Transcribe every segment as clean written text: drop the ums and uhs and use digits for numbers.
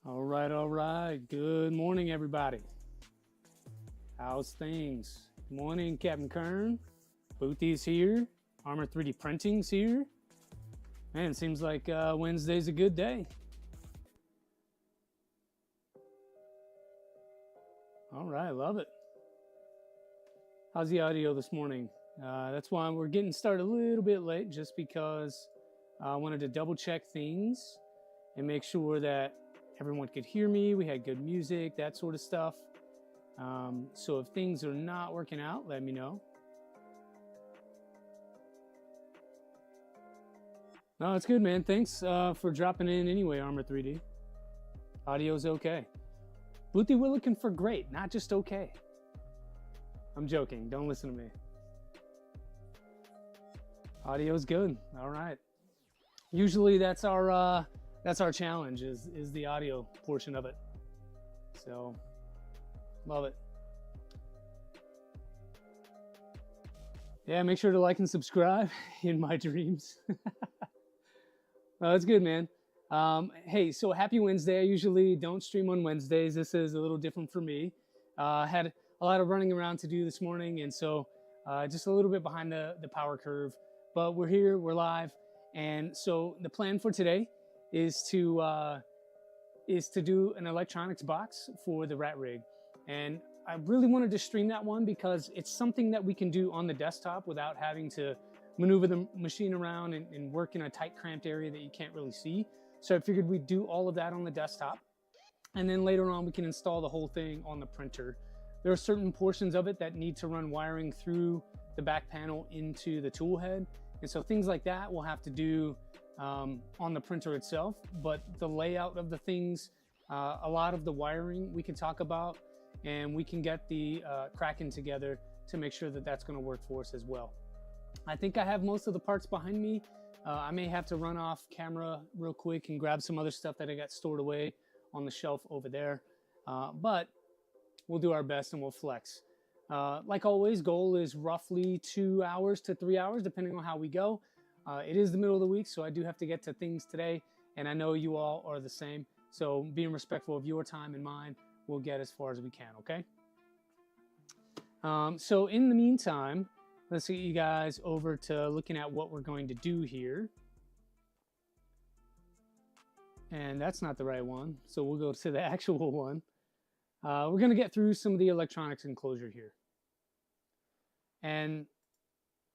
All right. Good morning, everybody. How's things? Good morning, Captain Kern. Boothy's here. Armor 3D Printing's here. Man, it seems like Wednesday's a good day. All right, love it. How's the audio this morning? That's why we're getting started a little bit late, just because I wanted to double check things and make sure that everyone could hear me. We had good music, that sort of stuff. So if things are not working out, let me know. No, it's good, man. Thanks for dropping in anyway, Armor 3D. Audio's okay. Boothy, we're looking for great, not just okay. I'm joking. Don't listen to me. Audio's good. All right. Usually that's our challenge is the audio portion of it. So, love it. Yeah, make sure to like and subscribe in my dreams. That's good, man. Hey, so happy Wednesday. I usually don't stream on Wednesdays. This is a little different for me. Had a lot of running around to do this morning, and so just a little bit behind the power curve. But we're here, we're live, and so the plan for today is to do an electronics box for the RatRig. And I really wanted to stream that one because it's something that we can do on the desktop without having to maneuver the machine around and work in a tight, cramped area that you can't really see. So I figured we'd do all of that on the desktop. And then later on, we can install the whole thing on the printer. There are certain portions of it that need to run wiring through the back panel into the tool head. And so things like that we'll have to do on the printer itself. But the layout of the things, a lot of the wiring we can talk about, and we can get the Kraken together to make sure that that's going to work for us as well. I think I have most of the parts behind me. I may have to run off camera real quick and grab some other stuff that I got stored away on the shelf over there. But we'll do our best and we'll flex. Like always, goal is roughly 2 hours to 3 hours, depending on how we go. It is the middle of the week, so I do have to get to things today, and I know you all are the same. So being respectful of your time and mine, we'll get as far as we can, okay? So in the meantime, let's get you guys over to looking at what we're going to do here. And that's not the right one, so we'll go to the actual one. We're going to get through some of the electronics enclosure here. And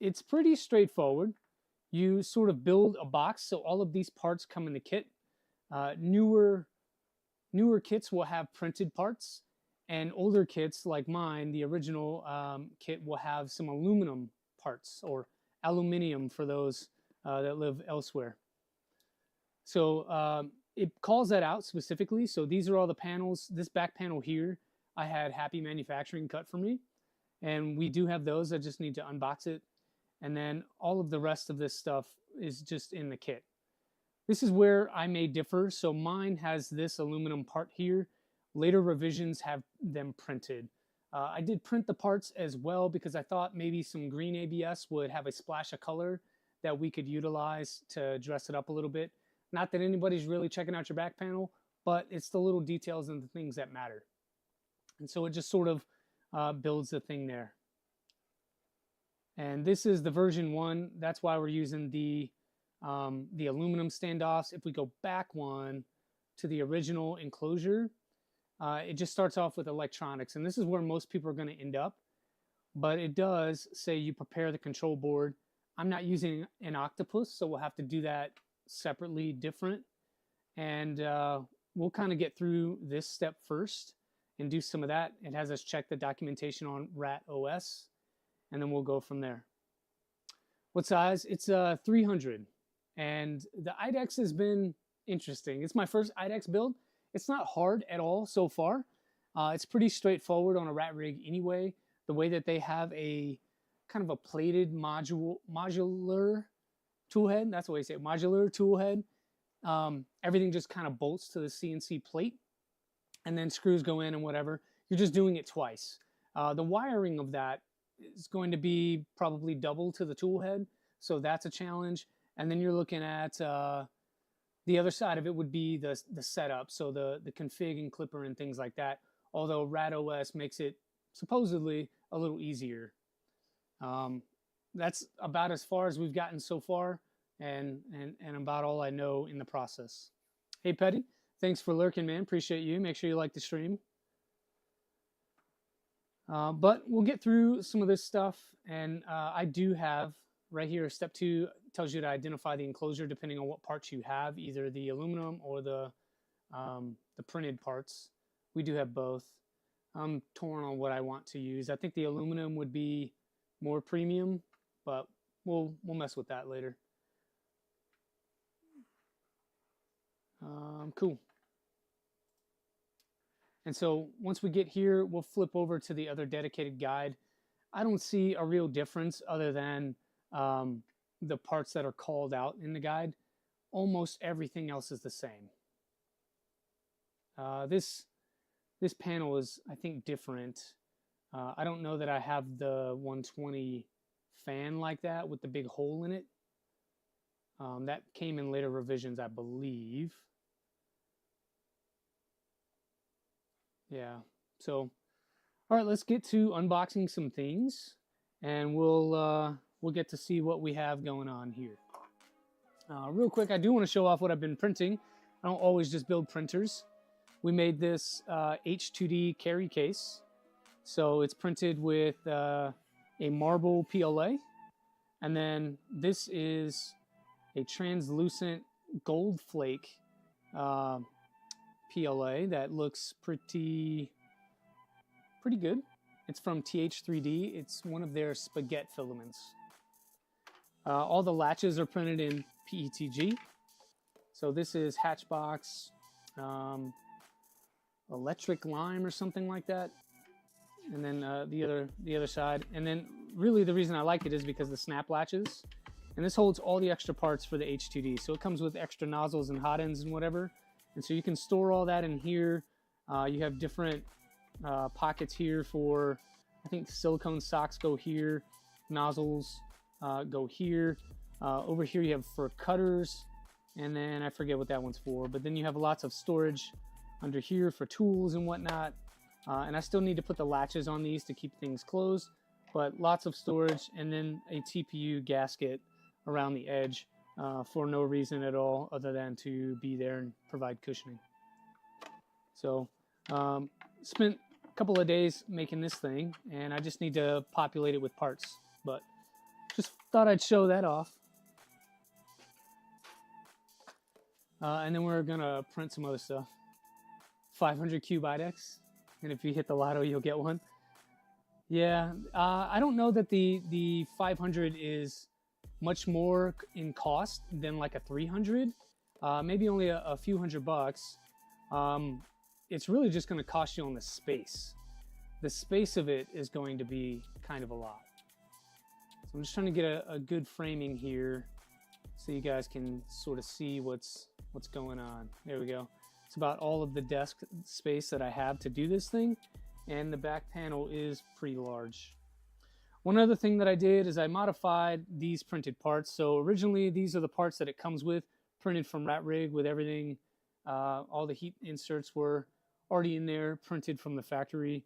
it's pretty straightforward. You sort of build a box, so all of these parts come in the kit. Newer kits will have printed parts, and older kits like mine, the original kit, will have some aluminum parts, or aluminium for those that live elsewhere. So it calls that out specifically. So these are all the panels. This back panel here, I had Happy Manufacturing cut for me, and we do have those. I just need to unbox it. And then all of the rest of this stuff is just in the kit. This is where I may differ. So mine has this aluminum part here. Later revisions have them printed. I did print the parts as well because I thought maybe some green ABS would have a splash of color that we could utilize to dress it up a little bit. Not that anybody's really checking out your back panel, but it's the little details and the things that matter. And so it just sort of builds the thing there. And this is the version 1. That's why we're using the aluminum standoffs. If we go back one to the original Enclosure, it just starts off with electronics. And this is where most people are going to end up. But it does say you prepare the control board. I'm not using an octopus, so we'll have to do that separately, different. And we'll kind of get through this step first and do some of that. It has us check the documentation on RatOS. And then we'll go from there. What size? It's 300. And the IDEX has been interesting. It's my first IDEX build. It's not hard at all so far. It's pretty straightforward on a RatRig anyway. The way that they have a kind of a plated modular tool head. That's the way you say it, modular tool head. Everything just kind of bolts to the CNC plate. And then screws go in and whatever. You're just doing it twice. The wiring of that is going to be probably double to the tool head, so that's a challenge. And then you're looking at The other side of it would be the setup, so the config and clipper and things like that, although RatOS makes it supposedly a little easier. That's about as far as we've gotten so far, and about all I know in the process. Hey, Petty, thanks for lurking, man. Appreciate you. Make sure you like the stream. But we'll get through some of this stuff, and I do have right here, step 2 tells you to identify the enclosure depending on what parts you have, either the aluminum or the printed parts. We do have both. I'm torn on what I want to use. I think the aluminum would be more premium, but we'll mess with that later. Cool. And so once we get here, we'll flip over to the other dedicated guide. I don't see a real difference other than the parts that are called out in the guide. Almost everything else is the same. This panel is, I think, different. I don't know that I have the 120 fan like that with the big hole in it. That came in later revisions, I believe. Yeah, so all right, let's get to unboxing some things, and we'll get to see what we have going on here. Real quick, I do want to show off what I've been printing. I don't always just build printers. We made this H2D carry case. So it's printed with a marble PLA, and then this is a translucent gold flake PLA that looks pretty good. It's from TH3D. It's one of their spaghetti filaments. All the latches are printed in PETG. So this is Hatchbox electric lime or something like that. And then the other side. And then really the reason I like it is because the snap latches. And this holds all the extra parts for the H2D. So it comes with extra nozzles and hot ends and whatever. And so you can store all that in here. You have different pockets here for, I think silicone socks go here, nozzles go here. Over here you have for cutters, and then I forget what that one's for, but then you have lots of storage under here for tools and whatnot. And I still need to put the latches on these to keep things closed, but lots of storage, and then a TPU gasket around the edge for no reason at all other than to be there and provide cushioning. So spent a couple of days making this thing, and I just need to populate it with parts, but just thought I'd show that off. And then we're gonna print some other stuff. 500 cube IDEX, and if you hit the lotto, you'll get one. Yeah, I don't know that the 500 is much more in cost than like a 300. Maybe only a few $100. It's really just going to cost you on the space. The space of it is going to be kind of a lot. So I'm just trying to get a good framing here so you guys can sort of see what's going on. There we go. It's about all of the desk space that I have to do this thing, and the back panel is pretty large. One other thing that I did is I modified these printed parts. So originally these are the parts that it comes with, printed from RatRig with everything. All the heat inserts were already in there, printed from the factory.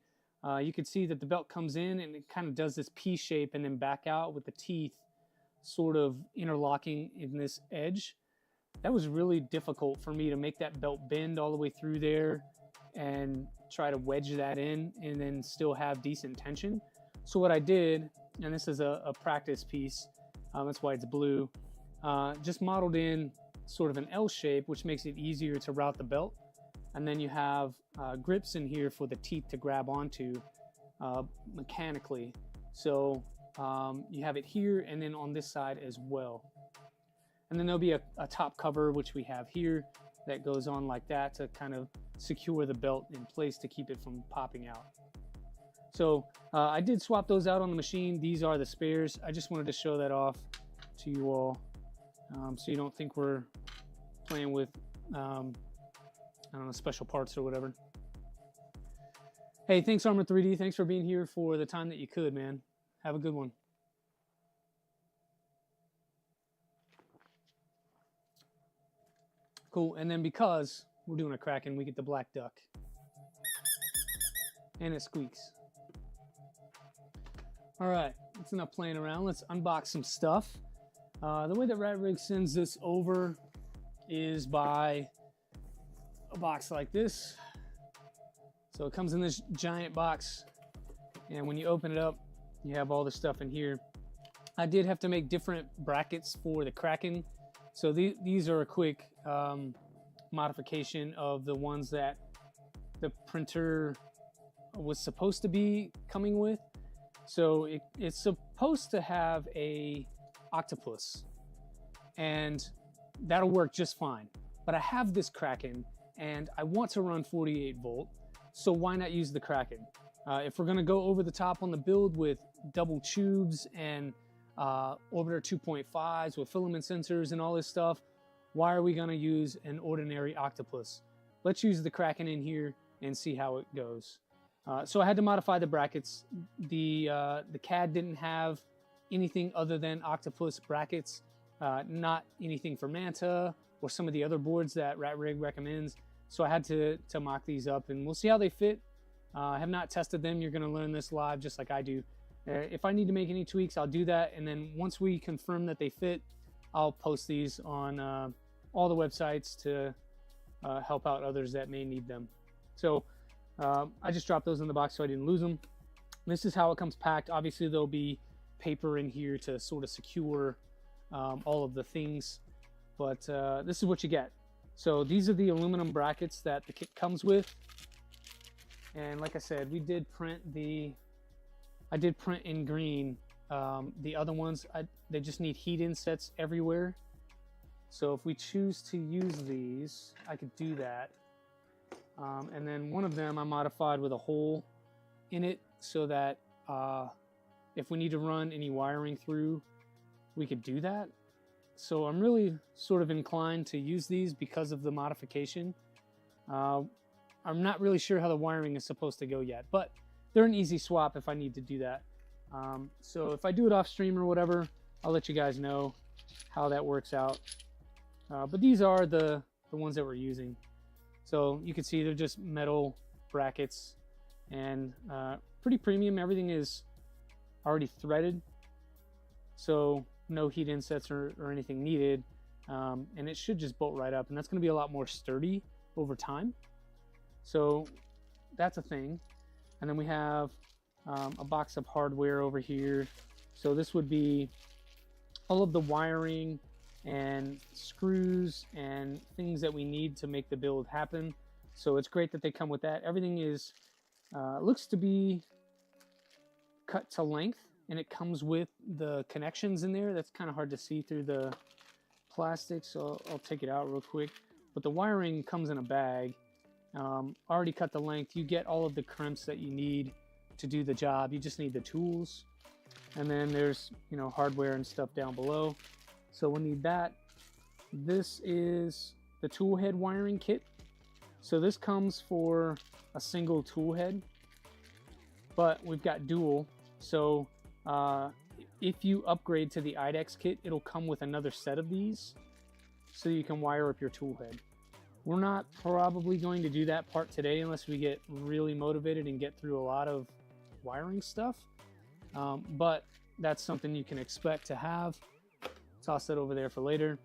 You can see that the belt comes in and it kind of does this P shape and then back out with the teeth sort of interlocking in this edge. That was really difficult for me to make that belt bend all the way through there and try to wedge that in and then still have decent tension. So what I did, and this is a practice piece, that's why it's blue, just modeled in sort of an L shape, which makes it easier to route the belt. And then you have grips in here for the teeth to grab onto mechanically. So you have it here and then on this side as well. And then there'll be a top cover, which we have here, that goes on like that to kind of secure the belt in place to keep it from popping out. So I did swap those out on the machine. These are the spares. I just wanted to show that off to you all so you don't think we're playing with I don't know, special parts or whatever. Hey, thanks Armor 3D. Thanks for being here for the time that you could, man. Have a good one. Cool, and then because we're doing a Kraken, we get the black duck. And it squeaks. All right, that's enough playing around. Let's unbox some stuff. The way that RatRig sends this over is by a box like this. So it comes in this giant box, and when you open it up, you have all the stuff in here. I did have to make different brackets for the Kraken. So these are a quick modification of the ones that the printer was supposed to be coming with. So it's supposed to have a octopus, and that'll work just fine. But I have this Kraken, and I want to run 48 volt, so why not use the Kraken? If we're gonna go over the top on the build with double tubes and orbiter 2.5s with filament sensors and all this stuff, why are we gonna use an ordinary octopus? Let's use the Kraken in here and see how it goes. So I had to modify the brackets. The CAD didn't have anything other than octopus brackets, not anything for Manta or some of the other boards that RatRig recommends. So I had to mock these up, and we'll see how they fit. I have not tested them. You're gonna learn this live just like I do. If I need to make any tweaks, I'll do that. And then once we confirm that they fit, I'll post these on all the websites to help out others that may need them. So I just dropped those in the box so I didn't lose them. This is how it comes packed. Obviously there'll be paper in here to sort of secure all of the things, but this is what you get. So these are the aluminum brackets that the kit comes with. And like I said, I did print in green. The other ones, they just need heat insets everywhere. So if we choose to use these, I could do that. And then one of them I modified with a hole in it so that if we need to run any wiring through, we could do that. So I'm really sort of inclined to use these because of the modification. I'm not really sure how the wiring is supposed to go yet, but they're an easy swap if I need to do that. So if I do it off stream or whatever, I'll let you guys know how that works out. But these are the ones that we're using. So you can see they're just metal brackets and pretty premium. Everything is already threaded, so no heat insets or anything needed. And it should just bolt right up, and that's going to be a lot more sturdy over time. So that's a thing. And then we have a box of hardware over here. So this would be all of the wiring and screws and things that we need to make the build happen. So it's great that they come with that. Everything is looks to be cut to length, and it comes with the connections in there. That's kind of hard to see through the plastic, so I'll take it out real quick. But the wiring comes in a bag. Already cut the length. You get all of the crimps that you need to do the job. You just need the tools. And then there's, you know, hardware and stuff down below. So we'll need that. This is the tool head wiring kit. So this comes for a single tool head, but we've got dual. So if you upgrade to the IDEX kit, it'll come with another set of these so you can wire up your tool head. We're not probably going to do that part today unless we get really motivated and get through a lot of wiring stuff. But that's something you can expect to have. Toss that over there for later.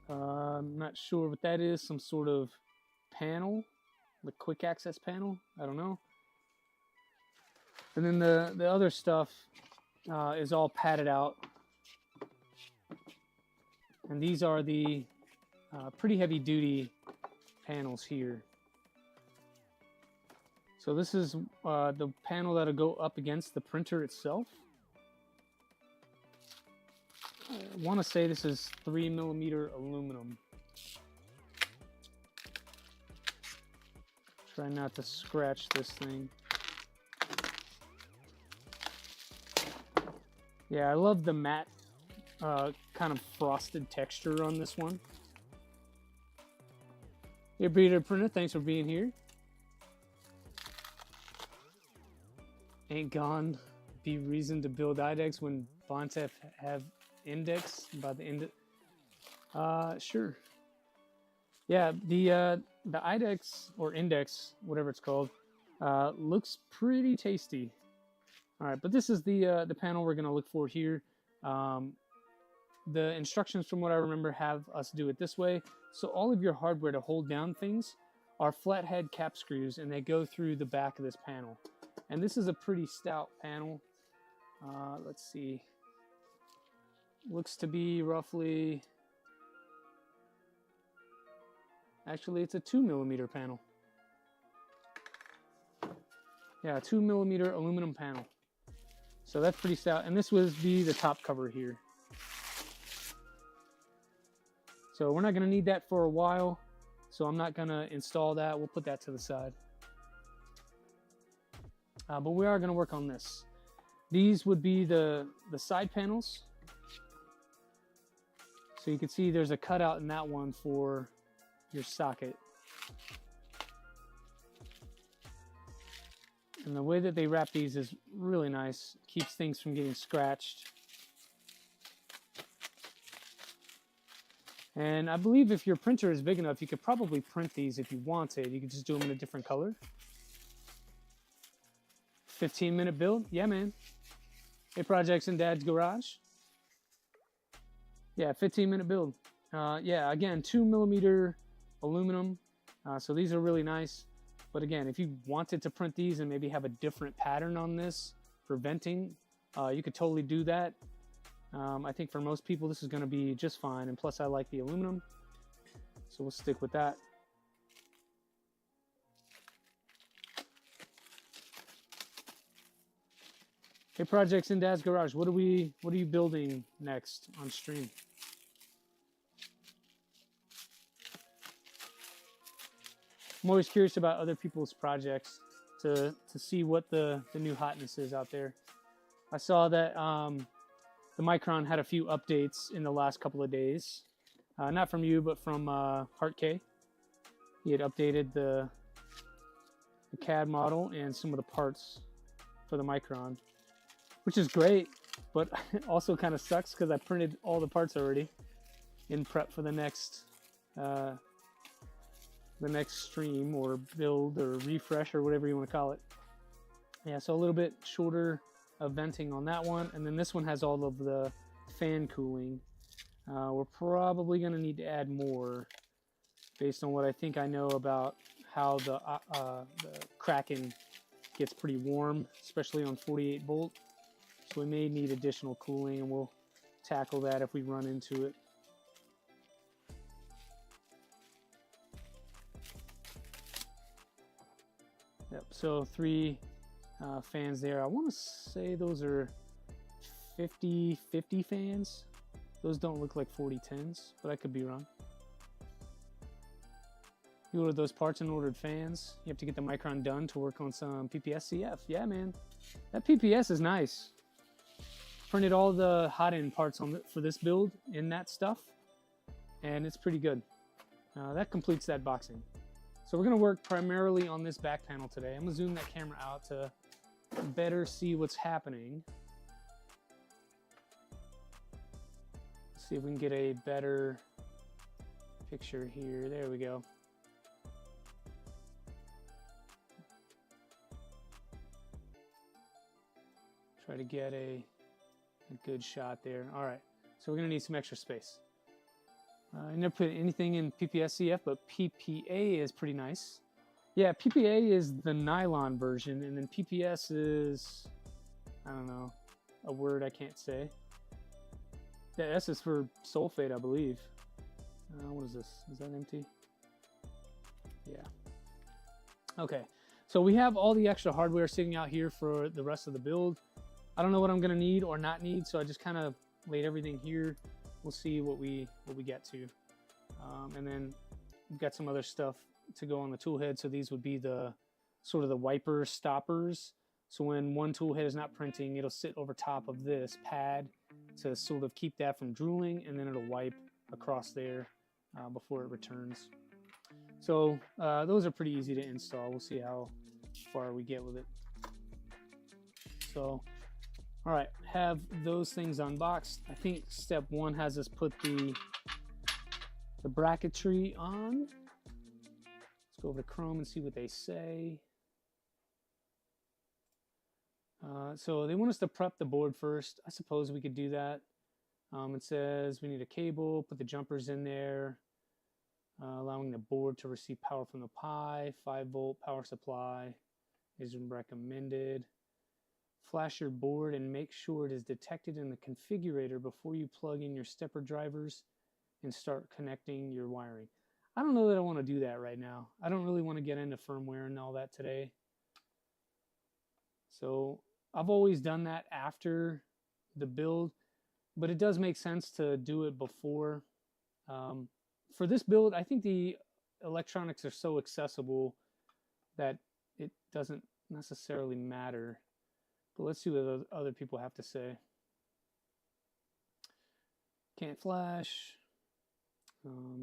I'm not sure what that is. Some sort of panel, the quick access panel. I don't know. And then the other stuff is all padded out. And these are the pretty heavy duty panels here. So this is the panel that'll go up against the printer itself. I want to say this is 3mm aluminum. Try not to scratch this thing. Yeah, I love the matte kind of frosted texture on this one. Hey, Breeder Printer, thanks for being here. Ain't gone be reason to build IDEX when Bontef have index by the end. Sure. Yeah, the IDEX or index, whatever it's called, looks pretty tasty. All right, but this is the panel we're gonna look for here. The instructions, from what I remember, have us do it this way. So all of your hardware to hold down things are flathead cap screws, and they go through the back of this panel. And this is a pretty stout panel. Let's see. Looks to be roughly, actually it's a 2mm panel. Yeah, a 2mm aluminum panel. So that's pretty stout. And this would be the top cover here. So we're not gonna need that for a while. So I'm not gonna install that. We'll put that to the side. But we are gonna work on this. These would be the side panels. So you can see there's a cutout in that one for your socket. And the way that they wrap these is really nice. Keeps things from getting scratched. And I believe if your printer is big enough, you could probably print these if you wanted. You could just do them in a different color. 15-minute build? Yeah, man. Hey, projects in Dad's garage. Yeah, 15-minute build. Yeah, again, 2mm aluminum. So these are really nice. But again, if you wanted to print these and maybe have a different pattern on this for venting, you could totally do that. I think for most people, this is going to be just fine. And plus, I like the aluminum. So we'll stick with that. Hey, projects in Dad's garage. What are you building next on stream? I'm always curious about other people's projects to see what the new hotness is out there. I saw that the Micron had a few updates in the last couple of days. Not from you, but from Heart K. He had updated the CAD model and some of the parts for the Micron, which is great, but also kind of sucks because I printed all the parts already in prep for the next stream or build or refresh or whatever you want to call it. Yeah, so a little bit shorter of venting on that one, and then this one has all of the fan cooling. We're probably going to need to add more based on what I think I know about how the Kraken gets pretty warm, especially on 48 volt. So we may need additional cooling, and we'll tackle that if we run into it. Yep, so 3 fans there. I want to say those are 50-50 fans. Those don't look like 4010s, but I could be wrong. You ordered those parts and ordered fans. You have to get the Micron done to work on some PPS-CF. Yeah, man. That PPS is nice. Printed all the hot end parts for this build in that stuff, and it's pretty good. That completes that boxing. So we're going to work primarily on this back panel today. I'm going to zoom that camera out to better see what's happening. Let's see if we can get a better picture here. There we go. Try to get a good shot there. All right, so we're going to need some extra space. I never put anything in PPS-CF, but PPA is pretty nice. Yeah, PPA is the nylon version, and then PPS is, I don't know, a word I can't say. The S is for sulfate, I believe. What is this? Is that empty? Yeah. Okay, so we have all the extra hardware sitting out here for the rest of the build. I don't know what I'm going to need or not need, so I just kind of laid everything here. We'll see what we get to. And then we've got some other stuff to go on the tool head. So these would be the sort of the wiper stoppers. So when one tool head is not printing, it'll sit over top of this pad to sort of keep that from drooling, and then it'll wipe across there before it returns. So those are pretty easy to install. We'll see how far we get with it. So, all right, have those things unboxed. I think step 1 has us put the the bracketry on. Let's go over to Chrome and see what they say. So they want us to prep the board first. I suppose we could do that. It says we need a cable, put the jumpers in there, allowing the board to receive power from the Pi, 5-volt power supply is recommended. Flash your board and make sure it is detected in the configurator before you plug in your stepper drivers and start connecting your wiring. I don't know that I want to do that right now. I don't really want to get into firmware and all that today. So I've always done that after the build, but it does make sense to do it before. For this build, I think the electronics are so accessible that it doesn't necessarily matter. But let's see what other people have to say. Can't flash.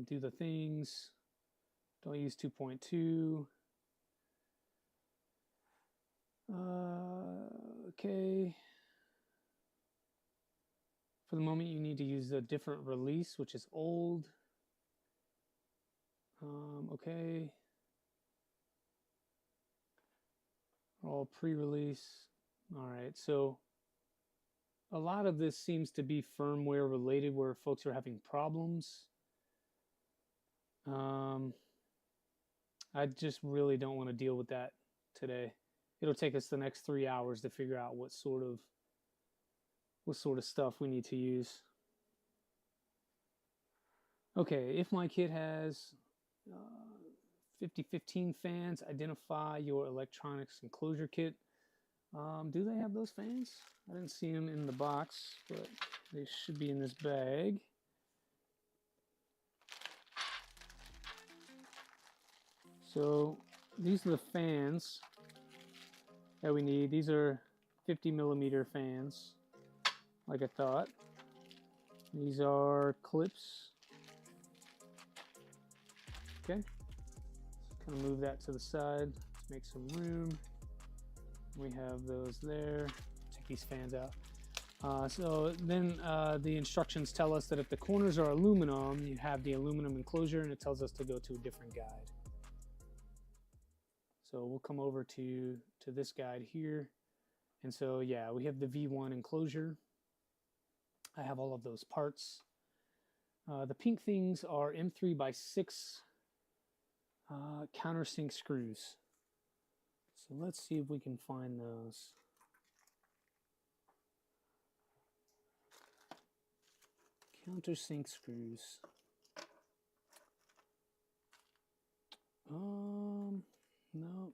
Do the things. Don't use 2.2. Okay. For the moment, you need to use a different release, which is old. Okay. All pre-release. All right, so a lot of this seems to be firmware related where folks are having problems. I just really don't want to deal with that today. It'll take us the next 3 hours to figure out what sort of stuff we need to use. Okay, if my kit has 5015 fans, identify your electronics enclosure kit. Do they have those fans? I didn't see them in the box, but they should be in this bag. So these are the fans that we need. These are 50mm fans, like I thought. These are clips. Okay, so kind of move that to the side. Let's make some room. We have those there. Take these fans out. So then the instructions tell us that if the corners are aluminum, you have the aluminum enclosure, and it tells us to go to a different guide. So we'll come over to this guide here. And so yeah, we have the V1 enclosure. I have all of those parts. The pink things are M3x6 countersink screws. So let's see if we can find those. Countersink screws. No.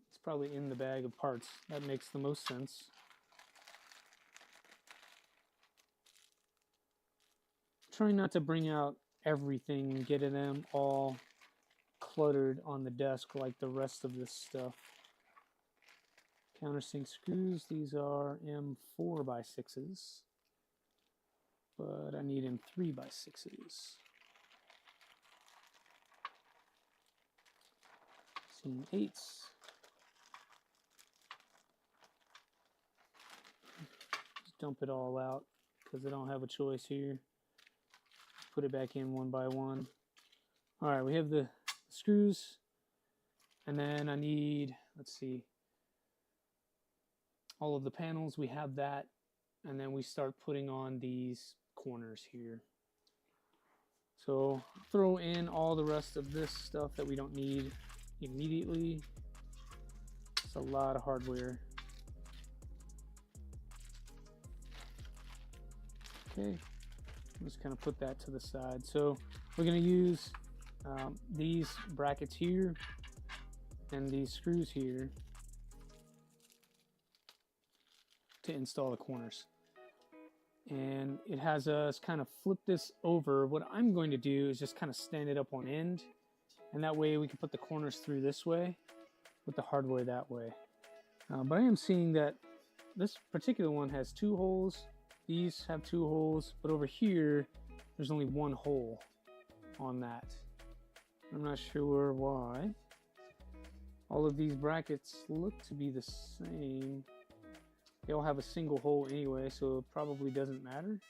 It's probably in the bag of parts. That makes the most sense. Trying not to bring out everything and get them all cluttered on the desk like the rest of this stuff. Countersink screws, these are M4x6s, but I need M3x6s. Seam 8s. Just dump it all out because I don't have a choice here. Put it back in one by one. All right, we have the screws, and then I need, let's see, all of the panels. We have that, and then we start putting on these corners here. So throw in all the rest of this stuff that we don't need immediately. It's a lot of hardware. Okay, just kind of put that to the side. So we're going to use these brackets here and these screws here to install the corners. And it has us kind of flip this over. What I'm going to do is just kind of stand it up on end, and that way we can put the corners through this way with the hardware that way. But I am seeing that this particular one has 2 holes. These have 2 holes, but over here there's only 1 hole on that. I'm not sure why. All of these brackets look to be the same. They all have a single hole anyway, so it probably doesn't matter.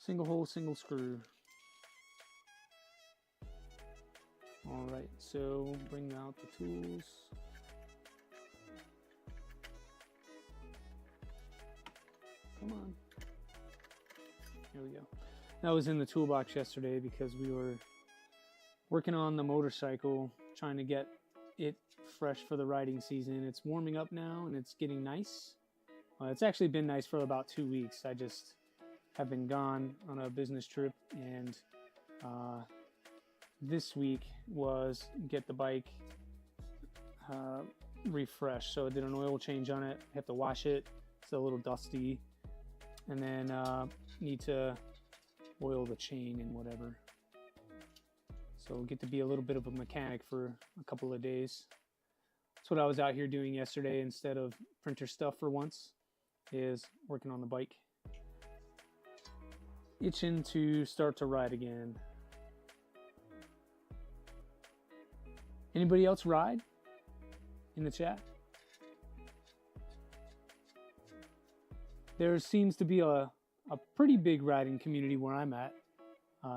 Single hole, single screw. All right, so bring out the tools. Come on. Here we go. That was in the toolbox yesterday because we were working on the motorcycle, trying to get it fresh for the riding season. It's warming up now and it's getting nice. It's actually been nice for about 2 weeks. I just have been gone on a business trip, and this week was get the bike refreshed. So I did an oil change on it. I have to wash it. It's a little dusty. And then need to oil the chain and whatever. So get to be a little bit of a mechanic for a couple of days. That's what I was out here doing yesterday instead of printer stuff for once, is working on the bike. Itching to start to ride again. Anybody else ride in the chat? There seems to be a pretty big riding community where I'm at.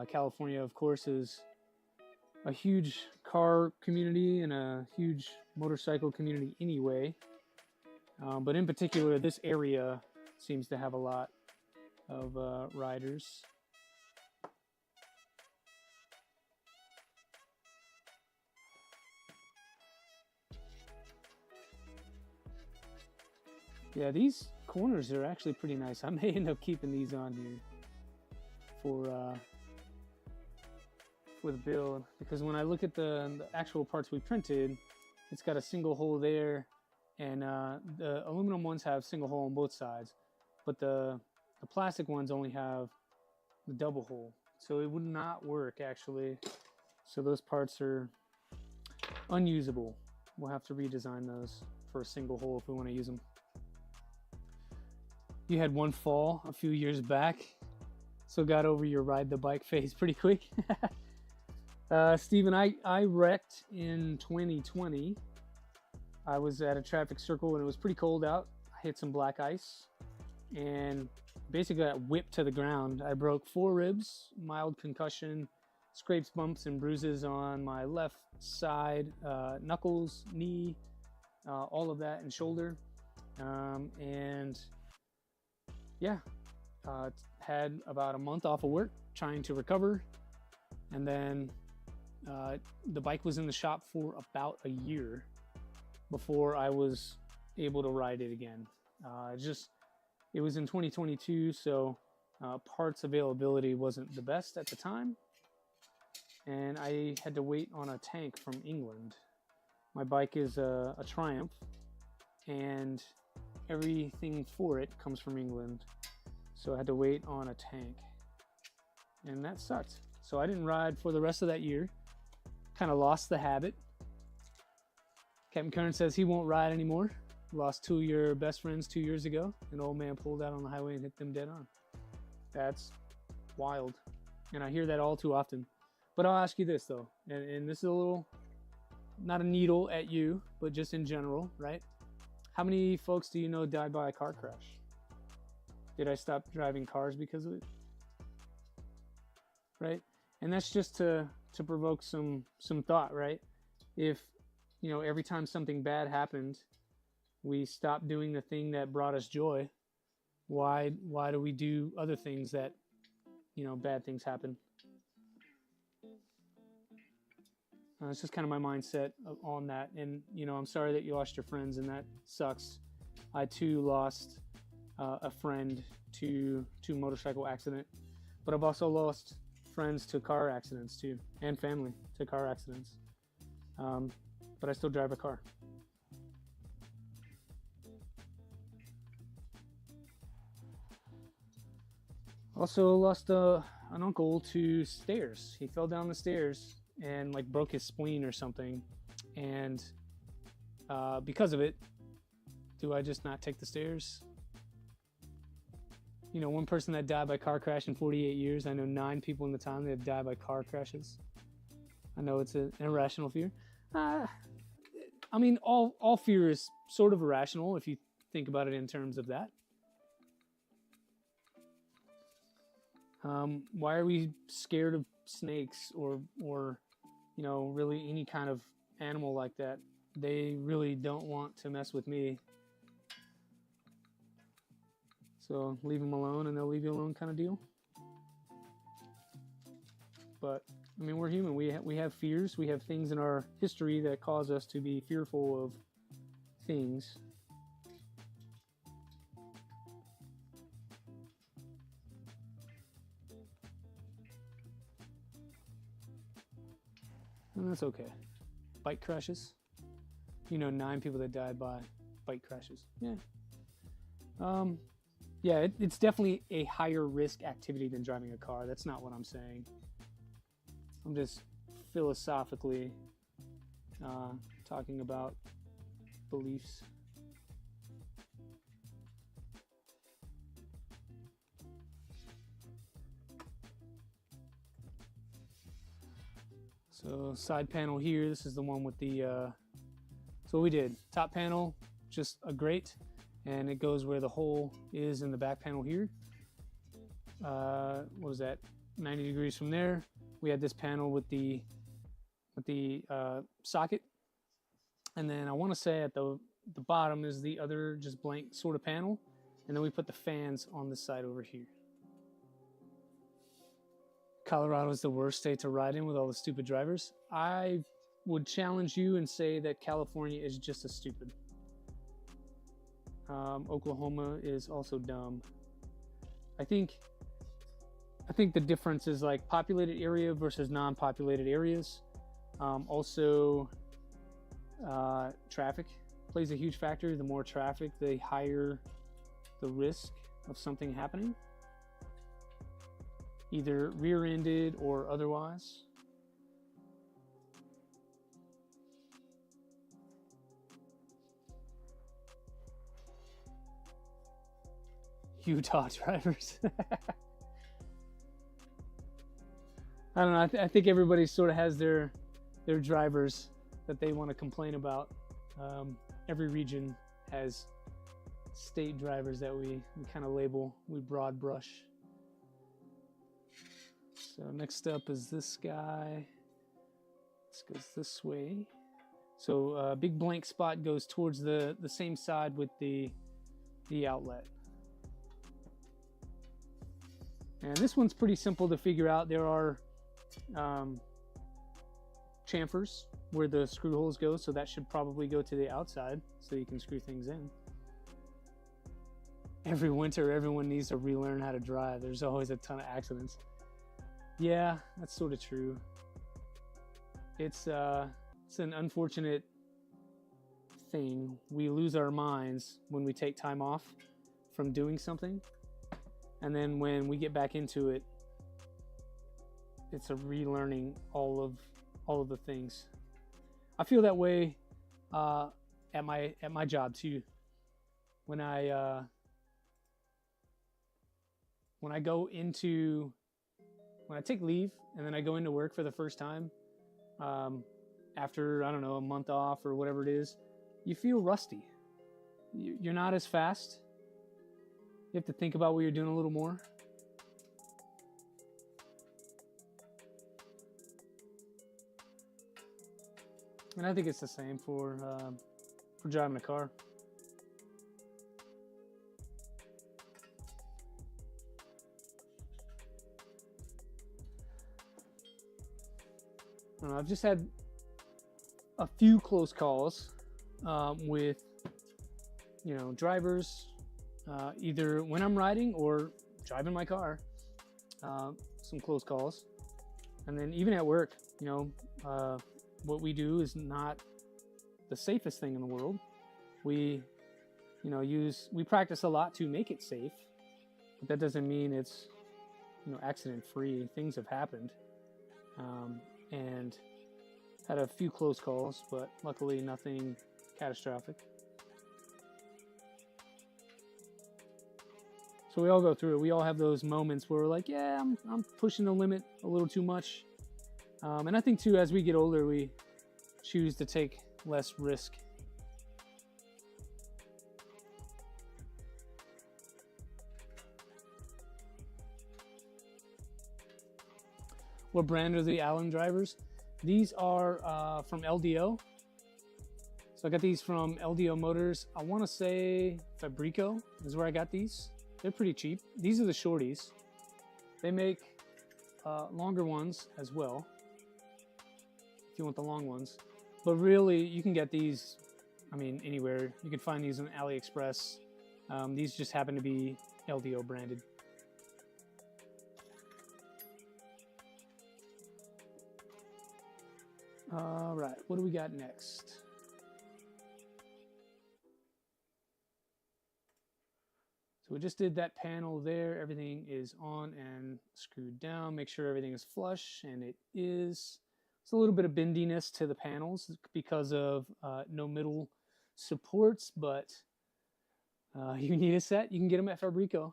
California, of course, is a huge car community and a huge motorcycle community anyway. But in particular, this area seems to have a lot of riders. Yeah, these corners are actually pretty nice. I may end up keeping these on here for the build, because when I look at the actual parts we printed, it's got a single hole there, and the aluminum ones have single hole on both sides, but the plastic ones only have the double hole, so it would not work actually. So those parts are unusable. We'll have to redesign those for a single hole if we want to use them. You had one fall a few years back, so got over your ride the bike phase pretty quick. Steven, I wrecked in 2020. I was at a traffic circle and it was pretty cold out. I hit some black ice and basically got whipped to the ground. I broke 4 ribs, mild concussion, scrapes, bumps, and bruises on my left side, knuckles, knee, all of that, and shoulder. And yeah, had about a month off of work trying to recover, and then the bike was in the shop for about a year before I was able to ride it again. It was in 2022, so parts availability wasn't the best at the time, and I had to wait on a tank from England. My bike is a Triumph, and everything for it comes from England, so I had to wait on a tank, and that sucked. So I didn't ride for the rest of that year. Kind of lost the habit. Captain Kern says he won't ride anymore. Lost 2 of your best friends 2 years ago. An old man pulled out on the highway and hit them dead on. That's wild, and I hear that all too often. But I'll ask you this though, and this is a little, not a needle at you, but just in general, right? How many folks do you know died by a car crash? Did I stop driving cars because of it? Right? And that's just to provoke some thought, right? If, you know, every time something bad happened, we stopped doing the thing that brought us joy, why do we do other things that, you know, bad things happen? It's just kind of my mindset on that. And, you know, I'm sorry that you lost your friends, and that sucks. I too lost a friend to motorcycle accident, but I've also lost friends to car accidents too, and family to car accidents. But I still drive a car. Also lost an uncle to stairs. He fell down the stairs and like broke his spleen or something, and because of it, do I just not take the stairs? You know, one person that died by car crash in 48 years. I know 9 people in the time that have died by car crashes. I know it's an irrational fear. I mean, all fear is sort of irrational if you think about it in terms of that. Why are we scared of snakes or you know, really any kind of animal like that? They really don't want to mess with me. So leave them alone and they'll leave you alone kind of deal. But I mean, we're human. We have fears. We have things in our history that cause us to be fearful of things. And that's okay. Bike crashes. You know, 9 people that died by bike crashes. Yeah. Yeah, it's definitely a higher risk activity than driving a car. That's not what I'm saying. I'm just philosophically talking about beliefs. So side panel here, this is the one with the, so what we did, top panel, just a grate, and it goes where the hole is in the back panel here. What was that, 90 degrees from there. We had this panel with the socket. And then I want to say at the bottom is the other just blank sort of panel. And then we put the fans on this side over here. Colorado is the worst state to ride in with all the stupid drivers. I would challenge you and say that California is just as stupid. Oklahoma is also dumb. I think the difference is like populated area versus non-populated areas. Also, traffic plays a huge factor. The more traffic, the higher the risk of something happening, either rear-ended or otherwise. Utah drivers. I don't know. I think everybody sort of has their drivers that they want to complain about. Every region has state drivers that we kind of label, we broad brush. So next up is this guy. This goes this way. So big blank spot goes towards the same side with the outlet. And this one's pretty simple to figure out. There are chamfers where the screw holes go, so that should probably go to the outside so you can screw things in. Every winter, everyone needs to relearn how to drive. There's always a ton of accidents. Yeah, that's sort of true. It's an unfortunate thing. We lose our minds when we take time off from doing something, and then when we get back into it, it's a relearning all of the things. I feel that way at my job too. When I take leave and then I go into work for the first time, after, I don't know, a month off or whatever it is, you feel rusty. You're not as fast. You have to think about what you're doing a little more. And I think it's the same for driving a car. I've just had a few close calls with, you know, drivers, either when I'm riding or driving my car, some close calls. And then even at work, you know, what we do is not the safest thing in the world. We, you know, we practice a lot to make it safe, but that doesn't mean it's, you know, accident free. Things have happened. And had a few close calls, but luckily nothing catastrophic. So we all go through it. We all have those moments where we're like, yeah, I'm pushing the limit a little too much. And I think too, as we get older, we choose to take less risk. What brand are the Allen drivers? These are from LDO. So I got these from LDO Motors. I want to say Fabrico is where I got these. They're pretty cheap. These are the shorties. They make longer ones as well, if you want the long ones. But really, you can get these, I mean, anywhere. You can find these on AliExpress. These just happen to be LDO branded. All right, what do we got next? So we just did that panel there. Everything is on and screwed down. Make sure everything is flush, and it is. It's a little bit of bendiness to the panels because of no middle supports, but you need a set. You can get them at Fabrico.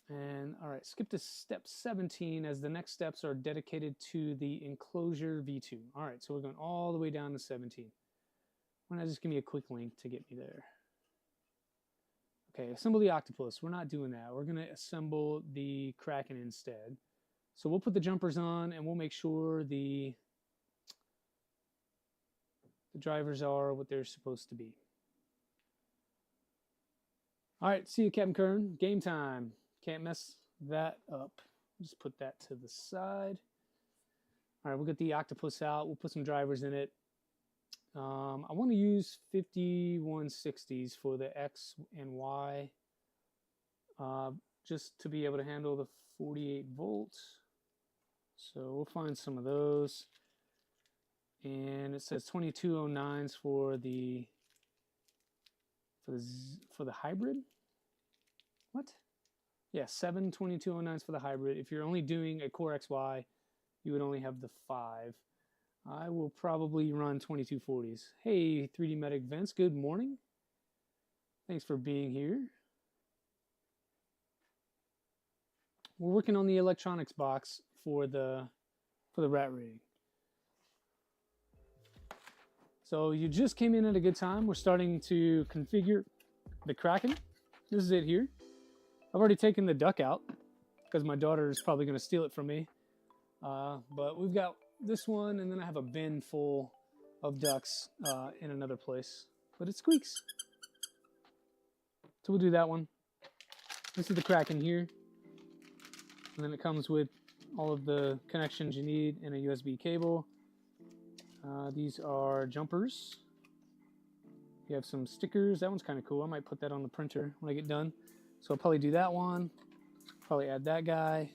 And all right, skip to step 17 as the next steps are dedicated to the Enclosure V2. All right, so we're going all the way down to 17. Why not just give me a quick link to get me there? Okay, assemble the octopus. We're not doing that. We're going to assemble the Kraken instead. So we'll put the jumpers on and we'll make sure the drivers are what they're supposed to be. All right, see you, Captain Kern. Game time. Can't mess that up. Just put that to the side. All right, we'll get the octopus out. We'll put some drivers in it. I want to use 5160s for the X and Y, just to be able to handle the 48 volts. So we'll find some of those. And it says 2209s for the hybrid. What? Yeah, 7 2209s for the hybrid. If you're only doing a Core XY, you would only have the 5. I will probably run 2240s. Hey, 3D Medic Vince, good morning. Thanks for being here. We're working on the electronics box for the RatRig. So you just came in at a good time. We're starting to configure the Kraken. This is it here. I've already taken the duck out because my daughter is probably going to steal it from me. But we've got this one, and then I have a bin full of ducks in another place. But it squeaks. So we'll do that one. This is the Kraken here. And then it comes with all of the connections you need and a USB cable. These are jumpers. You have some stickers. That one's kind of cool. I might put that on the printer when I get done. So I'll probably do that one. Probably add that guy.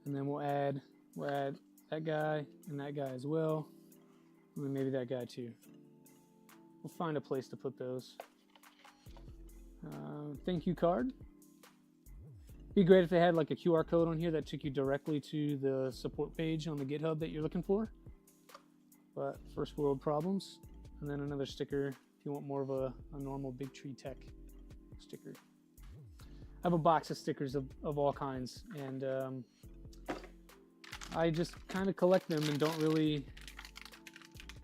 And then we'll add that guy and that guy as well. And then maybe that guy too. We'll find a place to put those. Thank you card. Be great if they had like a QR code on here that took you directly to the support page on the GitHub that you're looking for. But first world problems. And then another sticker if you want more of a normal Big Tree Tech sticker. I have a box of stickers of all kinds, and I just kind of collect them and don't really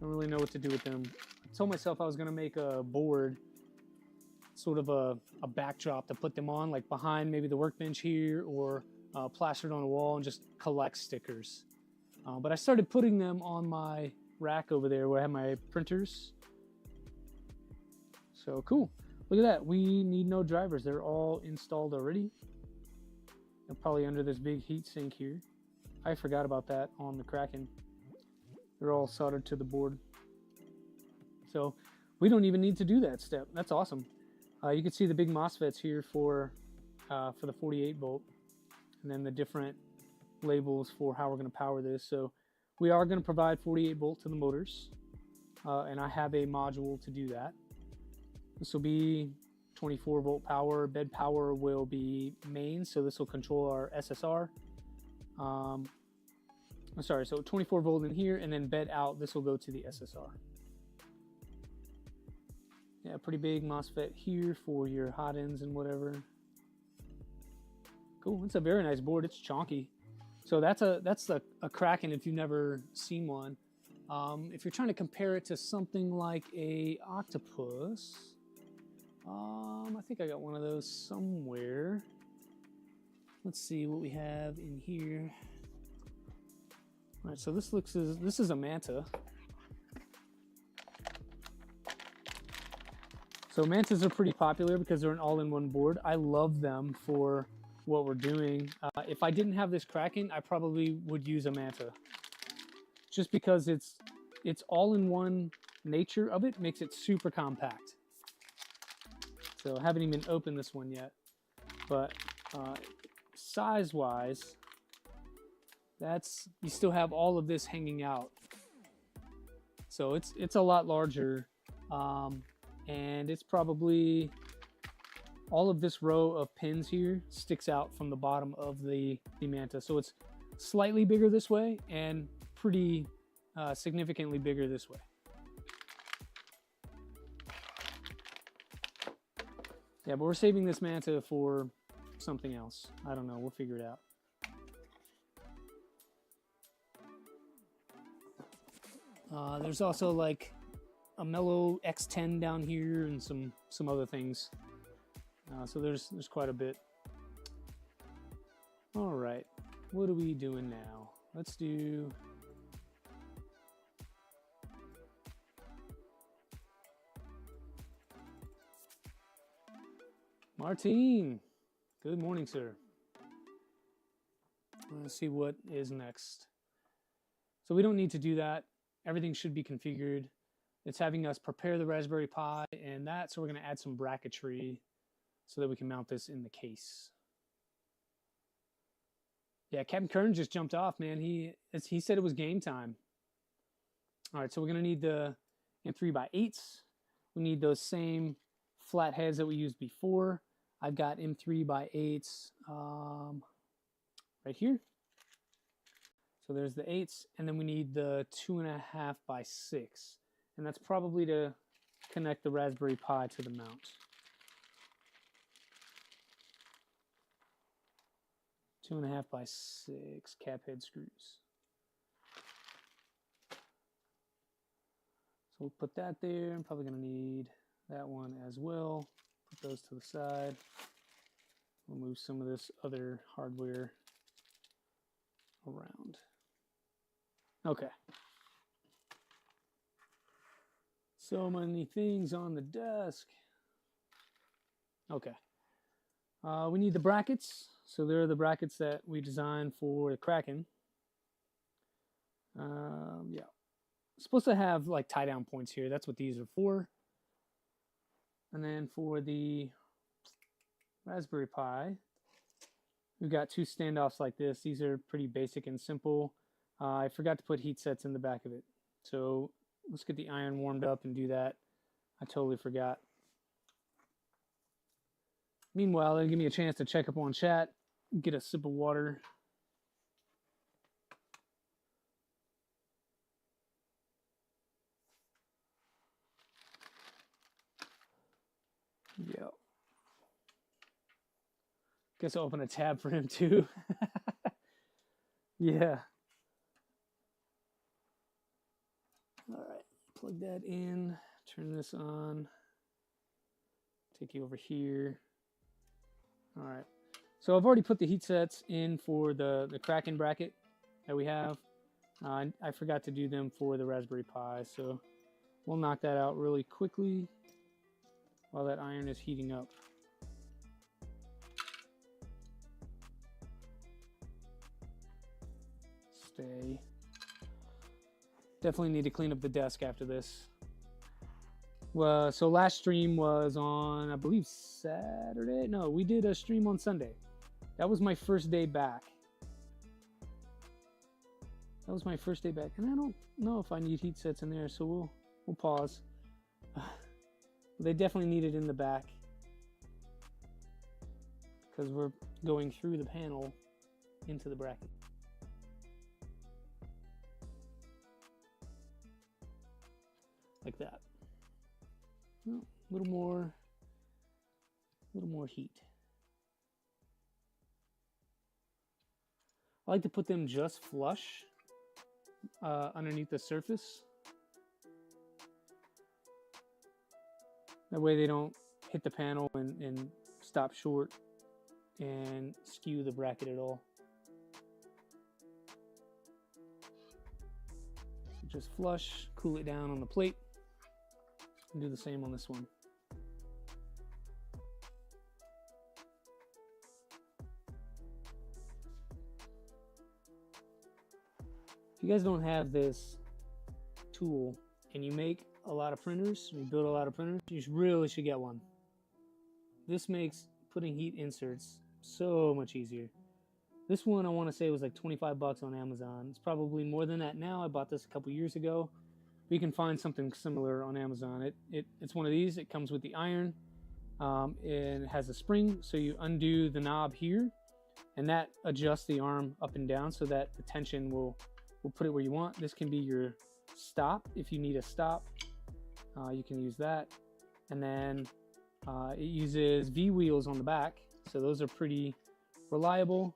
know what to do with them. I told myself I was going to make a board, sort of a backdrop to put them on, like behind maybe the workbench here, or plastered on a wall, and just collect stickers. But I started putting them on my rack over there where I have my printers. So cool. Look at that. We need no drivers. They're all installed already. They're probably under this big heat sink here. I forgot about that on the Kraken. They're all soldered to the board. So we don't even need to do that step. That's awesome. You can see the big MOSFETs here for the 48 volt, and then the different labels for how we're going to power this. So we are going to provide 48 volt to the motors, and I have a module to do that. This will be 24 volt power. Bed power will be main, so this will control our SSR. Sorry, so 24 volt in here, and then bed out, this will go to the SSR. Yeah, pretty big MOSFET here for your hot ends and whatever. Cool, it's a very nice board. It's chonky. So that's a Kraken if you've never seen one. If you're trying to compare it to something like a octopus, I think I got one of those somewhere. let's see what we have in here. All right, so this is a Manta. So Mantas are pretty popular because they're an all-in-one board. I love them for what we're doing. If I didn't have this Kraken, I probably would use a Manta. Just because it's all-in-one nature of it makes it super compact. So I haven't even opened this one yet. But size-wise, you still have all of this hanging out. So it's a lot larger. And it's probably all of this row of pins here sticks out from the bottom of the Manta. So it's slightly bigger this way and pretty significantly bigger this way. Yeah, but we're saving this Manta for something else. I don't know, we'll figure it out. There's also like a Mellow X10 down here and some other things. So there's quite a bit. All right, what are we doing now? Let's do Martin. Good morning, sir. Let's see what is next. So we don't need to do that. Everything should be configured. It's having us prepare the Raspberry Pi and that, so we're going to add some bracketry so that we can mount this in the case. Yeah, Captain Kern just jumped off, man. He said it was game time. All right, so we're going to need the M3x8s. We need those same flat heads that we used before. I've got M3x8s right here. So there's the 8s, and then we need the 2.5x6. And that's probably to connect the Raspberry Pi to the mount. Two 2.5x6 cap head screws. So we'll put that there. I'm probably going to need that one as well. Put those to the side. We'll move some of this other hardware around. Okay. So many things on the desk. Okay. We need the brackets. So there are the brackets that we designed for the Kraken. Yeah. It's supposed to have like tie down points here. That's what these are for. And then for the Raspberry Pi, we've got two standoffs like this. These are pretty basic and simple. I forgot to put heat sets in the back of it. So let's get the iron warmed up and do that. I totally forgot. Meanwhile, it'll give me a chance to check up on chat, get a sip of water. Yeah. Guess I'll open a tab for him too. Yeah. All right, plug that in, turn this on, take you over here. All right, so I've already put the heat sets in for the Kraken bracket that we have. I forgot to do them for the Raspberry Pi, so we'll knock that out really quickly while that iron is heating up. Stay. Definitely need to clean up the desk after this. Well, so last stream was on, I believe, Saturday. No, we did a stream on Sunday. That was my first day back. That was my first day back, and I don't know if I need heat sets in there, so we'll pause. They definitely need it in the back because we're going through the panel into the bracket. Like that. Well, a little more heat. I like to put them just flush underneath the surface. That way they don't hit the panel and stop short. and skew the bracket at all. So just flush, cool it down on the plate, and do the same on this one. If you guys don't have this tool and you make a lot of printers, you build a lot of printers, you really should get one. This makes putting heat inserts so much easier. This one I want to say was like 25 bucks on Amazon. It's probably more than that now. I bought this a couple years ago. But you can find something similar on Amazon. It's one of these. It comes with the iron and it has a spring, so you undo the knob here and that adjusts the arm up and down so that the tension will put it where you want. This can be your stop. If you need a stop, you can use that. And then it uses V wheels on the back, so those are pretty reliable.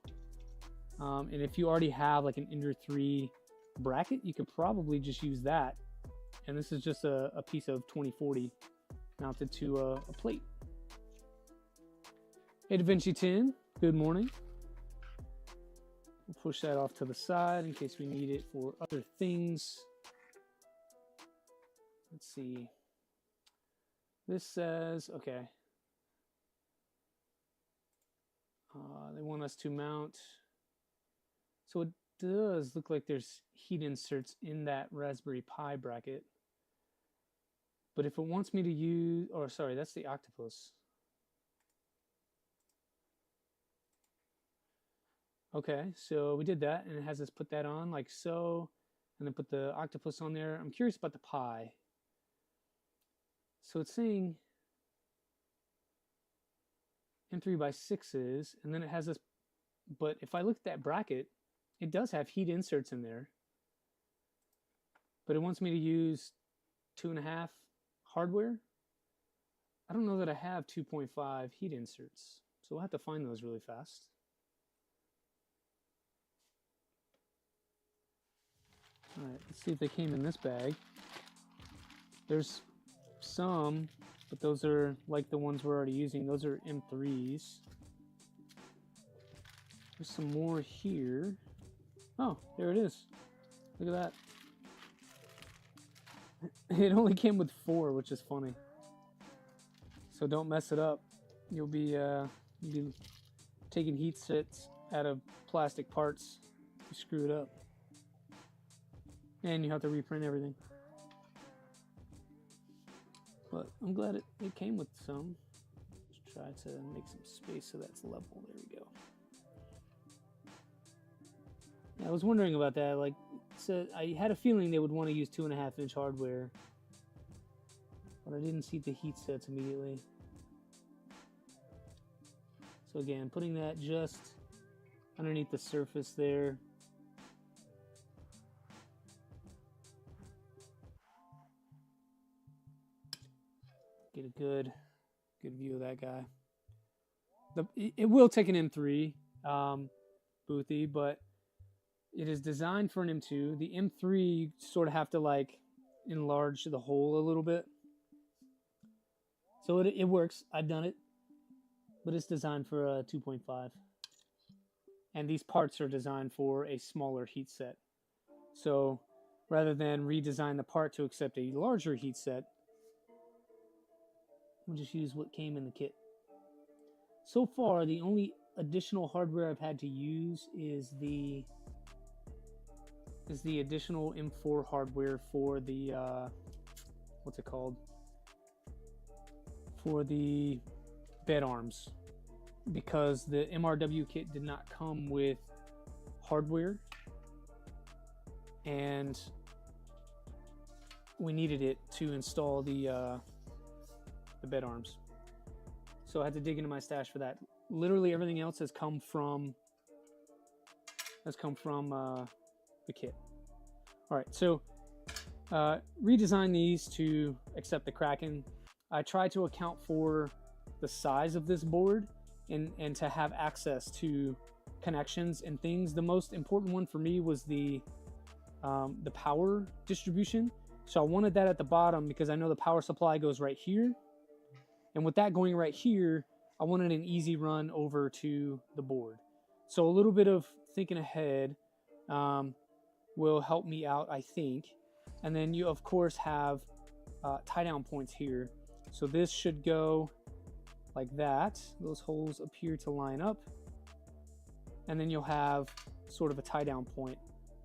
And if you already have like an Ender 3 bracket, you could probably just use that. And this is just a piece of 2040 mounted to a plate. Hey DaVinci 10, good morning. We'll push that off to the side in case we need it for other things. Let's see. This says, okay. They want us to mount. So it does look like there's heat inserts in that Raspberry Pi bracket. But if it wants me to use, or sorry, that's the octopus. Okay, so we did that, and it has us put that on like so, and then put the octopus on there. I'm curious about the Pi. So it's saying M3x6s, and then it has this, but if I look at that bracket, it does have heat inserts in there, but it wants me to use 2.5 hardware. I don't know that I have 2.5 heat inserts, so we'll have to find those really fast. All right, let's see if they came in this bag. There's some, but those are like the ones we're already using. Those are M3s. There's some more here. Oh, there it is. Look at that. It only came with 4, which is funny. So don't mess it up. You'll be taking heat sets out of plastic parts. You screw it up. And you have to reprint everything. But I'm glad it came with some. Let's try to make some space so that's level. There we go. I was wondering about that. Like, so I had a feeling they would want to use 2.5-inch hardware, but I didn't see the heat sets immediately. So again, putting that just underneath the surface there. Get a good view of that guy. It will take an M3 boothy, but it is designed for an M2. The M3, you sort of have to like enlarge the hole a little bit. So it works. I've done it, but it's designed for a 2.5. And these parts are designed for a smaller heat set. So rather than redesign the part to accept a larger heat set, we'll just use what came in the kit. So far, the only additional hardware I've had to use is the additional M4 hardware for the what's it called? For the bed arms, because the MRW kit did not come with hardware, and we needed it to install the bed arms. So I had to dig into my stash for that. Literally everything else has come from the kit. All right, so redesign these to accept the Kraken. I tried to account for the size of this board and to have access to connections and things. The most important one for me was the power distribution. So I wanted that at the bottom because I know the power supply goes right here. And with that going right here, I wanted an easy run over to the board. So a little bit of thinking ahead will help me out, I think. And then you, of course, have tie down points here. So this should go like that. Those holes appear to line up. And then you'll have sort of a tie down point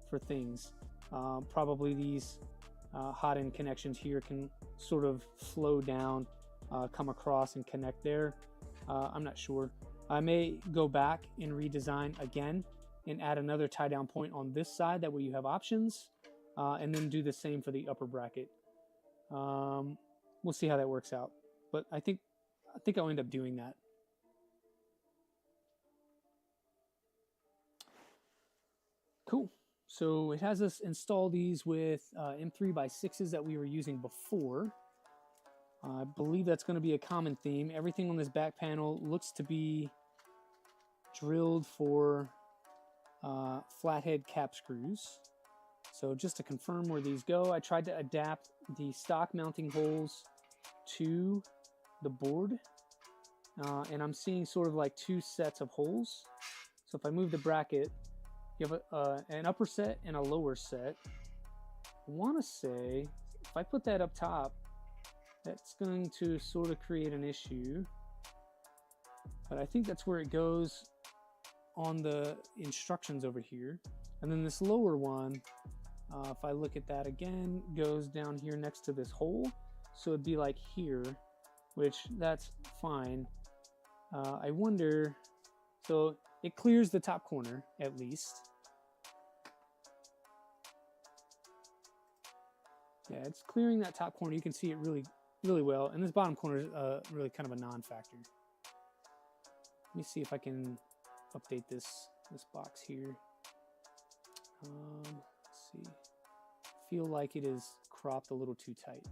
for things. Probably these hot end connections here can sort of flow down, come across and connect there. I'm not sure. I may go back and redesign again and add another tie down point on this side. That way you have options, and then do the same for the upper bracket. We'll see how that works out, but I think I'll end up doing that. Cool. So it has us install these with M3x6s that we were using before. I believe that's going to be a common theme. Everything on this back panel looks to be drilled for flathead cap screws. So just to confirm where these go, I tried to adapt the stock mounting holes to the board. And I'm seeing sort of like two sets of holes. So if I move the bracket, you have an upper set and a lower set. I want to say, if I put that up top, that's going to sort of create an issue. But I think that's where it goes on the instructions over here. And then this lower one, if I look at that again, goes down here next to this hole. So it'd be like here, which that's fine. I wonder, so it clears the top corner at least. Yeah, it's clearing that top corner. You can see it really well. And this bottom corner is really kind of a non-factor. Let me see if I can update this box here. Let's see. I feel like it is cropped a little too tight.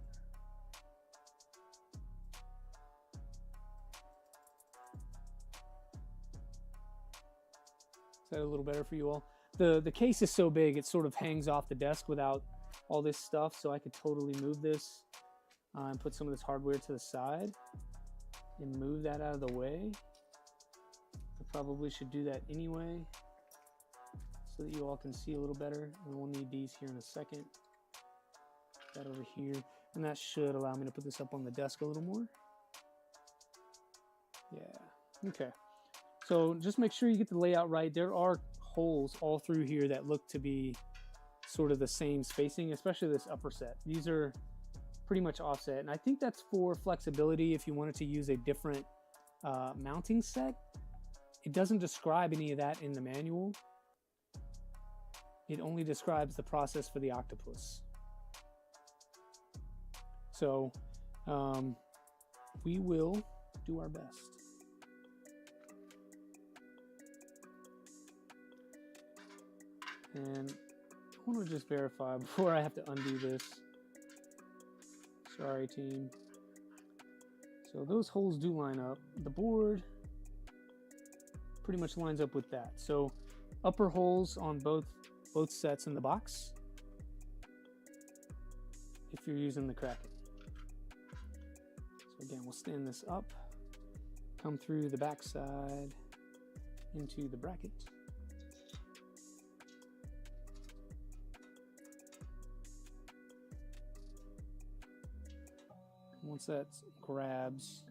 Is that a little better for you all? The case is so big, it sort of hangs off the desk without all this stuff, so I could totally move this and put some of this hardware to the side and move that out of the way. I probably should do that anyway so that you all can see a little better. And we'll need these here in a second. That over here, and that should allow me to put this up on the desk a little more. Yeah, okay. So just make sure you get the layout right. There are holes all through here that look to be sort of the same spacing, especially this upper set. These are pretty much offset, and I think that's for flexibility if you wanted to use a different mounting set. It doesn't describe any of that in the manual. It only describes the process for the octopus. So we will do our best. And I want to just verify before I have to undo this. Sorry, team. So those holes do line up. The board pretty much lines up with that. So upper holes on both sets in the box if you're using the Kraken. So again, we'll stand this up, come through the back side into the bracket. Once that grabs,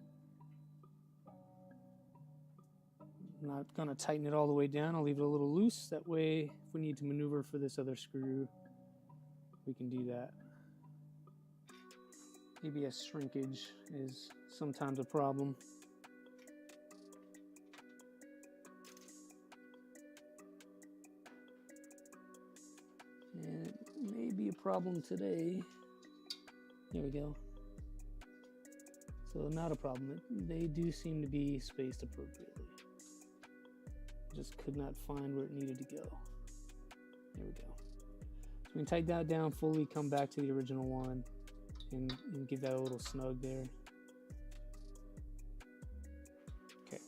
I'm not going to tighten it all the way down. I'll leave it a little loose. That way, if we need to maneuver for this other screw, we can do that. ABS shrinkage is sometimes a problem. And it may be a problem today. There we go. So not a problem. They do seem to be spaced appropriately. Just could not find where it needed to go. There we go. So we can tighten that down fully, come back to the original one, and give that a little snug there. Okay.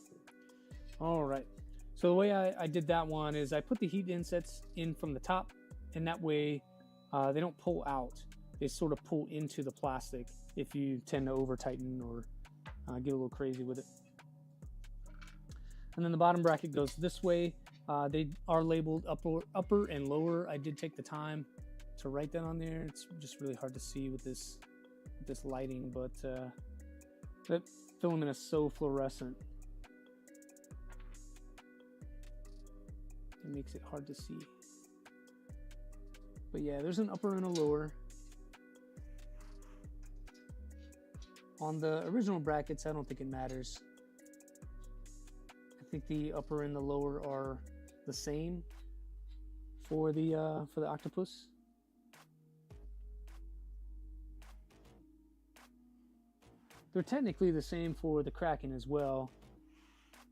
All right. So the way I did that one is I put the heat insets in from the top, and that way they don't pull out. They sort of pull into the plastic if you tend to over tighten or get a little crazy with it. And then the bottom bracket goes this way. They are labeled upper and lower. I did take the time to write that on there. It's just really hard to see with this lighting, but that filament is so fluorescent. It makes it hard to see. But yeah, there's an upper and a lower. On the original brackets, I don't think it matters. I think the upper and the lower are the same for the octopus. They're technically the same for the Kraken as well.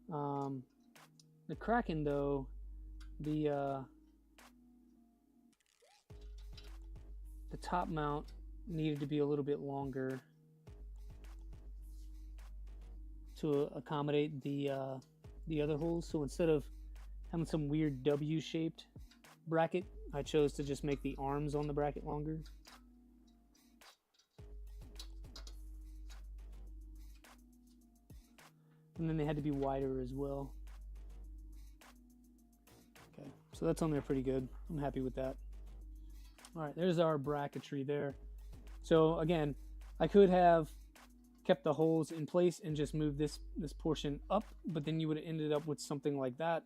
The Kraken, though, the top mount needed to be a little bit longer to accommodate the other holes. So instead of having some weird W-shaped bracket, I chose to just make the arms on the bracket longer. And then they had to be wider as well. Okay, so that's on there pretty good. I'm happy with that. All right, there's our bracketry there. So again, I could have kept the holes in place and just moved this portion up, but then you would have ended up with something like that.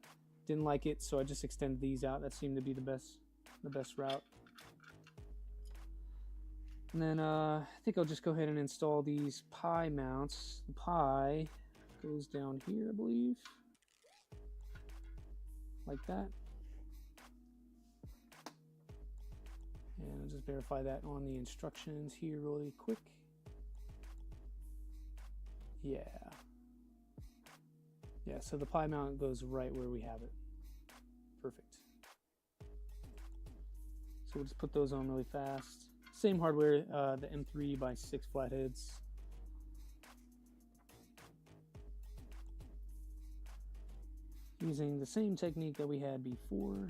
Didn't like it, so I just extended these out. That seemed to be the best route. And then I think I'll just go ahead and install these pie mounts. The pie goes down here, I believe, like that. And I'll just verify that on the instructions here really quick. Yeah, so the pie mount goes right where we have it. Perfect. So we'll just put those on really fast. Same hardware, the M3x6 flatheads. Using the same technique that we had before.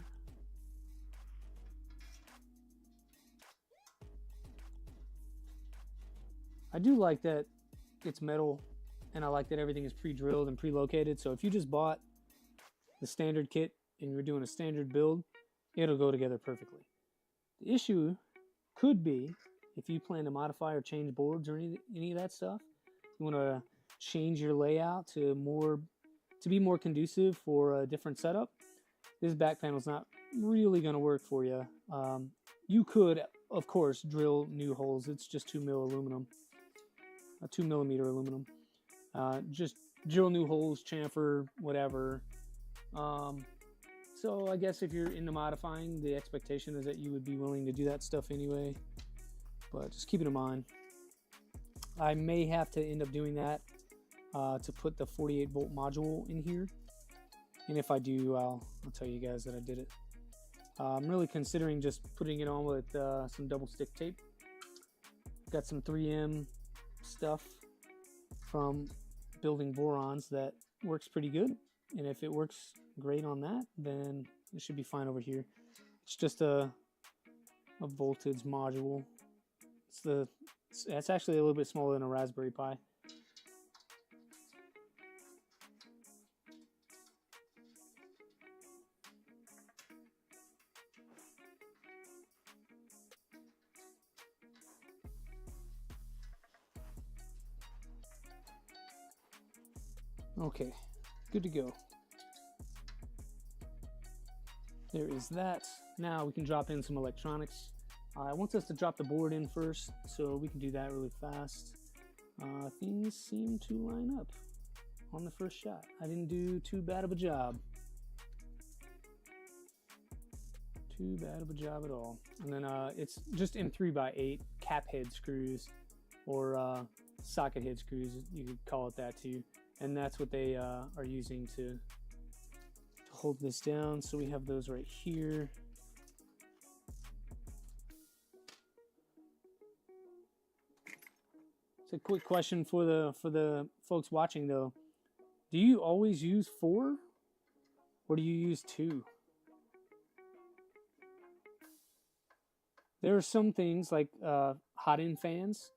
I do like that it's metal, and I like that everything is pre-drilled and pre-located. So if you just bought the standard kit and you're doing a standard build, it'll go together perfectly. The issue could be if you plan to modify or change boards or any of that stuff, you want to change your layout to be more conducive for a different setup. This back panel is not really going to work for you. You could, of course, drill new holes. It's just 2 millimeter aluminum. Just drill new holes, chamfer, whatever. So I guess if you're into modifying, the expectation is that you would be willing to do that stuff anyway. But just keep it in mind. I may have to end up doing that to put the 48 volt module in here. And if I do, I'll tell you guys that I did it. I'm really considering just putting it on with some double stick tape. Got some 3M stuff from building borons that works pretty good, and if it works great on that, then it should be fine over here. It's just a voltage module. It's actually a little bit smaller than a Raspberry Pi. Okay, good to go. There is that. Now we can drop in some electronics. I want us to drop the board in first, so we can do that really fast. Things seem to line up on the first shot. I didn't do too bad of a job. Too bad of a job at all. And then it's just M3x8 cap head screws, or socket head screws, you could call it that too. And that's what they are using to hold this down. So we have those right here. It's a quick question for the folks watching though. Do you always use 4 or do you use 2? There are some things like hot end fans.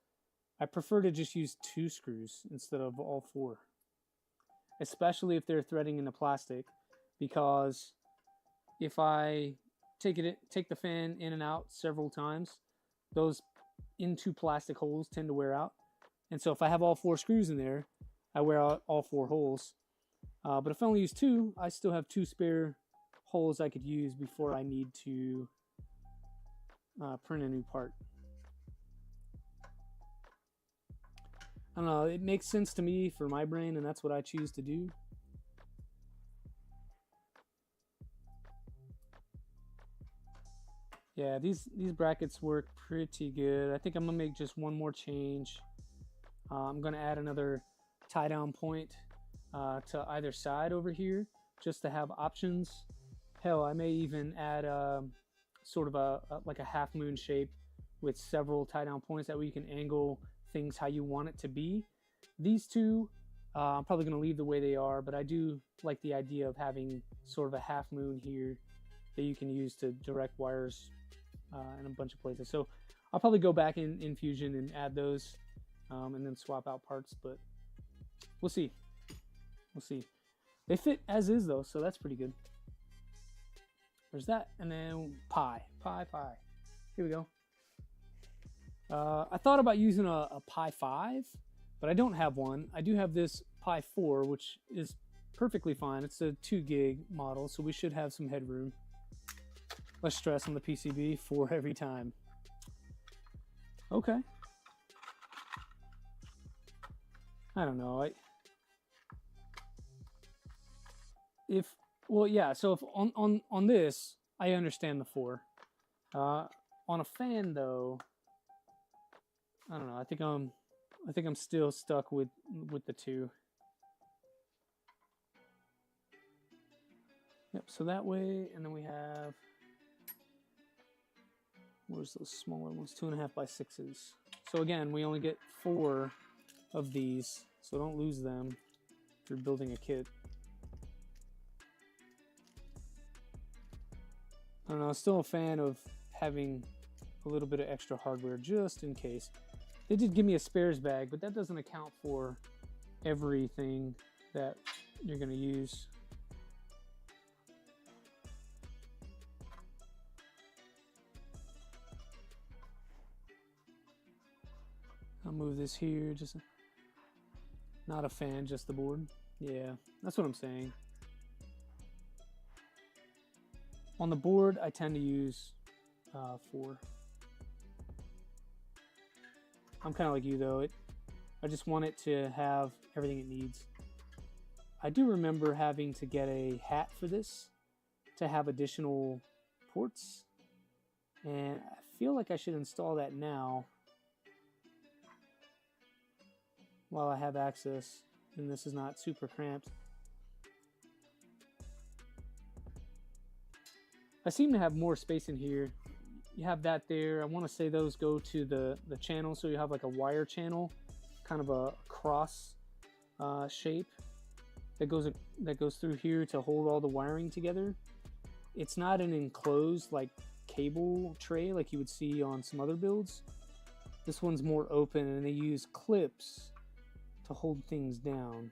I prefer to just use 2 screws instead of all 4. especially if they're threading into plastic, because if I take the fan in and out several times, those into plastic holes tend to wear out. And so if I have all 4 screws in there, I wear out all 4 holes. But if I only use 2, I still have 2 spare holes I could use before I need to print a new part. I don't know, it makes sense to me for my brain, and that's what I choose to do. Yeah, these brackets work pretty good. I think I'm gonna make just one more change. I'm gonna add another tie down point to either side over here, just to have options. Hell, I may even add sort of like a half moon shape with several tie down points, that way you can angle things how you want it to be. These two, I'm probably gonna leave the way they are, but I do like the idea of having sort of a half moon here that you can use to direct wires in a bunch of places. So I'll probably go back in Fusion and add those and then swap out parts, but we'll see. We'll see. They fit as is though, so that's pretty good. There's that, and then pi. Here we go. I thought about using a Pi 5, but I don't have one. I do have this Pi 4, which is perfectly fine. It's a 2 gig model, so we should have some headroom. Less stress on the PCB, 4 every time. Okay. I don't know. Well, yeah, so if on this, I understand the 4. On a fan though, I don't know. I think I'm still stuck with the 2. Yep, so that way, and then we have, where's those smaller ones? 2.5 by 6s. So again, we only get 4 of these, so don't lose them if you're building a kit. I don't know, I'm still a fan of having a little bit of extra hardware just in case. They did give me a spares bag, but that doesn't account for everything that you're going to use. I'll move this here, just not a fan, just the board. Yeah, that's what I'm saying. On the board, I tend to use 4. I'm kind of like you though. I just want it to have everything it needs. I do remember having to get a hat for this to have additional ports, and I feel like I should install that now while I have access and this is not super cramped. I seem to have more space in here. You have that there. I want to say those go to the channel, so you have like a wire channel, kind of a cross shape that goes through here to hold all the wiring together. It's not an enclosed like cable tray like you would see on some other builds. This one's more open, and they use clips to hold things down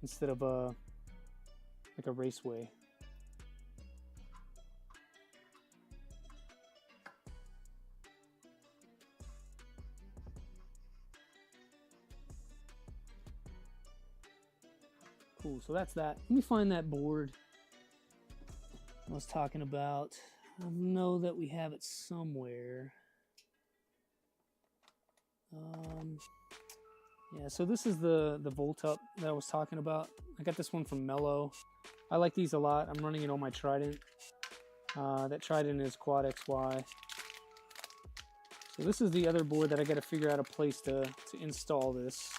instead of like a raceway. Cool, so that's that. Let me find that board I was talking about. I know that we have it somewhere. Yeah, so this is the volt up that I was talking about. I got this one from Mellow. I like these a lot. I'm running it on my Trident. That Trident is Quad XY. So this is the other board that I got to figure out a place to install this.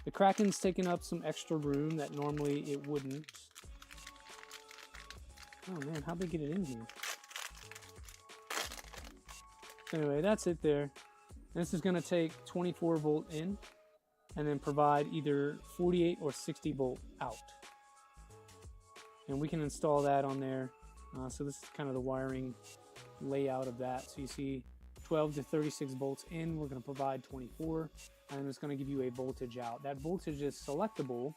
The Kraken's taking up some extra room that normally it wouldn't. Oh man, how'd they get it in here? Anyway, that's it there. This is going to take 24 volt in and then provide either 48 or 60 volt out. And we can install that on there. So this is kind of the wiring layout of that. So you see 12 to 36 volts in, we're going to provide 24, and it's going to give you a voltage out. That voltage is selectable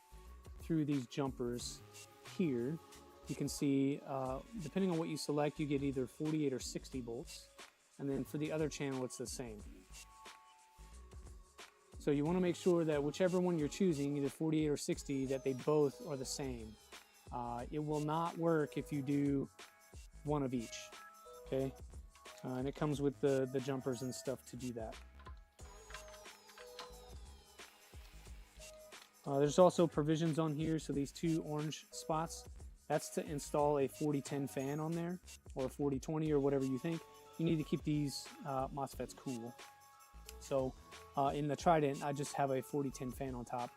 through these jumpers here, you can see, depending on what you select, you get either 48 or 60 volts. And then for the other channel, it's the same. So you want to make sure that whichever one you're choosing, either 48 or 60, that they both are the same. It will not work if you do one of each, okay? And it comes with the jumpers and stuff to do that. There's also provisions on here, so these two orange spots, that's to install a 4010 fan on there, or a 4020 or whatever you think. You need to keep these MOSFETs cool. So in the Trident, I just have a 4010 fan on top,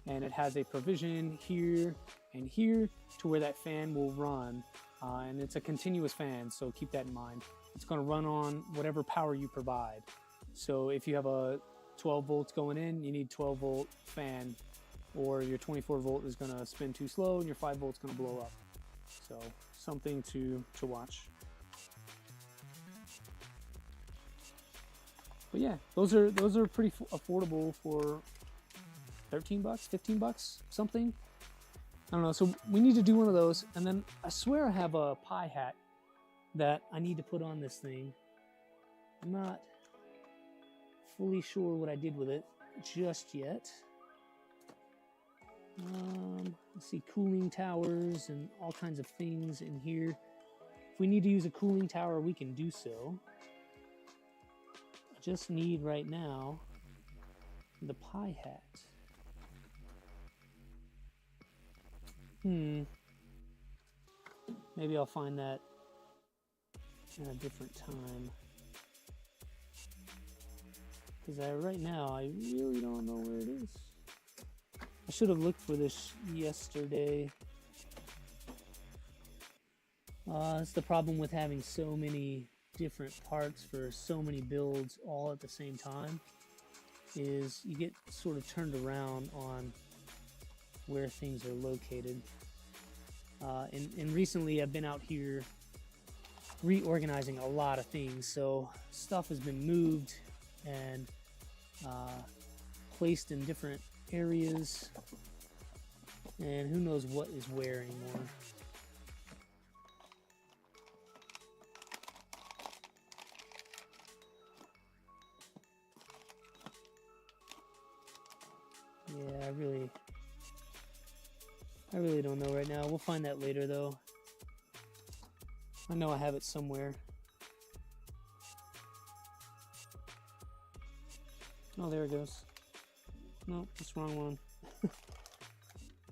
and it has a provision here and here to where that fan will run, and it's a continuous fan, so keep that in mind. It's going to run on whatever power you provide. So if you have a 12 volts going in, you need 12 volt fan, or your 24 volt is going to spin too slow and your 5 volts going to blow up. So something to watch. But yeah, those are pretty affordable for 13 bucks, 15 bucks, something. I don't know. So we need to do one of those, and then I swear I have a Pi hat that I need to put on this thing. I'm not fully sure what I did with it just yet. Let's see, cooling towers and all kinds of things in here. If we need to use a cooling tower, we can do so. I just need right now the Pi hat. Maybe I'll find that in a different time. Because right now, I really don't know where it is. I should have looked for this yesterday. That's the problem with having so many different parts for so many builds all at the same time, is you get sort of turned around on where things are located. And recently I've been out here reorganizing a lot of things, so stuff has been moved and placed in different areas, and who knows what is where anymore. Yeah, I really don't know right now. We'll find that later though. I know I have it somewhere. Oh, there it goes. Nope, that's the wrong one.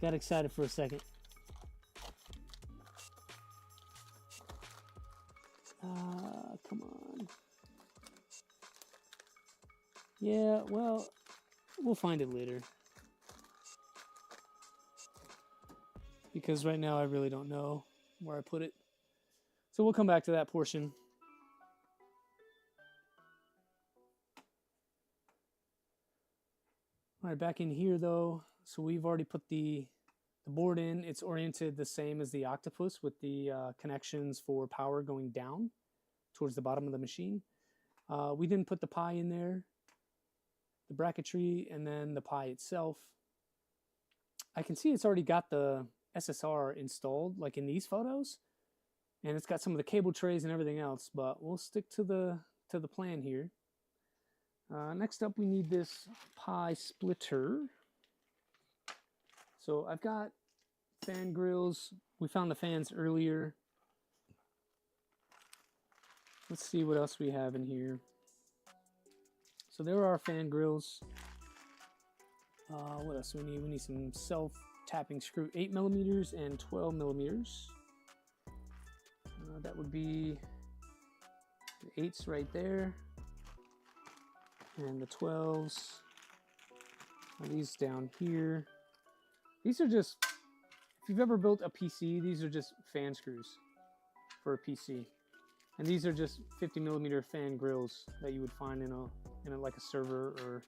Got excited for a second. Come on. Yeah, well, we'll find it later. Because right now I really don't know where I put it. So we'll come back to that portion. All right, back in here though, so we've already put the board in. It's oriented the same as the Octopus with the connections for power going down towards the bottom of the machine. We didn't put the Pi in there, the bracketry, and then the Pi itself. I can see it's already got the SSR installed, like in these photos, and it's got some of the cable trays and everything else, but we'll stick to the plan here. Next up, we need this Pi splitter. So I've got fan grills. We found the fans earlier. Let's see what else we have in here. So there are fan grills. What else do we need? We need some self-tapping screw, 8mm and 12mm. That would be the 8s right there. And the 12s are these down here. These are just, if you've ever built a PC, these are just fan screws for a PC. And these are just 50mm fan grills that you would find in a like a server or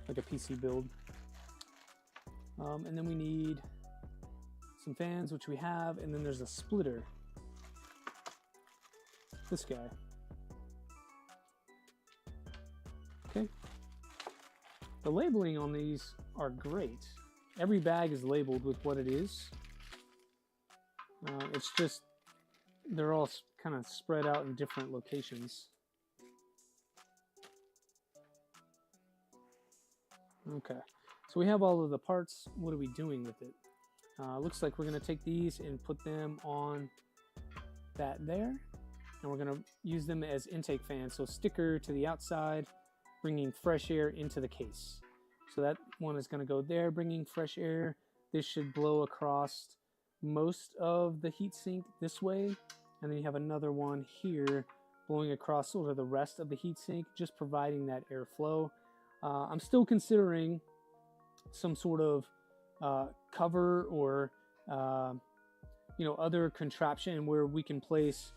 like a PC build. And then we need some fans, which we have, and then there's a splitter. This guy. Okay. The labeling on these are great. every bag is labeled with what it is. It's just, they're all kind of spread out in different locations. Okay, so we have all of the parts. What are we doing with it? Looks like we're going to take these and put them on that there, and we're going to use them as intake fans. So sticker to the outside, bringing fresh air into the case. So that one is going to go there, bringing fresh air. This should blow across most of the heatsink this way, and then you have another one here blowing across sort of the rest of the heatsink, just providing that airflow. I'm still considering some sort of cover or other contraption where we can place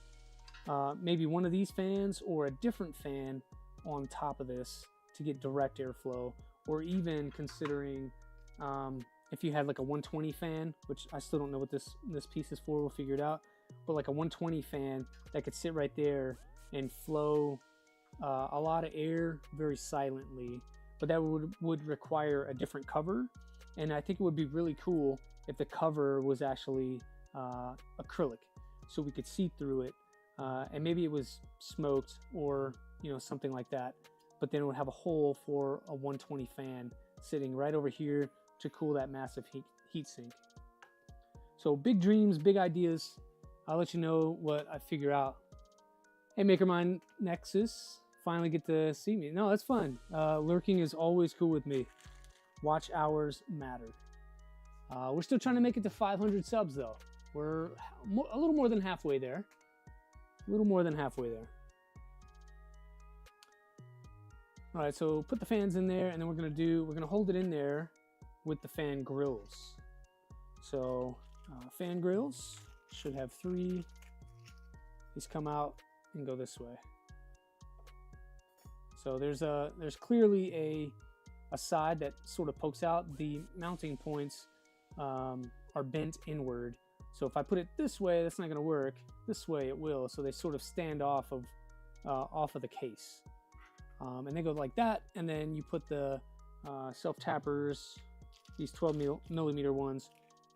maybe one of these fans or a different fan on top of this to get direct airflow, or even considering if you had like a 120 fan, which I still don't know what this piece is for, we'll figure it out, but like a 120 fan that could sit right there and flow a lot of air very silently, but that would require a different cover. And I think it would be really cool if the cover was actually acrylic, so we could see through it, and maybe it was smoked or something like that, but then it would have a hole for a 120 fan sitting right over here to cool that massive heat sink. So big dreams, big ideas. I'll let you know what I figure out. Hey, MakerMind Nexus, finally get to see me. No, that's fun. Lurking is always cool with me. Watch hours matter. We're still trying to make it to 500 subs though. We're a little more than halfway there. A little more than halfway there. All right, so put the fans in there, and then we're gonna hold it in there with the fan grills. So fan grills should have 3. These come out and go this way. So there's clearly a side that sort of pokes out. The mounting points are bent inward. So if I put it this way, that's not going to work. This way it will. So they sort of stand off of the case, and they go like that. And then you put the self tappers, these 12 millimeter ones,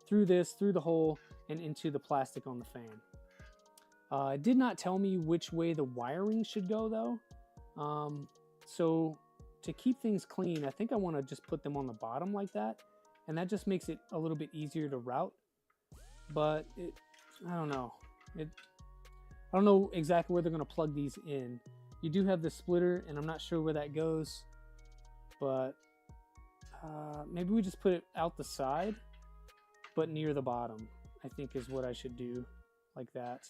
through the hole and into the plastic on the fan. It did not tell me which way the wiring should go though. So to keep things clean, I think I want to just put them on the bottom like that, and that just makes it a little bit easier to route. But I don't know. I don't know exactly where they're going to plug these in. You do have the splitter, and I'm not sure where that goes, but maybe we just put it out the side, but near the bottom, I think is what I should do, like that.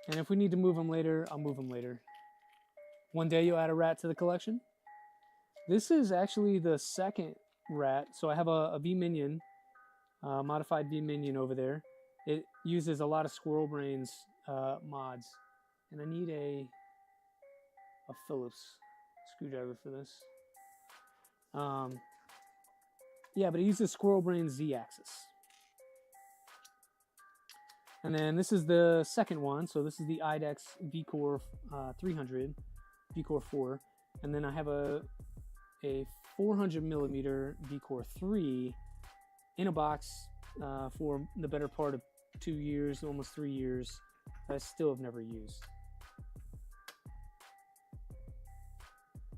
And if we need to move them later, I'll move them later. One day you'll add a rat to the collection. This is actually the second rat. So I have a V-Minion, modified V-Minion over there. It uses a lot of Squirrel Brains mods. And I need a Phillips screwdriver for this. Yeah, but it uses Squirrel Brains Z-axis. And then this is the second one. So this is the IDEX V-Core 300, V-Core 4. And then I have a 400 millimeter V-Core 3 in a box for the better part of 2 years, almost 3 years, that I still have never used.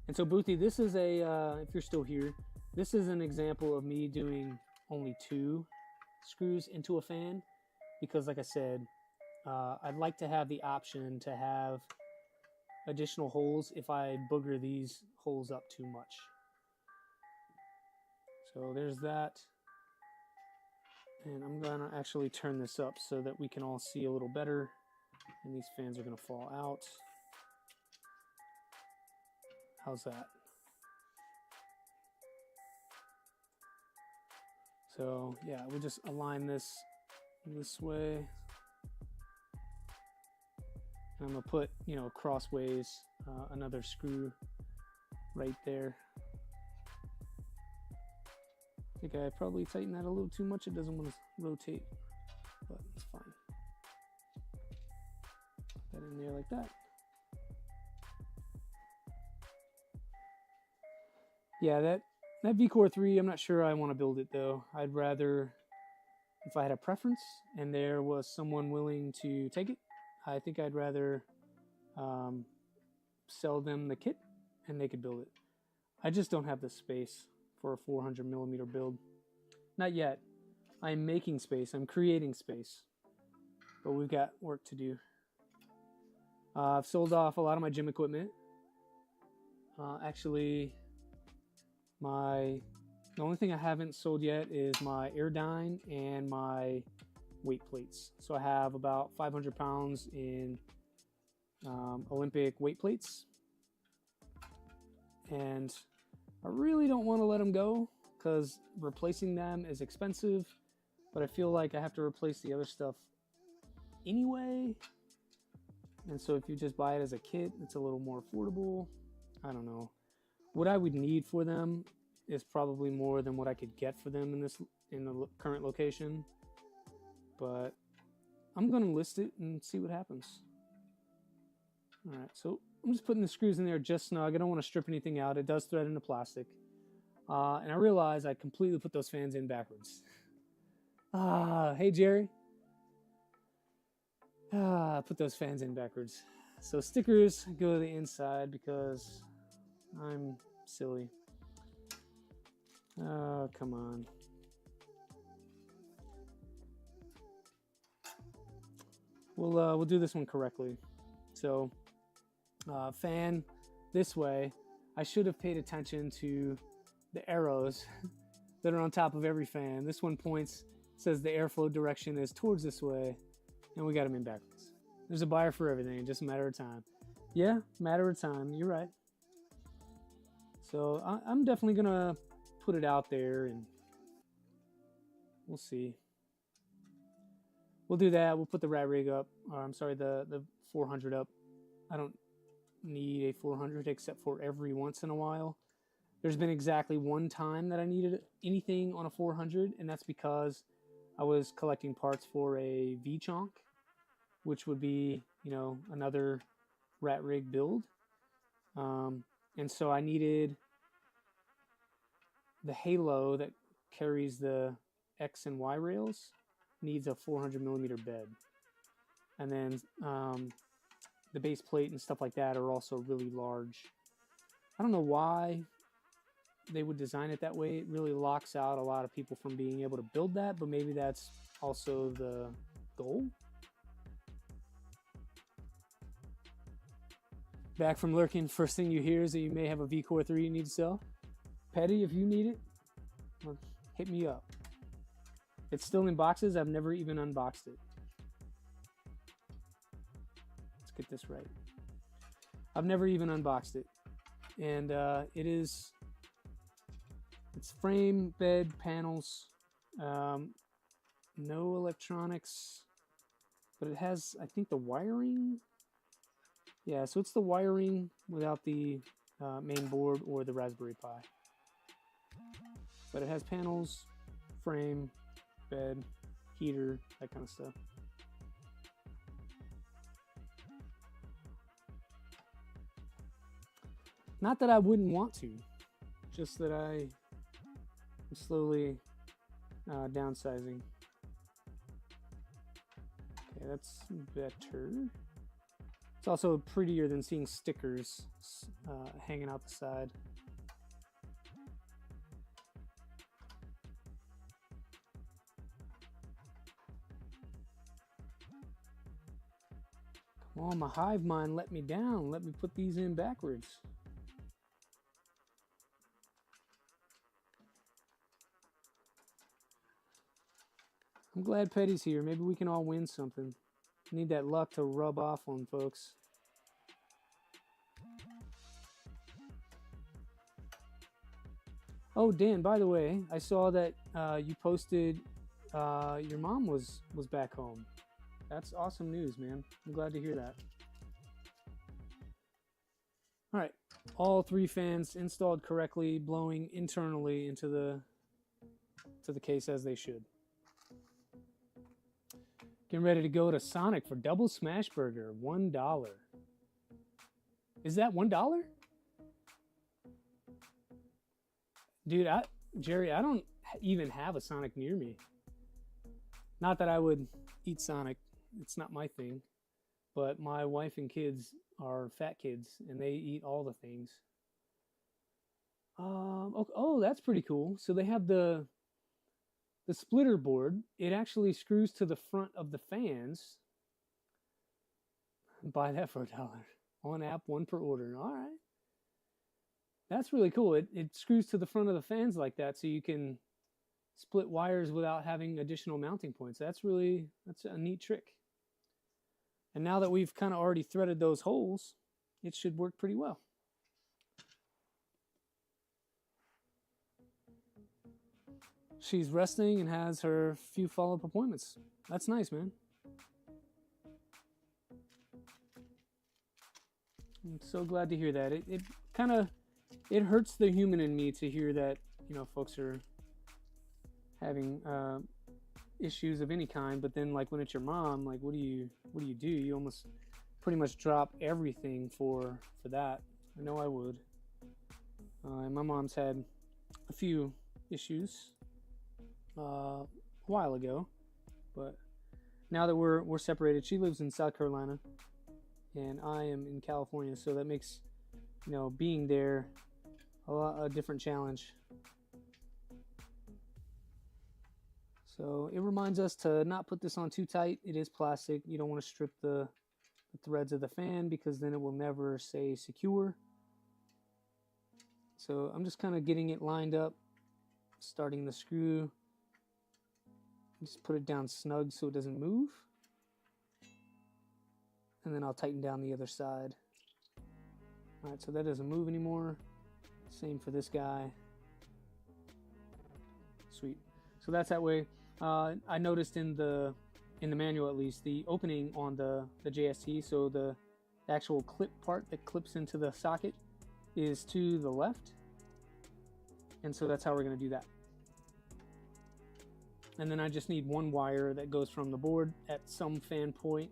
And so Boothie, this is if you're still here, this is an example of me doing only 2 screws into a fan, because like I said, I'd like to have the option to have additional holes if I booger these holes up too much. So there's that. And I'm gonna actually turn this up so that we can all see a little better, and these fans are gonna fall out. How's that? So yeah, we'll just align this way. And I'm gonna put, crossways, another screw right there. I think I probably tightened that a little too much. It doesn't want to rotate, but it's fine. Put that in there like that. Yeah, That V-Core 3, I'm not sure I want to build it though. I'd rather, if I had a preference and there was someone willing to take it, I think I'd rather sell them the kit and they could build it. I just don't have the space for a 400mm build. Not yet. I'm making space. I'm creating space. But we've got work to do. I've sold off a lot of my gym equipment. Actually, the only thing I haven't sold yet is my Airdyne and my weight plates. So I have about 500 pounds in Olympic weight plates. And I really don't want to let them go because replacing them is expensive, but I feel like I have to replace the other stuff anyway. And so if you just buy it as a kit, it's a little more affordable. I don't know. What I would need for them is probably more than what I could get for them in the current location. But I'm going to list it and see what happens. All right, so I'm just putting the screws in there just snug. I don't want to strip anything out. It does thread into plastic. And I realized I completely put those fans in backwards. Hey, Jerry. Put those fans in backwards. So stickers go to the inside because I'm silly. Oh, come on. We'll do this one correctly. So fan this way. I should have paid attention to the arrows that are on top of every fan. This one says the airflow direction is towards this way, and we got them in backwards. There's a buyer for everything, just a matter of time. Yeah, matter of time, you're right. So I'm definitely gonna put it out there and we'll see. We'll do that. We'll put the RatRig up, or I'm sorry, the 400 up. I don't need a 400 except for every once in a while. There's been exactly one time that I needed anything on a 400, and that's because I was collecting parts for a V-Chonk, which would be, you know, another RatRig build. And so I needed the halo that carries the X and Y rails needs a 400mm bed. And then the base plate and stuff like that are also really large. I don't know why they would design it that way. It really locks out a lot of people from being able to build that, but maybe that's also the goal. Back from lurking, first thing you hear is that you may have a V-Core 3 you need to sell. Petty, if you need it, well, hit me up. It's still in boxes. I've never even unboxed it. Let's get this right. I've never even unboxed it. And it's frame, bed, panels, no electronics, but it has, I think, the wiring. Yeah, so it's the wiring without the main board or the Raspberry Pi. But it has panels, frame, bed, heater, that kind of stuff. Not that I wouldn't want to, just that I'm slowly downsizing. Okay, that's better. It's also prettier than seeing stickers hanging out the side. Come on, my hive mind let me down. Let me put these in backwards. I'm glad Petty's here. Maybe we can all win something. Need that luck to rub off on folks. Oh, Dan, by the way, I saw that you posted your mom was back home. That's awesome news, man. I'm glad to hear that. All right, all 3 fans installed correctly, blowing internally into the case as they should. Getting ready to go to Sonic for Double Smash Burger, $1. Is that $1? Dude, Jerry, I don't even have a Sonic near me. Not that I would eat Sonic. It's not my thing. But my wife and kids are fat kids, and they eat all the things. Oh, that's pretty cool. So they have the splitter board. It actually screws to the front of the fans. Buy that for $1. On app, one per order. All right. That's really cool. It screws to the front of the fans like that, so you can split wires without having additional mounting points. That's a neat trick. And now that we've kind of already threaded those holes, it should work pretty well. She's resting and has her few follow-up appointments. That's nice, man. I'm so glad to hear that. It hurts the human in me to hear that, you know, folks are having issues of any kind. But then, like, when it's your mom, like, what do you do? You almost pretty much drop everything for that. I know I would. And my mom's had a few issues a while ago, but now that we're separated, she lives in South Carolina and I am in California, so that makes, you know, being there a different challenge. So it reminds us to not put this on too tight. It is plastic. You don't want to strip the threads of the fan, because then it will never stay secure. So I'm just kind of getting it lined up, starting the screw. Just put it down snug so it doesn't move. And then I'll tighten down the other side. All right, so that doesn't move anymore. Same for this guy. Sweet. So that's that way. I noticed in the manual, at least, the opening on the JST, so the actual clip part that clips into the socket is to the left. And so that's how we're going to do that. And then I just need one wire that goes from the board at some fan port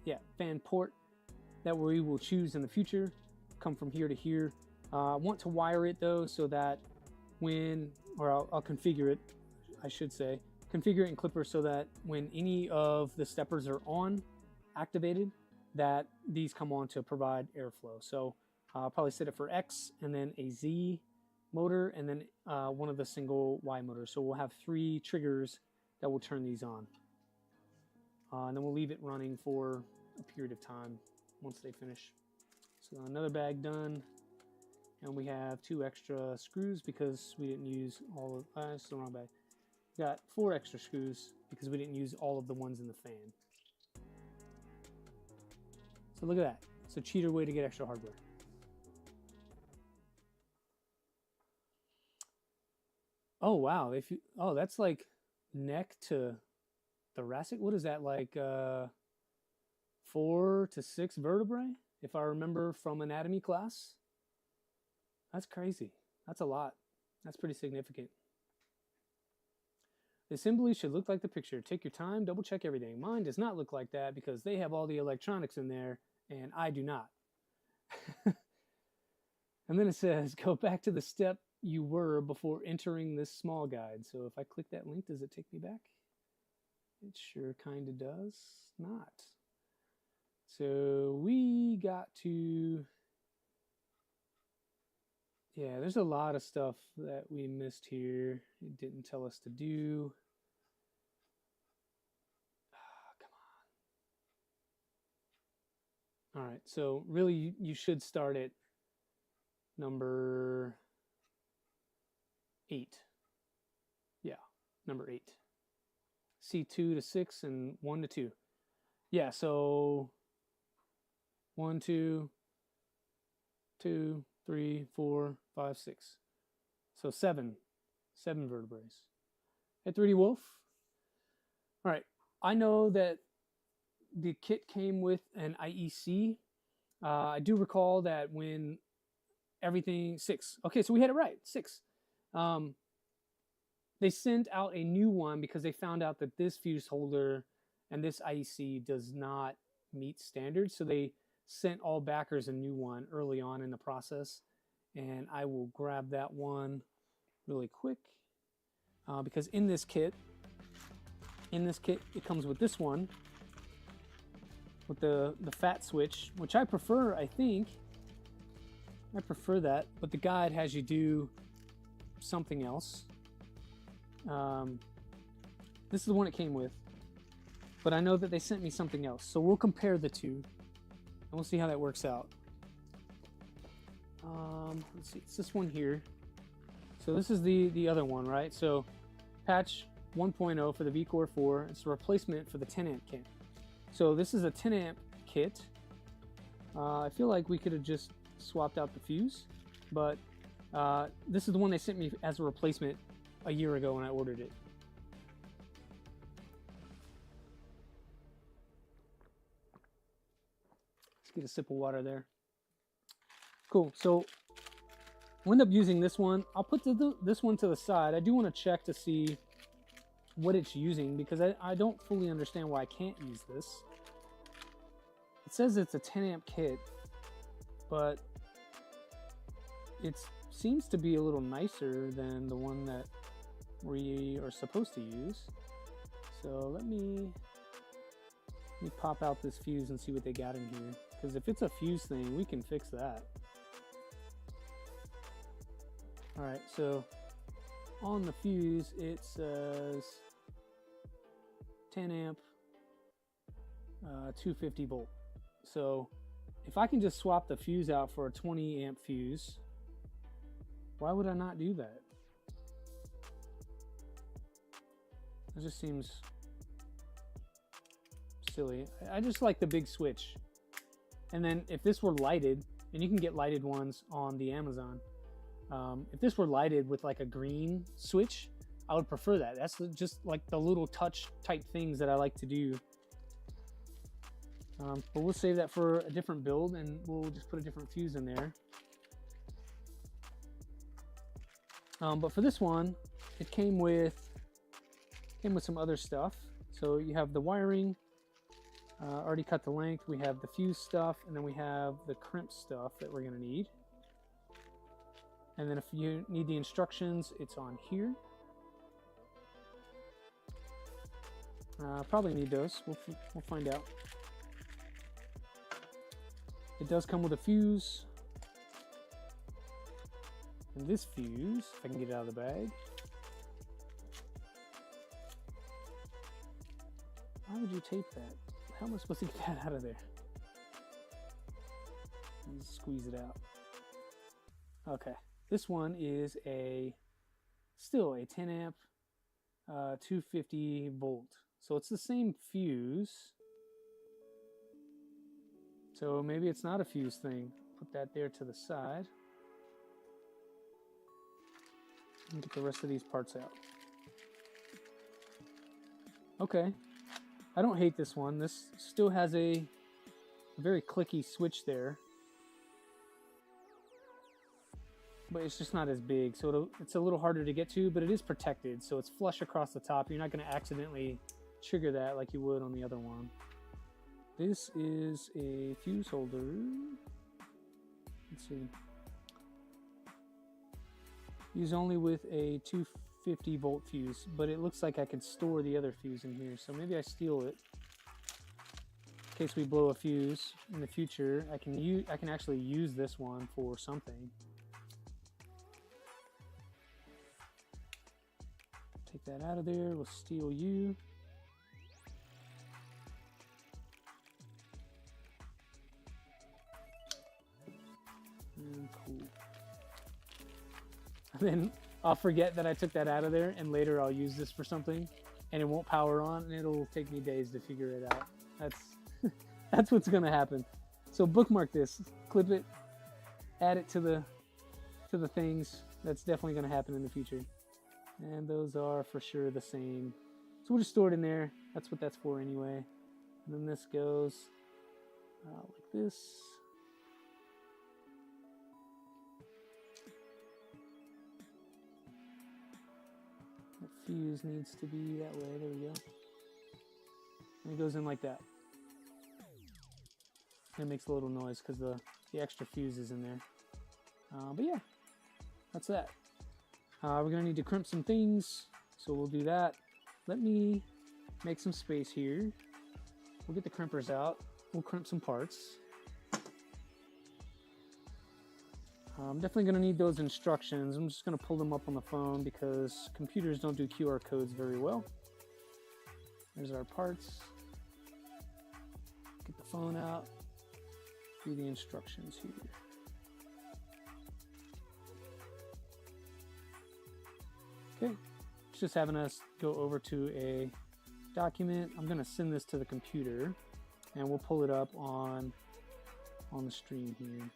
that we will choose in the future, come from here to here. I want to wire it though, so that I'll configure it, I should say, configure it in Clipper so that when any of the steppers are activated, that these come on to provide airflow. So I'll probably set it for X and then a Z motor, and then one of the single Y motors. So we'll have 3 triggers that will turn these on. And then we'll leave it running for a period of time once they finish. So another bag done. And we have 2 extra screws because we didn't use all of, that's the wrong bag. We got 4 extra screws because we didn't use all of the ones in the fan. So look at that. It's a cheater way to get extra hardware. Oh wow, that's like neck to thoracic. What is that, like 4 to 6 vertebrae, if I remember from anatomy class? That's crazy. That's a lot. That's pretty significant. The assembly should look like the picture. Take your time, double check everything. Mine does not look like that because they have all the electronics in there and I do not. And then it says, go back to the step you were before entering this small guide. So if I click that link, does it take me back? It sure kind of does not. So we got to, yeah, there's a lot of stuff that we missed here. It didn't tell us to do. Come on. All right, so really you should start at number 8. Yeah, number 8. C2 to 6 and 1 to 2. Yeah, so 1, 2, 2, 3, 4, 5, 6. So 7 vertebrae. Hey, 3D Wolf. All right, I know that the kit came with an IEC. I do recall that when everything 6. Okay, so we had it right, 6. They sent out a new one because they found out that this fuse holder and this IEC does not meet standards. So they sent all backers a new one early on in the process. And I will grab that one really quick because in this kit, it comes with this one, with the fat switch, which I prefer. I think I prefer that, but the guide has you do something else. This is the one it came with, but I know that they sent me something else, so we'll compare the two and we'll see how that works out. Let's see, it's this one here. So this is the other one, right? So patch 1.0 for the V-Core 4. It's a replacement for the 10 amp kit. So this is a 10 amp kit. I feel like we could have just swapped out the fuse, but this is the one they sent me as a replacement a year ago when I ordered it. Let's get a sip of water there. Cool, so we'll end up using this one. I'll put this one to the side. I do want to check to see what it's using because I don't fully understand why I can't use this. It says it's a 10 amp kit, but it seems to be a little nicer than the one that we are supposed to use. So let me pop out this fuse and see what they got in here, because if it's a fuse thing, we can fix that. All right, so on the fuse it says 10 amp 250 volt. So if I can just swap the fuse out for a 20 amp fuse, why would I not do that? It just seems silly. I just like the big switch. And then if this were lighted, and you can get lighted ones on the Amazon, if this were lighted with like a green switch, I would prefer that. That's just like the little touch type things that I like to do. But we'll save that for a different build, and we'll just put a different fuse in there. But for this one, it came with some other stuff. So you have the wiring, already cut the length. We have the fuse stuff, and then we have the crimp stuff that we're gonna need. And then if you need the instructions, it's on here. Probably need those. We'll find out. It does come with a fuse. And this fuse, if I can get it out of the bag. Why would you tape that? How am I supposed to get that out of there? Just squeeze it out. Okay. This one is still a 10 amp 250 volt. So it's the same fuse. So maybe it's not a fuse thing. Put that there to the side. And get the rest of these parts out. Okay. I don't hate this one. This still has a very clicky switch there. But it's just not as big, so it's a little harder to get to, but it is protected, so it's flush across the top. You're not going to accidentally trigger that like you would on the other one. This is a fuse holder. Let's see. Use only with a 250 volt fuse, but it looks like I can store the other fuse in here, so maybe I steal it. In case we blow a fuse in the future, I can actually use this one for something. Take that out of there. We'll steal you. And cool. And then I'll forget that I took that out of there, and later I'll use this for something, and it won't power on, and it'll take me days to figure it out. That's what's gonna happen. So bookmark this, clip it, add it to the things. That's definitely gonna happen in the future. And those are for sure the same. So we'll just store it in there. That's what that's for anyway. And then this goes like this. That fuse needs to be that way. There we go. And it goes in like that. It makes a little noise because the extra fuse is in there. But yeah, that's that. We're gonna need to crimp some things, so we'll do that. Let me make some space here. We'll get the crimpers out. We'll crimp some parts. I'm definitely gonna need those instructions. I'm just gonna pull them up on the phone because computers don't do QR codes very well. There's our parts. Get the phone out. Do the instructions here. Okay, it's just having us go over to a document. I'm gonna send this to the computer and we'll pull it up on the stream here.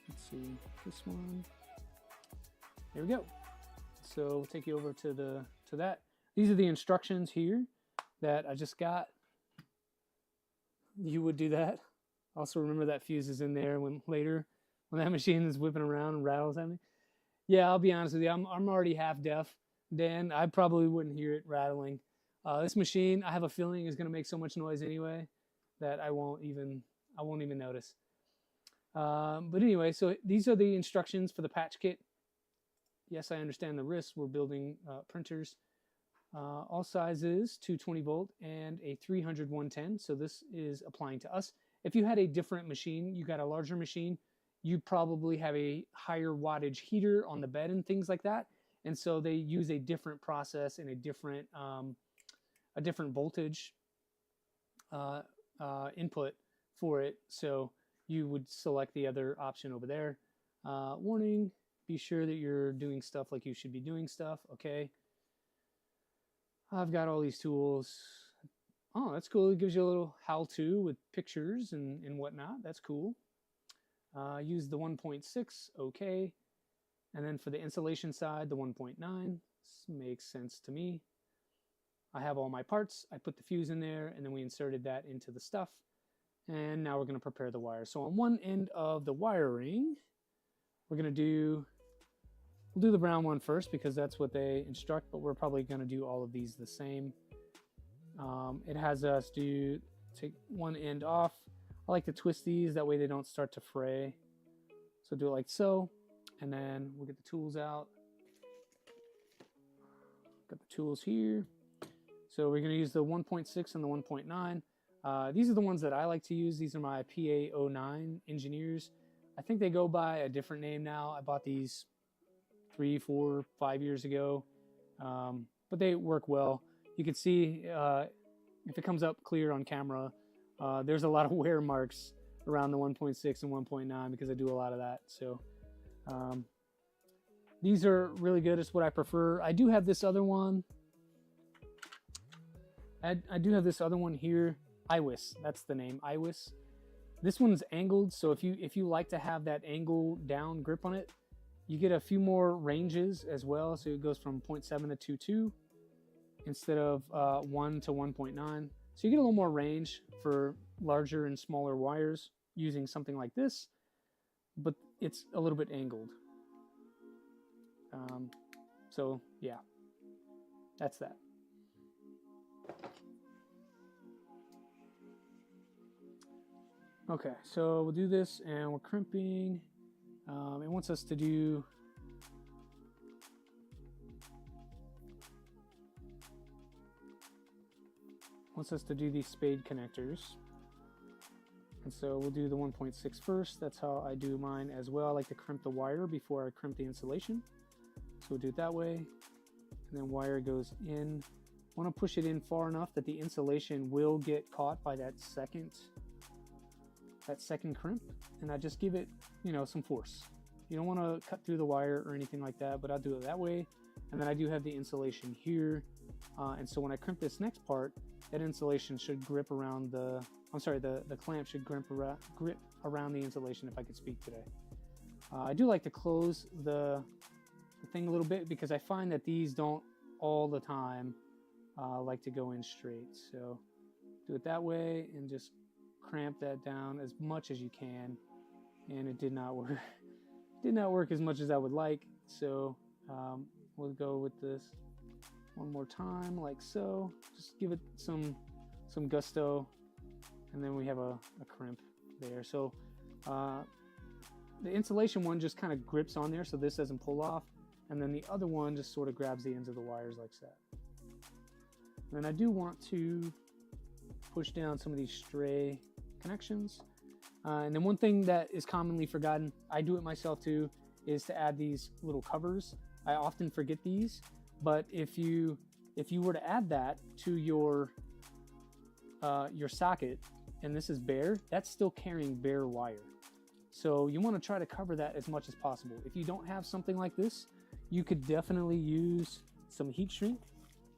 Let's see, this one. There we go. So we'll take you over to that. These are the instructions here that I just got. You would do that. Also remember that fuse is in there when later when that machine is whipping around and rattles at me. Yeah, I'll be honest with you. I'm already half deaf. Dan, I probably wouldn't hear it rattling. This machine, I have a feeling, is going to make so much noise anyway that I won't even notice. But anyway, so these are the instructions for the patch kit. Yes, I understand the risks. We're building printers. All sizes, 220 volt and a 300 110. So this is applying to us. If you had a different machine, you got a larger machine, you probably have a higher wattage heater on the bed and things like that. And so they use a different process and a different voltage input for it. So you would select the other option over there. Warning, be sure that you're doing stuff like you should be doing stuff. Okay. I've got all these tools. Oh, that's cool. It gives you a little how-to with pictures and whatnot. That's cool. Use the 1.6. Okay. And then for the insulation side, the 1.9. This makes sense to me. I have all my parts. I put the fuse in there, and then we inserted that into the stuff. And now we're going to prepare the wire. So on one end of the wiring, we'll do the brown one first because that's what they instruct, but we're probably going to do all of these the same. It has us take one end off. I like to twist these, that way they don't start to fray. So do it like so, and then we'll get the tools out. Got the tools here. So we're going to use the 1.6 and the 1.9. These are the ones that I like to use. These are my PA09 engineers. I think they go by a different name now. I bought these 3, 4, 5 years ago, but they work well. You can see if it comes up clear on camera, there's a lot of wear marks around the 1.6 and 1.9 because I do a lot of that. So these are really good. It's what I prefer. I do have this other one. I do have this other one here. IWIS, that's the name, IWIS. This one's angled, so if you like to have that angle down grip on it, you get a few more ranges as well. So it goes from 0.7 to 2.2 instead of 1 to 1.9. So you get a little more range for larger and smaller wires using something like this, but it's a little bit angled. So yeah, that's that. Okay, so we'll do this and we're crimping. It wants us to do these spade connectors. And so we'll do the 1.6 first. That's how I do mine as well. I like to crimp the wire before I crimp the insulation. So we'll do it that way. And then wire goes in. I want to push it in far enough that the insulation will get caught by that second crimp, and I just give it, some force. You don't want to cut through the wire or anything like that, but I'll do it that way. And then I do have the insulation here, and so when I crimp this next part, that insulation should grip around the clamp should grip around the insulation, if I could speak today. I do like to close the thing a little bit because I find that these don't all the time like to go in straight. So do it that way and just cramp that down as much as you can, and it did not work. Did not work as much as I would like. So we'll go with this one more time, like so. Just give it some gusto, and then we have a crimp there. So the insulation one just kind of grips on there, so this doesn't pull off. and then the other one just sort of grabs the ends of the wires like that. And then I do want to push down some of these stray connections. And then one thing that is commonly forgotten, I do it myself too, is to add these little covers. I often forget these, but if you were to add that to your socket, and this is bare, that's still carrying bare wire. So you want to try to cover that as much as possible. If you don't have something like this, you could definitely use some heat shrink.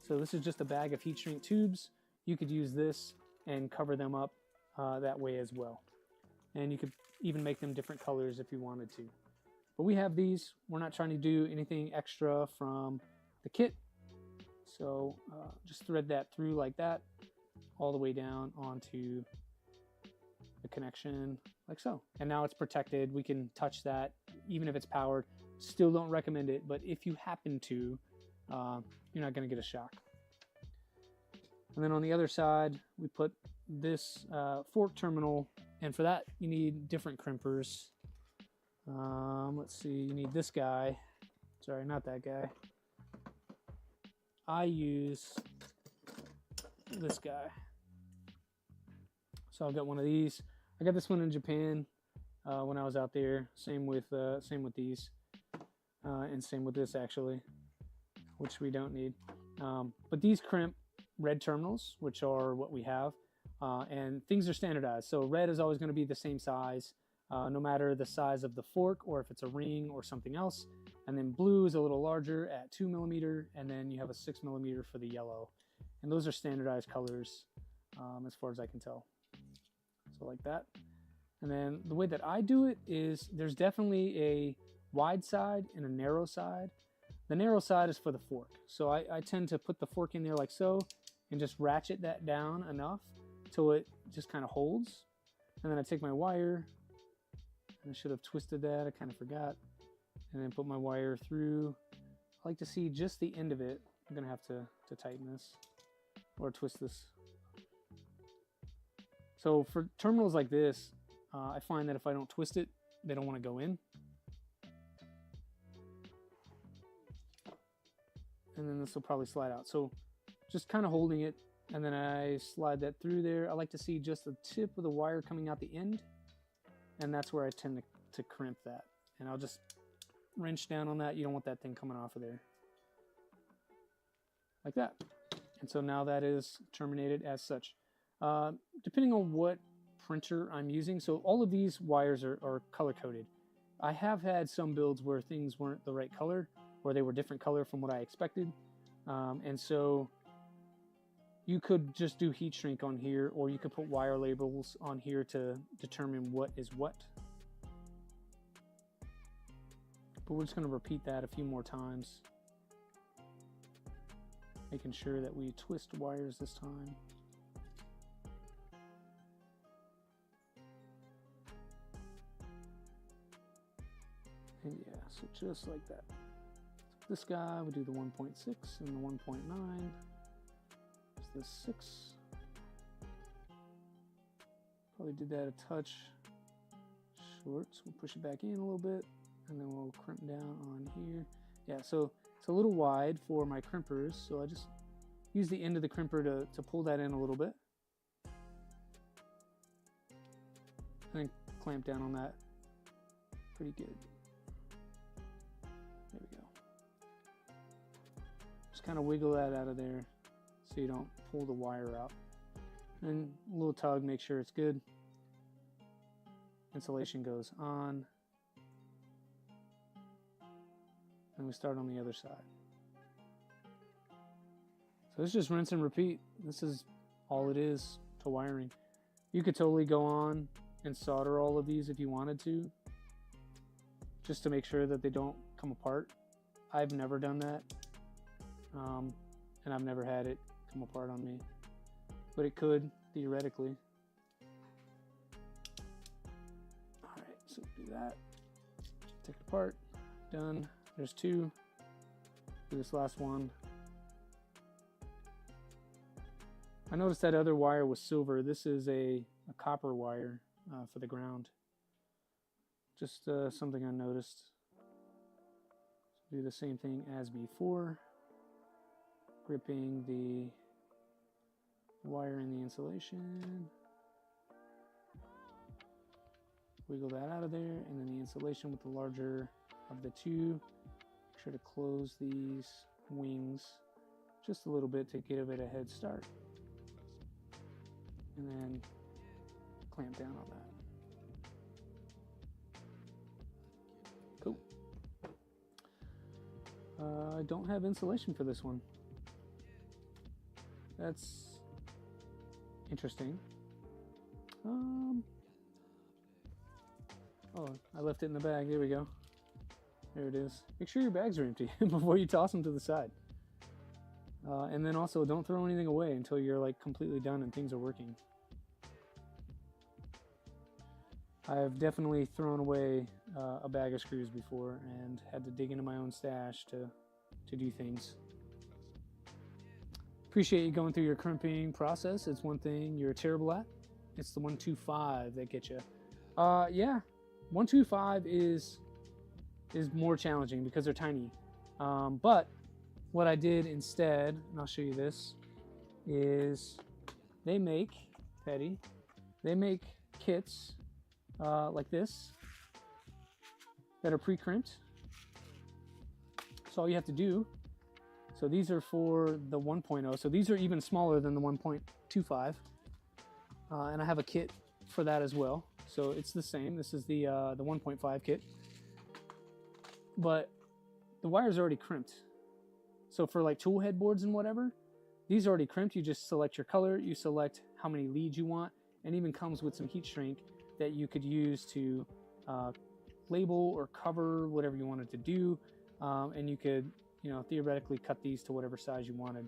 So this is just a bag of heat shrink tubes. You could use this and cover them up that way as well. And you could even make them different colors if you wanted to. But we have these. We're not trying to do anything extra from the kit. So just thread that through like that, all the way down onto the connection like so. And now it's protected. We can touch that even if it's powered. Still don't recommend it, but if you happen to, you're not going to get a shock. And then on the other side, we put this fork terminal, and for that you need different crimpers. Let's see, you need this guy. Sorry, not that guy. I use this guy. So I've got one of these. I got this one in Japan when I was out there. Same with these, and same with this actually, which we don't need. But these crimp red terminals, which are what we have, and things are standardized. So red is always going to be the same size, no matter the size of the fork or if it's a ring or something else. And then blue is a little larger at 2 millimeter, and then you have a 6 millimeter for the yellow. And those are standardized colors as far as I can tell. So like that. And then the way that I do it is there's definitely a wide side and a narrow side. The narrow side is for the fork. So I tend to put the fork in there like so and just ratchet that down enough till it just kind of holds. And then I take my wire, and I should have twisted that, I kind of forgot. And then put my wire through. I like to see just the end of it. I'm gonna have to tighten this or twist this. So for terminals like this, I find that if I don't twist it, they don't want to go in. And then this will probably slide out. So just kind of holding it, and then I slide that through there. I like to see just the tip of the wire coming out the end, and that's where I tend to crimp that. And I'll just wrench down on that. You don't want that thing coming off of there. Like that. And so now that is terminated as such. Depending on what printer I'm using, so all of these wires are color coded. I have had some builds where things weren't the right color, or they were different color from what I expected. And so you could just do heat shrink on here, or you could put wire labels on here to determine what is what. But we're just going to repeat that a few more times, making sure that we twist wires this time. And yeah, so just like that. So this guy, we do the 1.6 and the 1.9. There's the 6. Probably did that a touch short, so we'll push it back in a little bit, and then we'll crimp down on here. Yeah, so it's a little wide for my crimpers, so I just use the end of the crimper to pull that in a little bit. And then clamp down on that pretty good. There we go. Just kind of wiggle that out of there so you don't pull the wire out. And a little tug, make sure it's good. Insulation goes on. And we start on the other side. So it's just rinse and repeat. This is all it is to wiring. You could totally go on and solder all of these if you wanted to, just to make sure that they don't come apart. I've never done that, and I've never had it come apart on me, but it could theoretically. All right, so do that, take it apart, done. There's 2. Do this last one. I noticed that other wire was silver. This is a copper wire for the ground. Just something I noticed. Do the same thing as before, gripping the wire in the insulation. Wiggle that out of there, and then the insulation with the larger of the two. Make sure to close these wings just a little bit to give it a head start. And then clamp down on that. Cool. I don't have insulation for this one. That's interesting. Oh, I left it in the bag. There we go. There it is. Make sure your bags are empty before you toss them to the side. And then also don't throw anything away until you're like completely done and things are working. I've definitely thrown away a bag of screws before and had to dig into my own stash to do things. Appreciate you going through your crimping process. It's one thing you're terrible at. It's the 125 that gets you. Yeah, 125 is more challenging because they're tiny. But what I did instead, and I'll show you this, is they make, Petty, they make kits like this that are pre-crimped. So all you have to do, so these are for the 1.0, so these are even smaller than the 1.25, and I have a kit for that as well. So it's the same. This is the 1.5 kit, but the wire's already crimped. So for like tool headboards and whatever, these are already crimped. You just select your color, you select how many leads you want, and even comes with some heat shrink that you could use to label or cover whatever you wanted to do. And you could, theoretically cut these to whatever size you wanted.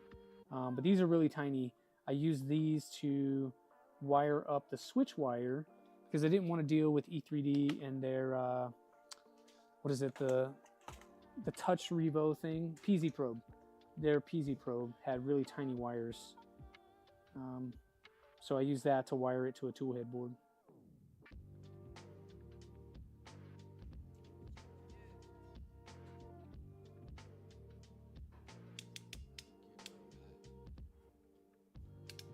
But these are really tiny. I use these to wire up the switch wire because I didn't want to deal with E3D and their, what is it, the Touch Revo thing, PZ Probe. Their PZ Probe had really tiny wires. So I use that to wire it to a tool headboard.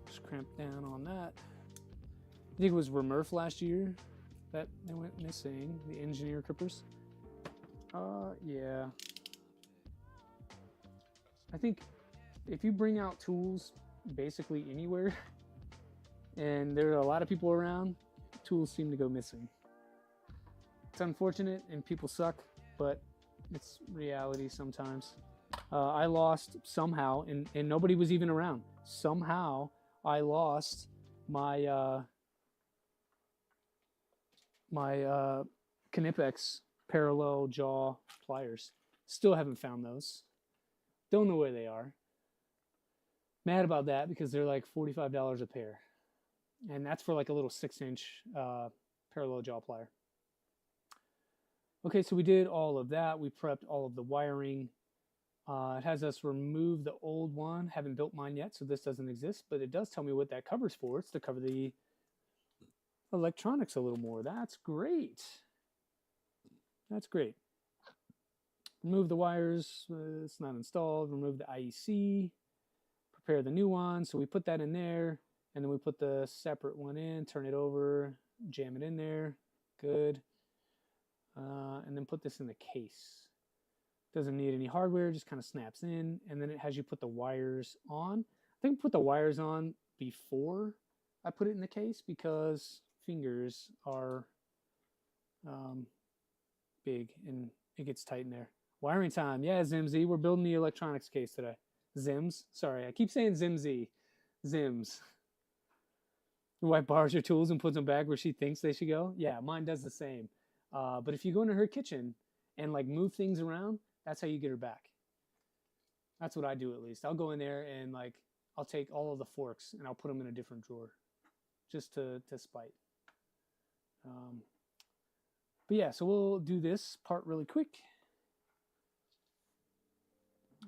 Just cramp down on that. I think it was Remurf last year that they went missing, the engineer crimpers. Yeah. I think if you bring out tools basically anywhere and there are a lot of people around, tools seem to go missing. It's unfortunate and people suck, but it's reality sometimes. I lost somehow, and nobody was even around. Somehow I lost my Knipex parallel jaw pliers. Still haven't found those. Don't know where they are. Mad about that because they're like $45 a pair. And that's for like a little 6-inch parallel jaw plier. Okay, so we did all of that. We prepped all of the wiring. It has us remove the old one. Haven't built mine yet, so this doesn't exist, but it does tell me what that cover's for. It's to cover the electronics a little more. That's great. That's great. Remove the wires. It's not installed. Remove the IEC. Prepare the new one. So we put that in there, and then we put the separate one in, turn it over, jam it in there. Good. And then put this in the case. Doesn't need any hardware, just kind of snaps in, and then it has you put the wires on. I think I put the wires on before I put it in the case because fingers are big and it gets tight in there. Wiring time. Yeah, Zimzy. We're building the electronics case today. Zims. Sorry, I keep saying Zimzy. Zims. Your wife borrows your tools and puts them back where she thinks they should go. Yeah, mine does the same. But if you go into her kitchen and like move things around, that's how you get her back. That's what I do at least. I'll go in there and like I'll take all of the forks and I'll put them in a different drawer just to spite. But yeah, so we'll do this part really quick.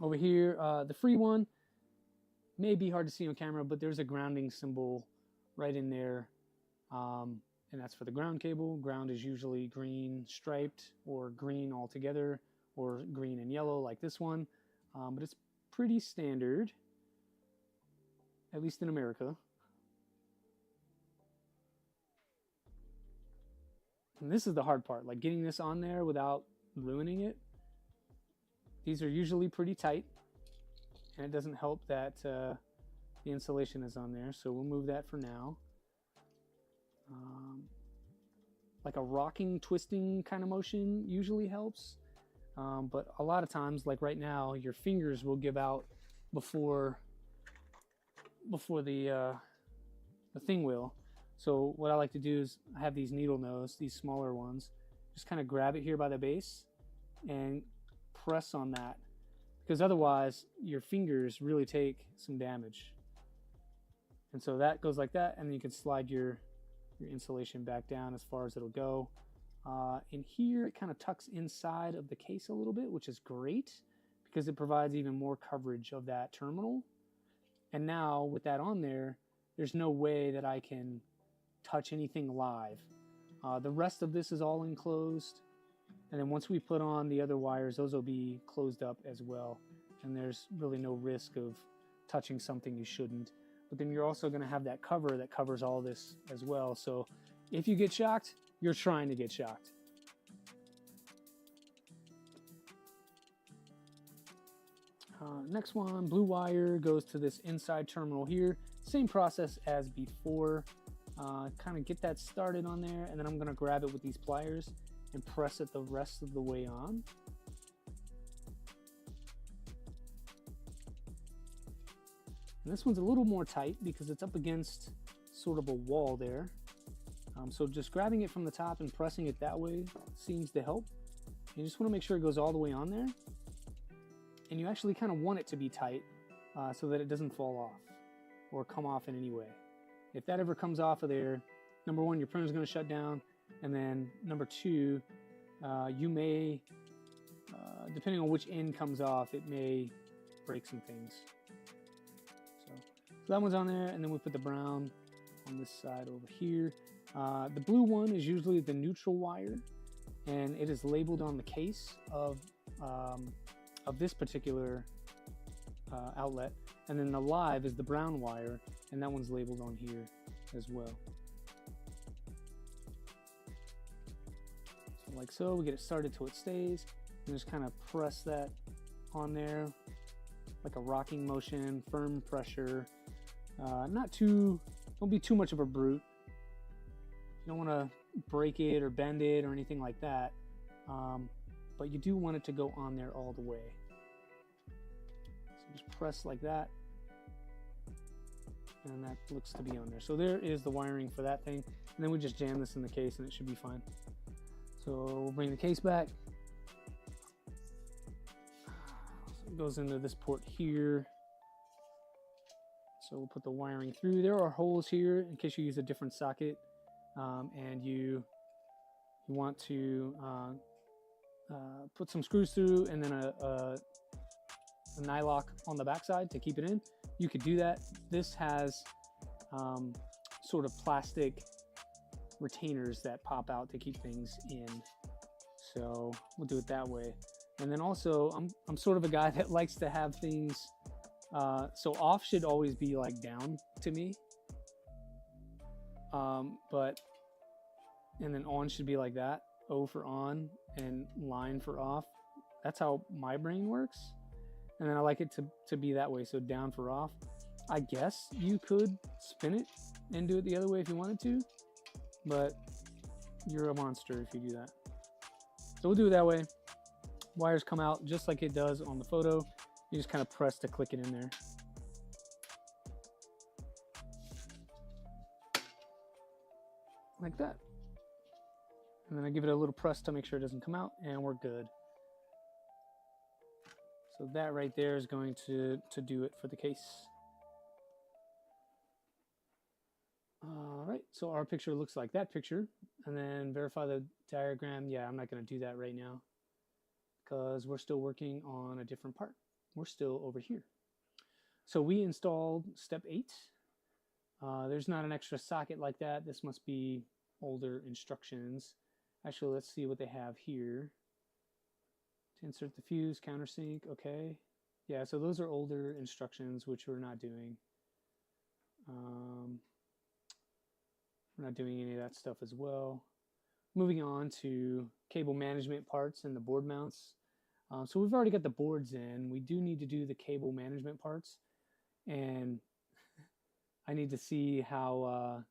Over here, the free one may be hard to see on camera, but there's a grounding symbol right in there. And that's for the ground cable. Ground is usually green striped or green altogether or green and yellow like this one, but it's pretty standard, at least in America. And this is the hard part, like getting this on there without ruining it. These are usually pretty tight, and it doesn't help that the insulation is on there, so we'll move that for now. Like a rocking, twisting kind of motion usually helps, but a lot of times, like right now, your fingers will give out before the thing will. So what I like to do is I have these needle nose, these smaller ones, just kind of grab it here by the base and press on that, because otherwise your fingers really take some damage. And so that goes like that, and then you can slide your insulation back down as far as it'll go. In here, it kind of tucks inside of the case a little bit, which is great because it provides even more coverage of that terminal. And now with that on there, there's no way that I can touch anything live. The rest of this is all enclosed. And then once we put on the other wires, those will be closed up as well. And there's really no risk of touching something you shouldn't. But then you're also going to have that cover that covers all this as well. So if you get shocked, you're trying to get shocked. Next one, blue wire goes to this inside terminal here. Same process as before. Kind of get that started on there, and then I'm going to grab it with these pliers and press it the rest of the way on. And this one's a little more tight because it's up against sort of a wall there. So just grabbing it from the top and pressing it that way seems to help. You just want to make sure it goes all the way on there. And you actually kind of want it to be tight so that it doesn't fall off or come off in any way. If that ever comes off of there, number one, your printer's going to shut down. And then number two, you may, depending on which end comes off, it may break some things. So that one's on there, and then we put the brown on this side over here. The blue one is usually the neutral wire, and it is labeled on the case of this particular outlet. And then the live is the brown wire, and that one's labeled on here as well. So like so, we get it started till it stays, and just kind of press that on there like a rocking motion, firm pressure. Don't be too much of a brute. You don't want to break it or bend it or anything like that, but you do want it to go on there all the way. So just press like that, and that looks to be on there. So there is the wiring for that thing, and then we just jam this in the case and it should be fine. So we'll bring the case back. So it goes into this port here. So we'll put the wiring through. There are holes here in case you use a different socket and you want to put some screws through and then a nylock on the backside to keep it in. You could do that. This has sort of plastic retainers that pop out to keep things in. So we'll do it that way. And then also, I'm sort of a guy that likes to have things, so off should always be like down to me. And then on should be like that, O for on and line for off. That's how my brain works. And then I like it to be that way, so down for off. I guess you could spin it and do it the other way if you wanted to, but you're a monster if you do that. So we'll do it that way. Wires come out just like it does on the photo. You just kind of press to click it in there. Like that. And then I give it a little press to make sure it doesn't come out, and we're good. So that right there is going to do it for the case. All right, so our picture looks like that picture. And then verify the diagram. Yeah, I'm not going to do that right now because we're still working on a different part. We're still over here. So we installed step 8. There's not an extra socket like that. This must be older instructions. Actually, let's see what they have here To insert the fuse, countersink, okay. Yeah, so those are older instructions, which we're not doing. We're not doing any of that stuff as well. Moving on to cable management parts and the board mounts. So we've already got the boards in. We do need to do the cable management parts. And I need to see how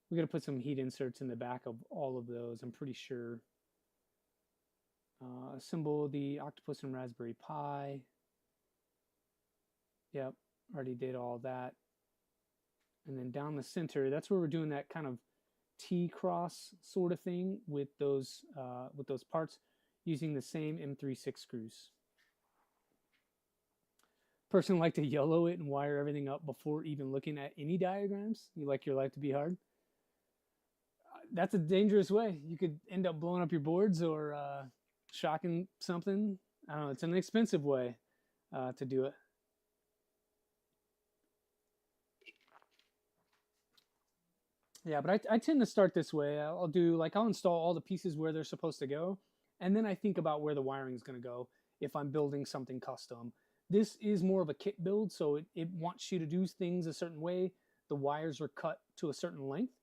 we're going to put some heat inserts in the back of all of those, I'm pretty sure. Assemble the octopus and Raspberry Pi. Yep, already did all that. And then down the center, that's where we're doing that kind of T-cross sort of thing with those parts using the same M36 screws. Personally, like to yellow it and wire everything up before even looking at any diagrams. You like your life to be hard? That's a dangerous way. You could end up blowing up your boards or shocking something. I don't know. It's an expensive way to do it. Yeah, but I tend to start this way. I'll install all the pieces where they're supposed to go, and then I think about where the wiring is going to go if I'm building something custom. This is more of a kit build, so it wants you to do things a certain way. The wires are cut to a certain length,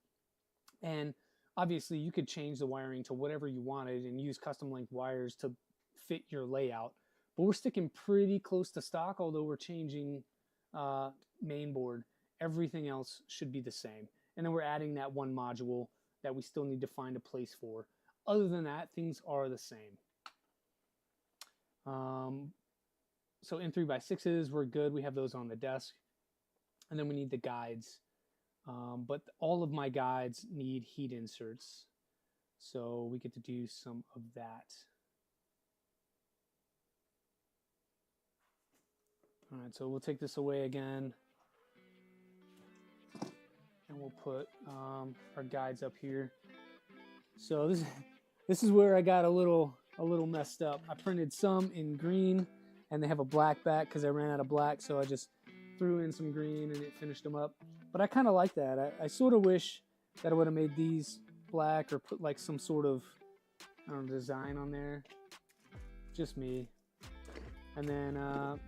and obviously you could change the wiring to whatever you wanted and use custom length wires to fit your layout. But we're sticking pretty close to stock, although we're changing main board. Everything else should be the same. And then we're adding that one module that we still need to find a place for. Other than that, things are the same. So in 3x6s, we're good. We have those on the desk. And then we need the guides. But all of my guides need heat inserts. So we get to do some of that. All right, so we'll take this away again. And we'll put our guides up here. So this is where I got a little messed up. I printed some in green, and they have a black back because I ran out of black. So I just threw in some green, and it finished them up. But I kind of like that. I sort of wish that I would have made these black or put like some sort of, I don't know, design on there. Just me. And then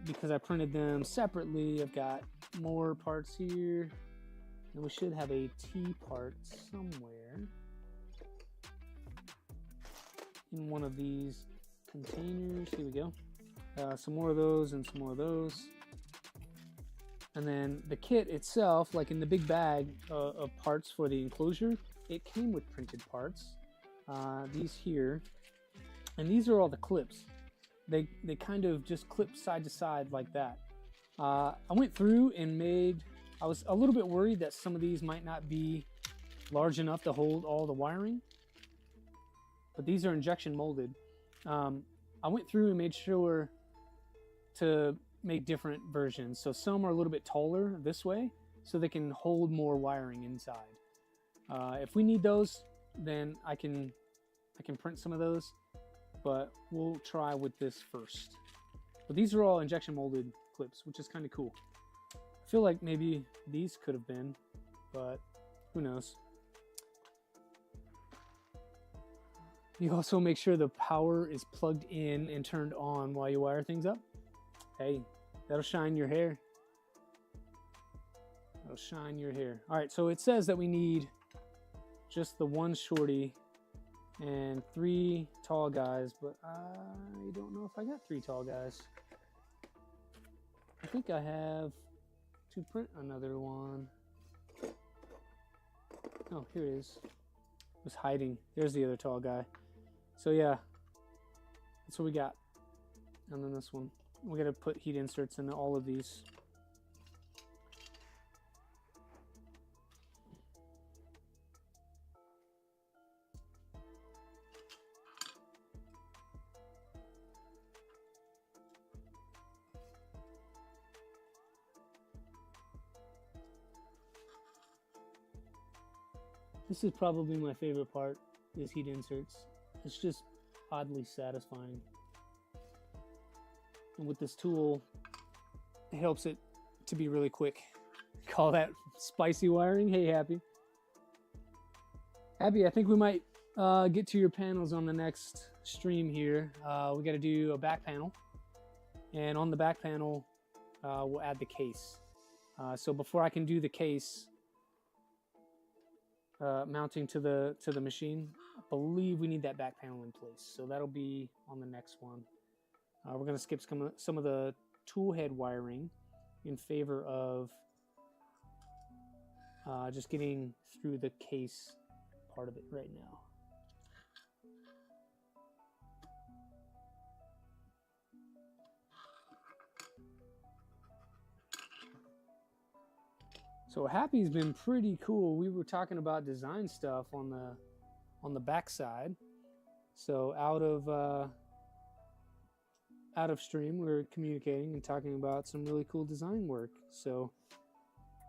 because I printed them separately, I've got more parts here. And we should have a T part somewhere in one of these containers. Here we go. Some more of those and some more of those. And then the kit itself, like in the big bag of parts for the enclosure, it came with printed parts. These here. And these are all the clips. They kind of just clip side to side like that. I went through and made... I was a little bit worried that some of these might not be large enough to hold all the wiring, but these are injection molded. I went through and made sure to make different versions. So some are a little bit taller this way, so they can hold more wiring inside. If we need those, then I can print some of those, but we'll try with this first. But these are all injection molded clips, which is kind of cool. I feel like maybe these could have been, but who knows. You also make sure the power is plugged in and turned on while you wire things up. Hey, that'll shine your hair. That'll shine your hair. All right, so it says that we need just the one shorty and 3 tall guys, but I don't know if I got 3 tall guys. I think I have to print another one. Oh, here it is. It was hiding. There's the other tall guy. So yeah, that's what we got. And then this one. We're gonna put heat inserts into all of these. This is probably my favorite part, is heat inserts. It's just oddly satisfying. And with this tool, it helps it to be really quick. Call that spicy wiring. Hey, Happy. Happy, I think we might get to your panels on the next stream here. We got to do a back panel, and on the back panel, we'll add the case. So before I can do the case mounting to the machine, I believe we need that back panel in place. So that'll be on the next one. We're going to skip some of the tool head wiring in favor of just getting through the case part of it right now. So Happy's been pretty cool. We were talking about design stuff on the back side. So out of stream, we were communicating and talking about some really cool design work. So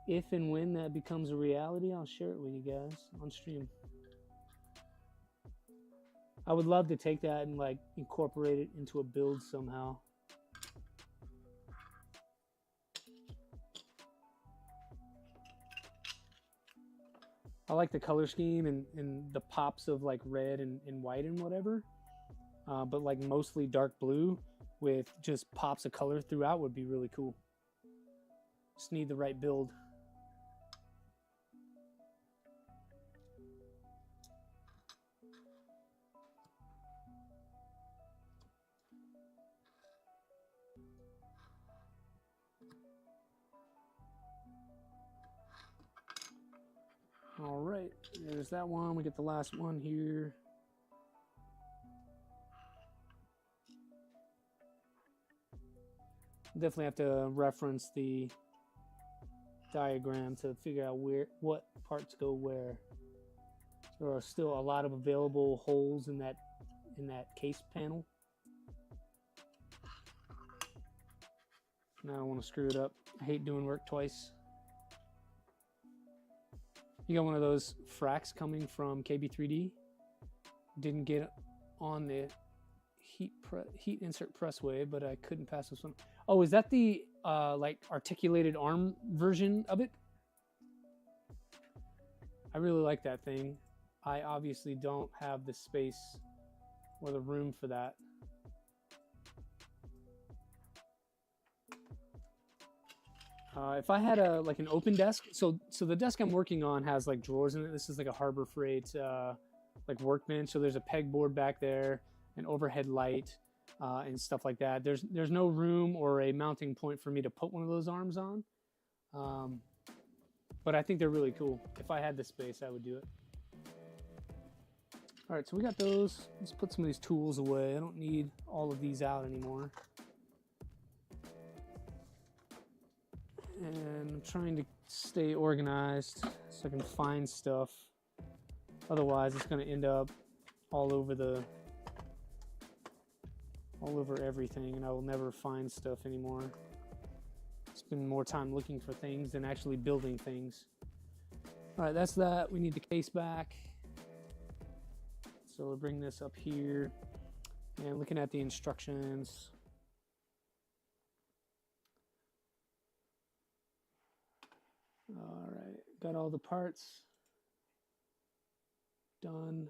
if and when that becomes a reality, I'll share it with you guys on stream. I would love to take that and like incorporate it into a build somehow. I like the color scheme and the pops of like red and white and whatever, but like mostly dark blue with just pops of color throughout would be really cool. Just need the right build. All right, there's that one. We get the last one here. Definitely have to reference the diagram to figure out what parts go where. There are still a lot of available holes in that case panel. Now I don't want to screw it up. I hate doing work twice. You got one of those fracks coming from KB3D. Didn't get on the heat insert press way, but I couldn't pass this one. Oh, is that the like articulated arm version of it? I really like that thing. I obviously don't have the space or the room for that. If I had like an open desk, so the desk I'm working on has like drawers in it. This is like a Harbor Freight like workbench. So there's a pegboard back there, an overhead light, and stuff like that. There's no room or a mounting point for me to put one of those arms on. But I think they're really cool. If I had the space, I would do it. All right, so we got those. Let's put some of these tools away. I don't need all of these out anymore. And I'm trying to stay organized so I can find stuff. Otherwise, it's going to end up all over everything, and I will never find stuff anymore. Spend more time looking for things than actually building things. All right, that's that. We need the case back. So we'll bring this up here and looking at the instructions. All right, got all the parts done.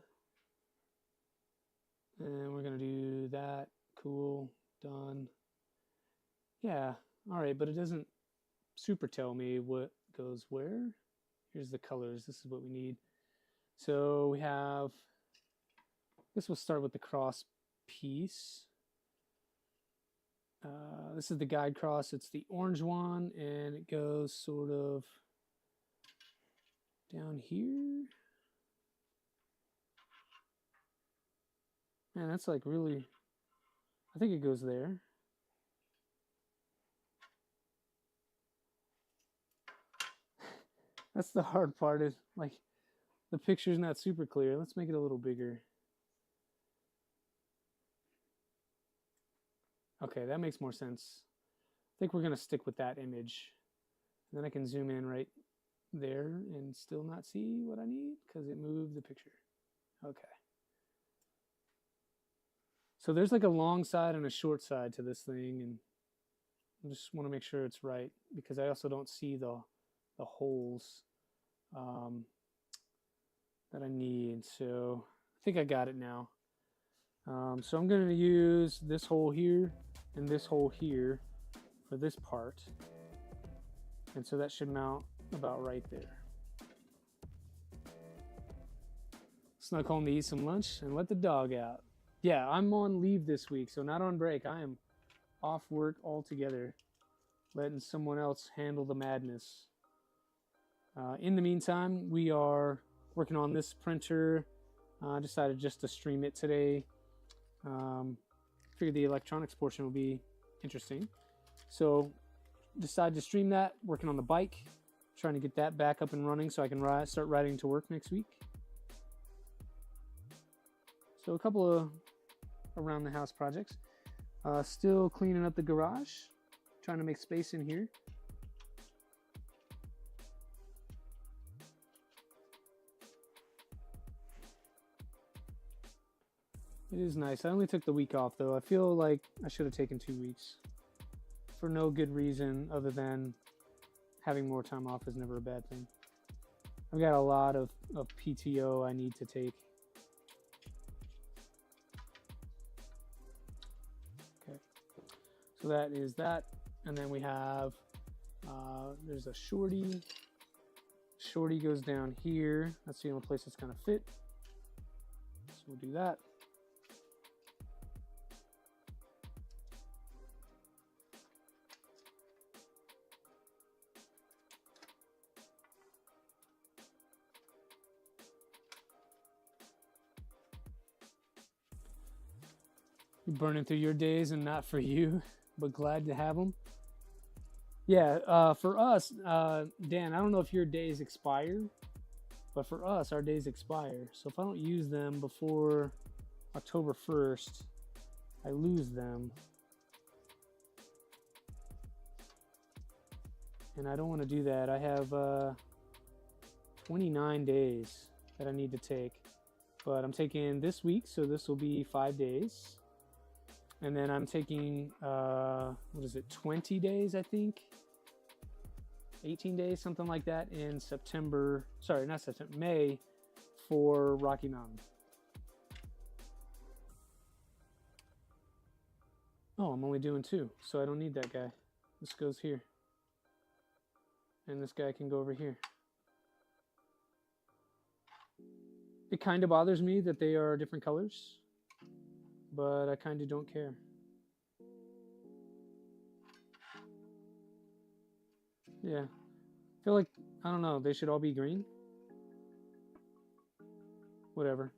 And we're gonna do that. Cool, done. Yeah, all right, but it doesn't super tell me what goes where. Here's the colors, this is what we need. So we have, I guess we'll start with the cross piece. This is the guide cross, it's the orange one, and it goes sort of down here. Man, that's like really, I think it goes there. That's the hard part, is like the picture's not super clear. Let's make it a little bigger. Okay, that makes more sense. I think we're gonna stick with that image. And then I can zoom in right there and still not see what I need because it moved the picture. Okay. So there's like a long side and a short side to this thing, and I just want to make sure it's right because I also don't see the holes that I need. So I think I got it now. So I'm going to use this hole here and this hole here for this part. And so that should mount about right there. Snuck home to eat some lunch and let the dog out. Yeah, I'm on leave this week, so not on break. I am off work altogether, letting someone else handle the madness. In the meantime, we are working on this printer. I decided just to stream it today. Figured the electronics portion will be interesting. So decided to stream that, working on the bike, trying to get that back up and running so I can start riding to work next week. So a couple of around the house projects. Still cleaning up the garage, trying to make space in here. It is nice. I only took the week off though. I feel like I should have taken 2 weeks for no good reason other than having more time off is never a bad thing. I've got a lot of PTO I need to take. Okay, so that is that. And then we have, there's a shorty. Shorty goes down here. That's the only place that's gonna fit. So we'll do that. You're burning through your days and not for you, but glad to have them. Yeah, for us, Dan, I don't know if your days expire, but for us, our days expire. So if I don't use them before October 1st, I lose them. And I don't want to do that. I have 29 days that I need to take, but I'm taking this week, so this will be 5 days. And then I'm taking, what is it, 20 days, I think? 18 days, something like that, in September, sorry, not September, May, for Rocky Mountain. Oh, I'm only doing 2, so I don't need that guy. This goes here. And this guy can go over here. It kind of bothers me that they are different colors, but I kind of don't care. Yeah, I feel like, I don't know, they should all be green. Whatever.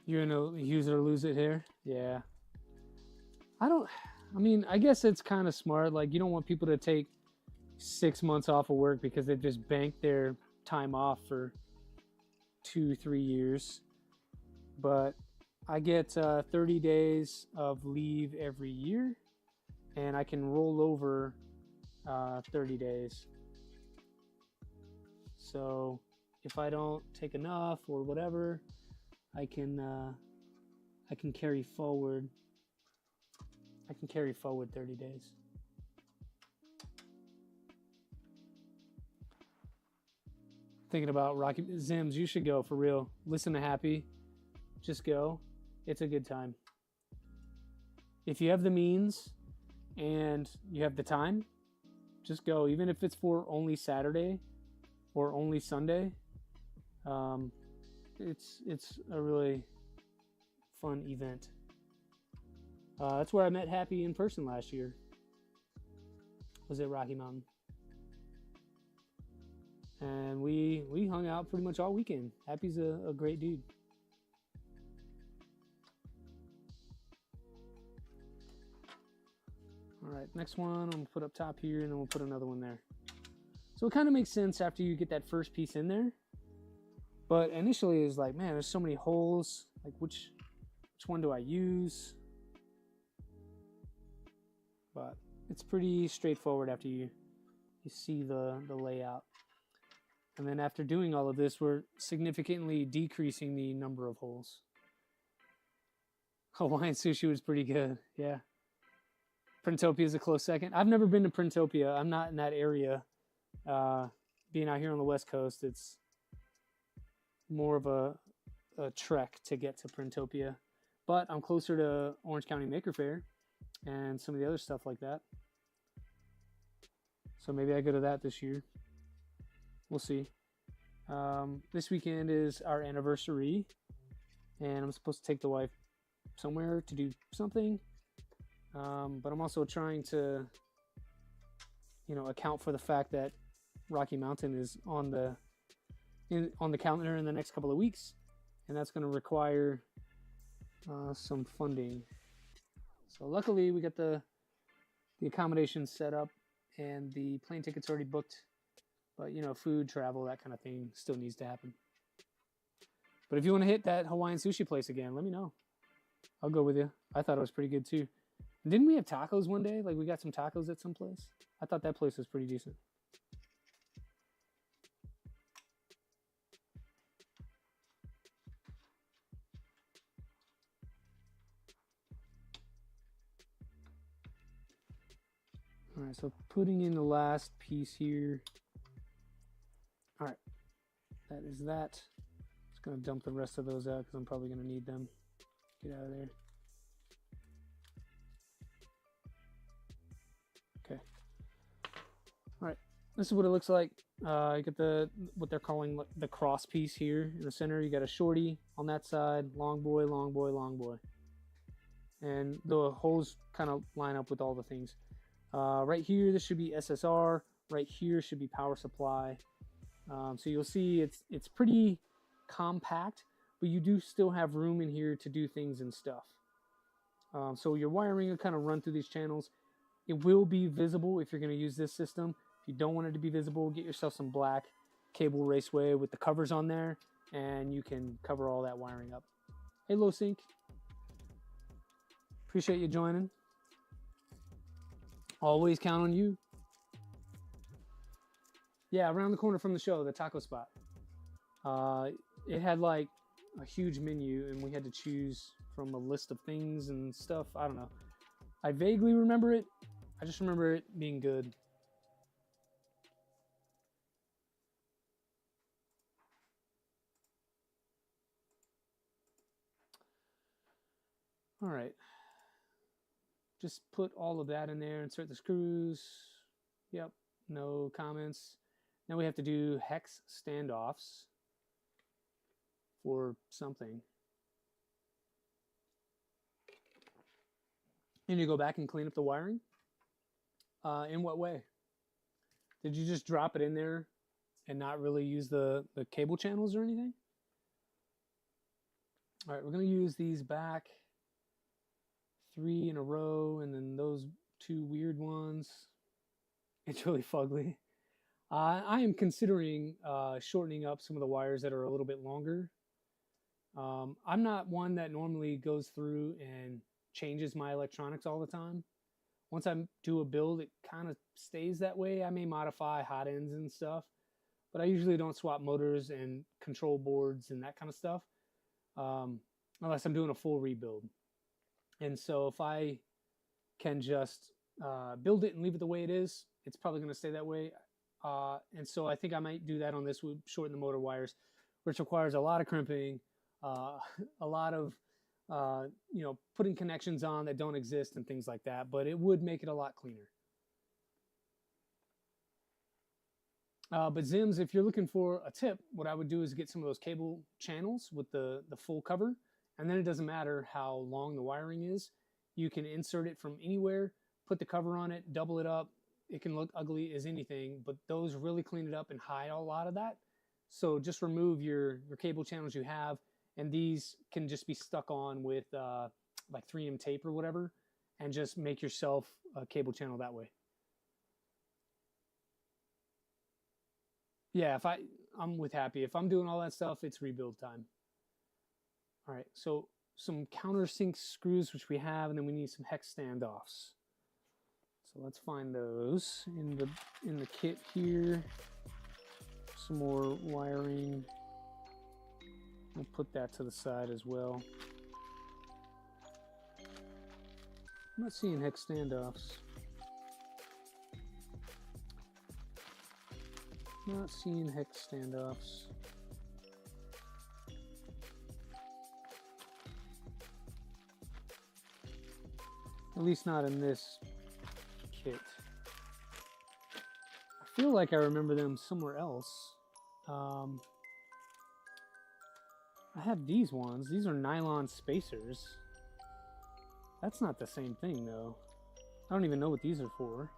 You're gonna use it or lose it here? Yeah. I mean, I guess it's kind of smart. Like, you don't want people to take 6 months off of work because they've just banked their time off for 2-3 years. But I get 30 days of leave every year, and I can roll over 30 days. So if I don't take enough or whatever, I can carry forward. I can carry forward 30 days. Thinking about Rocky Zims, you should go for real. Listen to Happy. Just go. It's a good time. If you have the means and you have the time, just go. Even if it's for only Saturday or only Sunday, it's a really fun event. That's where I met Happy in person last year. Was at Rocky Mountain. And we hung out pretty much all weekend. Happy's a great dude. All right, next one I'm gonna put up top here, and then we'll put another one there. So it kind of makes sense after you get that first piece in there. But initially it's like, man, there's so many holes. Like which one do I use? But it's pretty straightforward after you see the layout. And then after doing all of this, we're significantly decreasing the number of holes. Hawaiian sushi was pretty good, yeah. Printopia is a close second. I've never been to Printopia. I'm not in that area. Being out here on the West Coast, it's more of a trek to get to Printopia. But I'm closer to Orange County Maker Faire and some of the other stuff like that. So maybe I go to that this year. We'll see. This weekend is our anniversary, and I'm supposed to take the wife somewhere to do something. But I'm also trying to, account for the fact that Rocky Mountain is on the calendar in the next couple of weeks, and that's going to require some funding. So luckily we got the accommodation set up and the plane tickets already booked, but food, travel, that kind of thing still needs to happen. But if you want to hit that Hawaiian sushi place again, let me know. I'll go with you. I thought it was pretty good too. And didn't we have tacos one day? Like we got some tacos at some place. I thought that place was pretty decent. All right, so putting in the last piece here. All right, that is that. Just gonna dump the rest of those out because I'm probably gonna need them. Get out of there. Okay. All right, this is what it looks like. You get what they're calling the cross piece here in the center. You got a shorty on that side, long boy, long boy, long boy, and the holes kind of line up with all the things. Right here, this should be SSR. Right here should be power supply. So you'll see it's pretty compact, but you do still have room in here to do things and stuff. So your wiring will kind of run through these channels. It will be visible if you're going to use this system. If you don't want it to be visible, get yourself some black cable raceway with the covers on there, and you can cover all that wiring up. Hey, Low Sync. Appreciate you joining. Always count on you. Yeah, around the corner from the show, the taco spot. It had like a huge menu, and we had to choose from a list of things and stuff. I don't know. I vaguely remember it. I just remember it being good. All right. Just put all of that in there, insert the screws. Yep, no comments. Now we have to do hex standoffs for something. And you go back and clean up the wiring? In what way? Did you just drop it in there and not really use the cable channels or anything? All right, we're going to use these back 3 in a row, and then those 2 weird ones. It's really fugly. I am considering shortening up some of the wires that are a little bit longer. I'm not one that normally goes through and changes my electronics all the time. Once I do a build, it kind of stays that way. I may modify hot ends and stuff, but I usually don't swap motors and control boards and that kind of stuff unless I'm doing a full rebuild. And so if I can just build it and leave it the way it is, it's probably going to stay that way. And so I think I might do that on this, would shorten the motor wires, which requires a lot of crimping, a lot of, putting connections on that don't exist and things like that, but it would make it a lot cleaner. But Zims, if you're looking for a tip, what I would do is get some of those cable channels with the full cover, and then it doesn't matter how long the wiring is. You can insert it from anywhere, put the cover on it, double it up. It can look ugly as anything, but those really clean it up and hide a lot of that. So just remove your cable channels you have, and these can just be stuck on with like 3M tape or whatever, and just make yourself a cable channel that way. Yeah, I'm with Happy. If I'm doing all that stuff, it's rebuild time. All right, so some countersink screws, which we have, and then we need some hex standoffs. So let's find those in the kit here. Some more wiring. I'll put that to the side as well. I'm not seeing hex standoffs. Not seeing hex standoffs. At least not in this kit. I feel like I remember them somewhere else. I have these ones. These are nylon spacers. That's not the same thing though. I don't even know what these are for.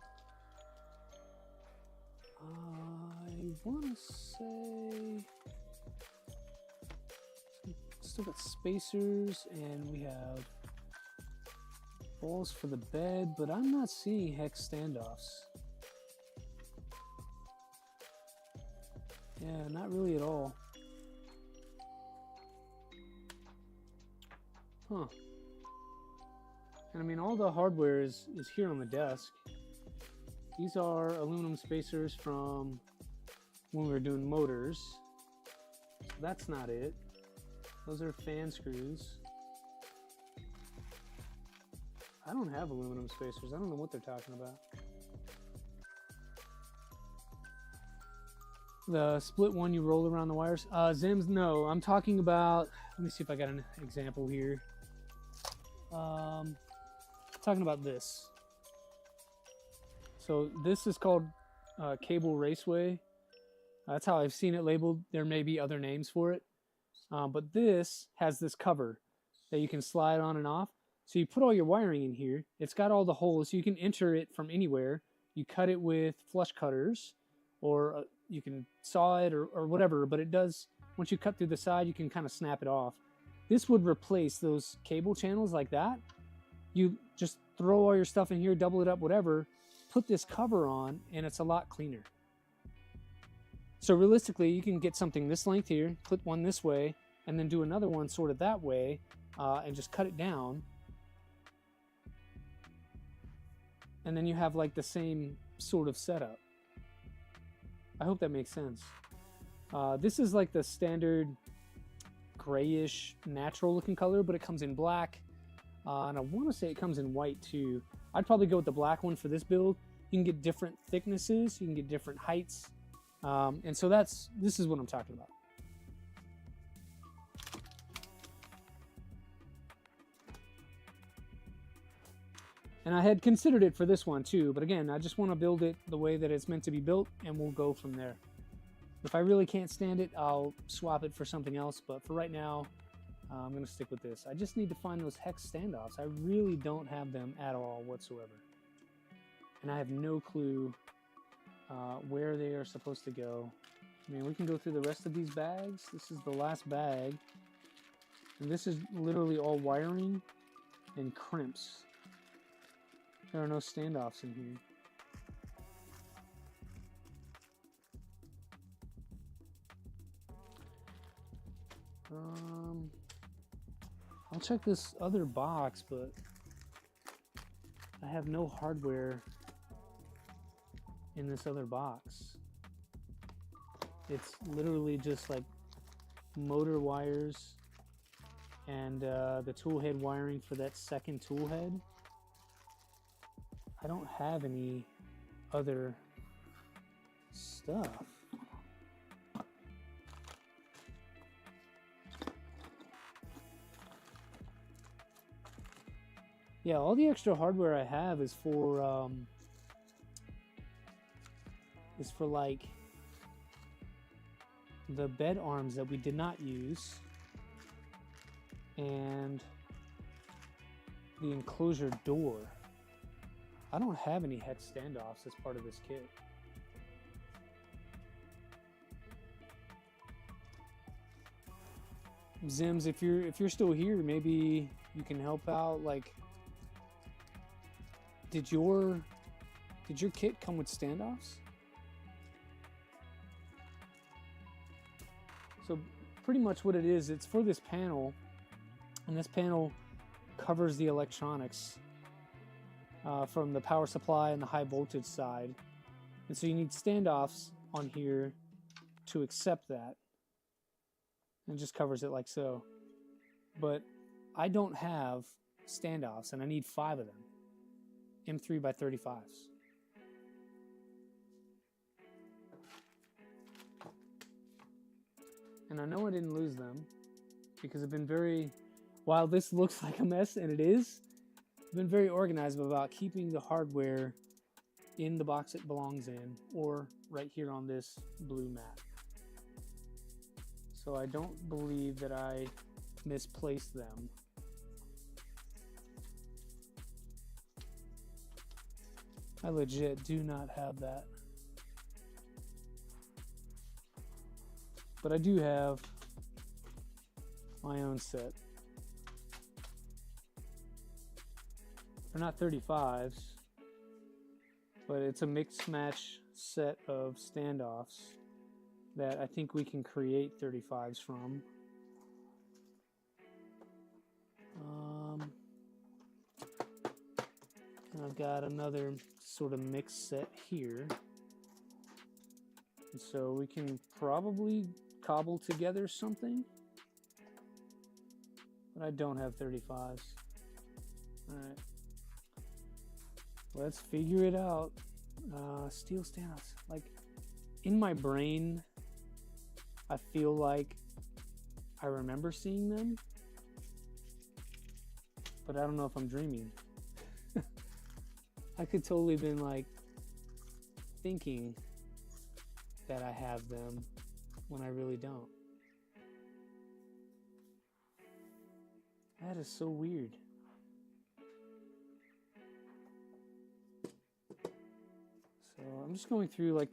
I want to say... Still got spacers, and we have balls for the bed, but I'm not seeing hex standoffs. Yeah, not really at all. Huh. And I mean, all the hardware is here on the desk. These are aluminum spacers from when we were doing motors. So that's not it. Those are fan screws. I don't have aluminum spacers. I don't know what they're talking about. The split one you roll around the wires. Zims, no. I'm talking about, let me see if I got an example here. Talking about this. So this is called cable raceway. That's how I've seen it labeled. There may be other names for it. But this has this cover that you can slide on and off. So you put all your wiring in here. It's got all the holes, so you can enter it from anywhere. You cut it with flush cutters, or you can saw it or whatever, but it does, once you cut through the side, you can kind of snap it off. This would replace those cable channels like that. You just throw all your stuff in here, double it up, whatever, put this cover on, and it's a lot cleaner. So realistically, you can get something this length here, put one this way, and then do another one sort of that way, and just cut it down. And then you have like the same sort of setup. I hope that makes sense. This is like the standard grayish natural looking color, but it comes in black. And I want to say it comes in white too. I'd probably go with the black one for this build. You can get different thicknesses, you can get different heights. And so this is what I'm talking about. And I had considered it for this one too, but again, I just want to build it the way that it's meant to be built, and we'll go from there. If I really can't stand it, I'll swap it for something else, but for right now, I'm going to stick with this. I just need to find those hex standoffs. I really don't have them at all whatsoever. And I have no clue where they are supposed to go. I mean, we can go through the rest of these bags. This is the last bag. And this is literally all wiring and crimps. There are no standoffs in here. I'll check this other box, but I have no hardware in this other box. It's literally just like motor wires and the tool head wiring for that second tool head. I don't have any other stuff. Yeah, all the extra hardware I have is for like the bed arms that we did not use and the enclosure door. I don't have any hex standoffs as part of this kit. Zims, if you're still here, maybe you can help out. Like, did your kit come with standoffs? So pretty much what it is, it's for this panel, and this panel covers the electronics from the power supply and the high voltage side. And so you need standoffs on here to accept that. And it just covers it like so. But I don't have standoffs, and I need 5 of them. M3 by 35s. And I know I didn't lose them because I've been very, while this looks like a mess, and it is, I've been very organized about keeping the hardware in the box it belongs in, or right here on this blue mat. So I don't believe that I misplaced them. I legit do not have that. But I do have my own set. They're not 35s, but it's a mix match set of standoffs that I think we can create 35s from. And I've got another sort of mixed set here. And so we can probably cobble together something. But I don't have 35s. Alright. Let's figure it out. Steel standoffs. Like, in my brain, I feel like I remember seeing them. But I don't know if I'm dreaming. I could totally been like thinking that I have them when I really don't. That is so weird. So I'm just going through like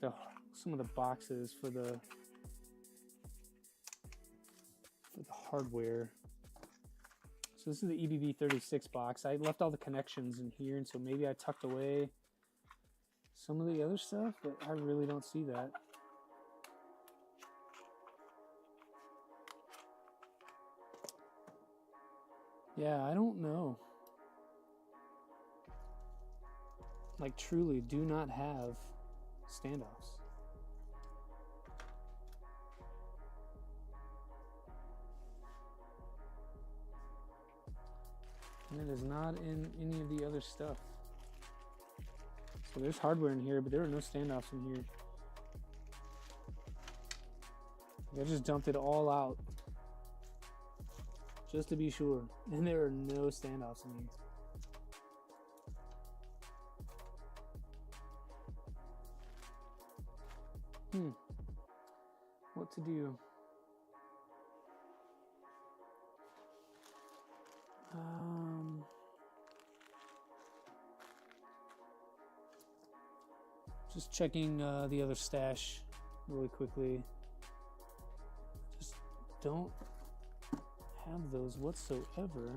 some of the boxes for the hardware. So this is the EBB 36 box. I left all the connections in here, and so maybe I tucked away some of the other stuff, but I really don't see that. Yeah, I don't know. Like, truly do not have standoffs. And it is not in any of the other stuff. So there's hardware in here, but there are no standoffs in here. I just dumped it all out, just to be sure. And there are no standoffs in here. What to do? Just checking the other stash really quickly. Just don't have those whatsoever.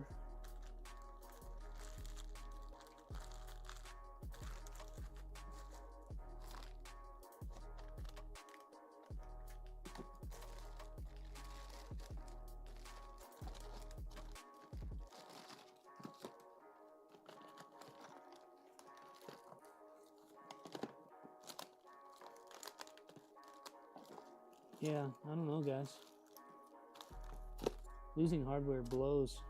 Yeah, I don't know, guys. Losing hardware blows.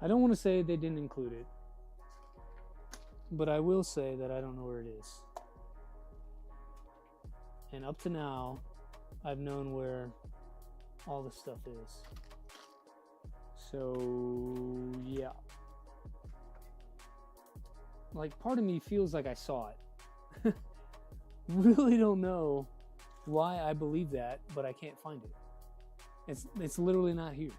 I don't want to say they didn't include it, but I will say that I don't know where it is. And up to now, I've known where all the stuff is. So, yeah. Like, part of me feels like I saw it. Really don't know why I believe that, but I can't find it. It's literally not here.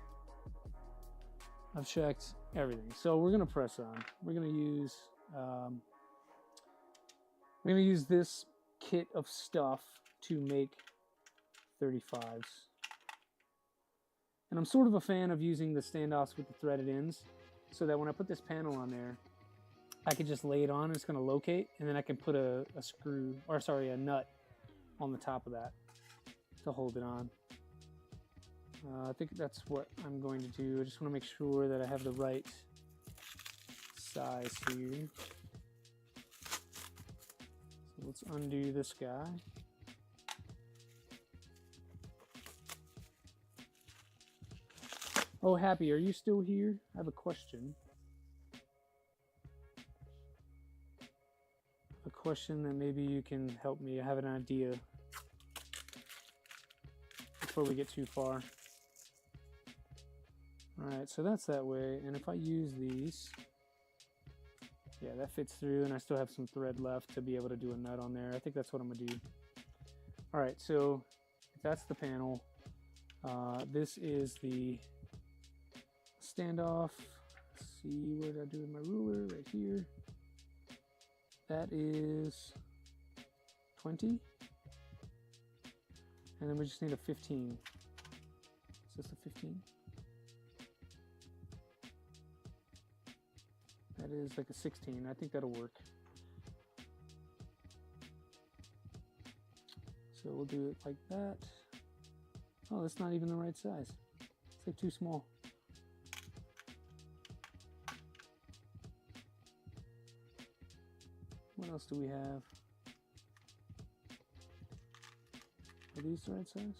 I've checked everything. So we're gonna press on. We're gonna use this kit of stuff to make 35s. And I'm sort of a fan of using the standoffs with the threaded ends, so that when I put this panel on there, I could just lay it on and it's gonna locate, and then I can put a nut on the top of that to hold it on. I think that's what I'm going to do. I just want to make sure that I have the right size here. So let's undo this guy. Oh, Happy, are you still here? I have a question. question that maybe you can help me have an idea before we get too far. Alright, so that's that way, and if I use these, yeah, that fits through, and I still have some thread left to be able to do a nut on there. I think that's what I'm going to do. Alright, so if that's the panel, this is the standoff. Let's see, where did I do with my ruler? Right here. That is 20. And then we just need a 15. Is this a 15? That is like a 16. I think that'll work. So we'll do it like that. Oh, that's not even the right size. It's like too small. What else do we have? Are these the right size?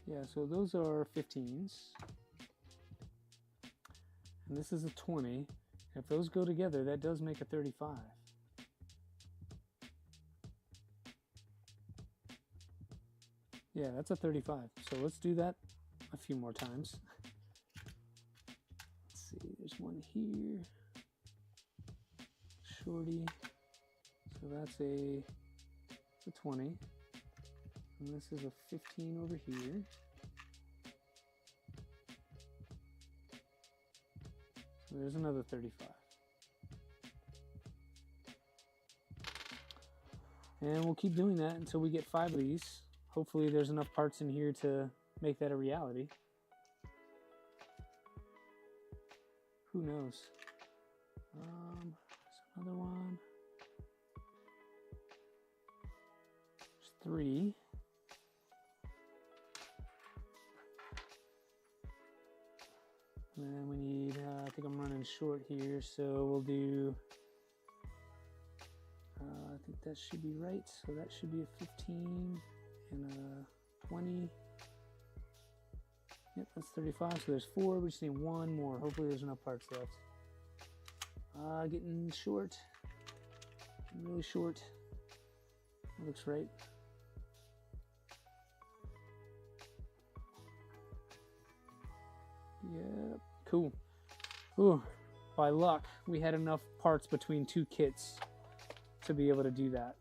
Yeah, so those are 15s. And this is a 20. If those go together, that does make a 35. Yeah, that's a 35. So let's do that a few more times. Let's see, there's one here. Shorty. So that's a 20. And this is a 15 over here. So there's another 35. And we'll keep doing that until we get 5 of these. Hopefully there's enough parts in here to make that a reality. Who knows? There's another one. There's 3. And then we need, I think I'm running short here, so we'll do, I think that should be right. So that should be a 15 and a 20. Yep, that's 35. So there's 4. We just need 1 more. Hopefully there's enough parts left. Getting short. Getting really short. That looks right. Yep, cool. Ooh, by luck, we had enough parts between 2 kits to be able to do that.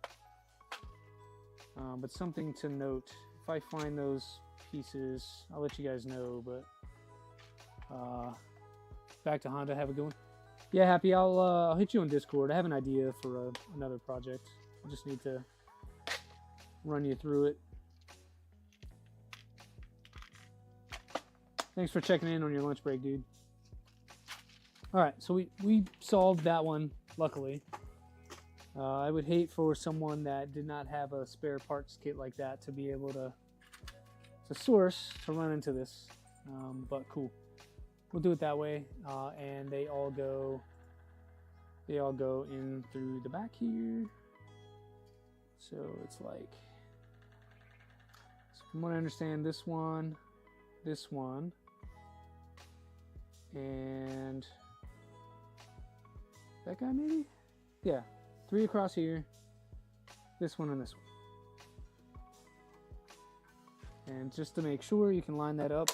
But something to note, if I find those pieces, I'll let you guys know, but back to Honda, have a good one. Yeah, Happy, I'll hit you on Discord. I have an idea for another project. I just need to run you through it. Thanks for checking in on your lunch break, dude. All right, so we solved that one, luckily. I would hate for someone that did not have a spare parts kit like that to be able to source to run into this, but cool. We'll do it that way, and they all go in through the back here. So it's like, so from what I understand, this one, and that guy maybe? Yeah, 3 across here, this one and this one. And just to make sure, you can line that up,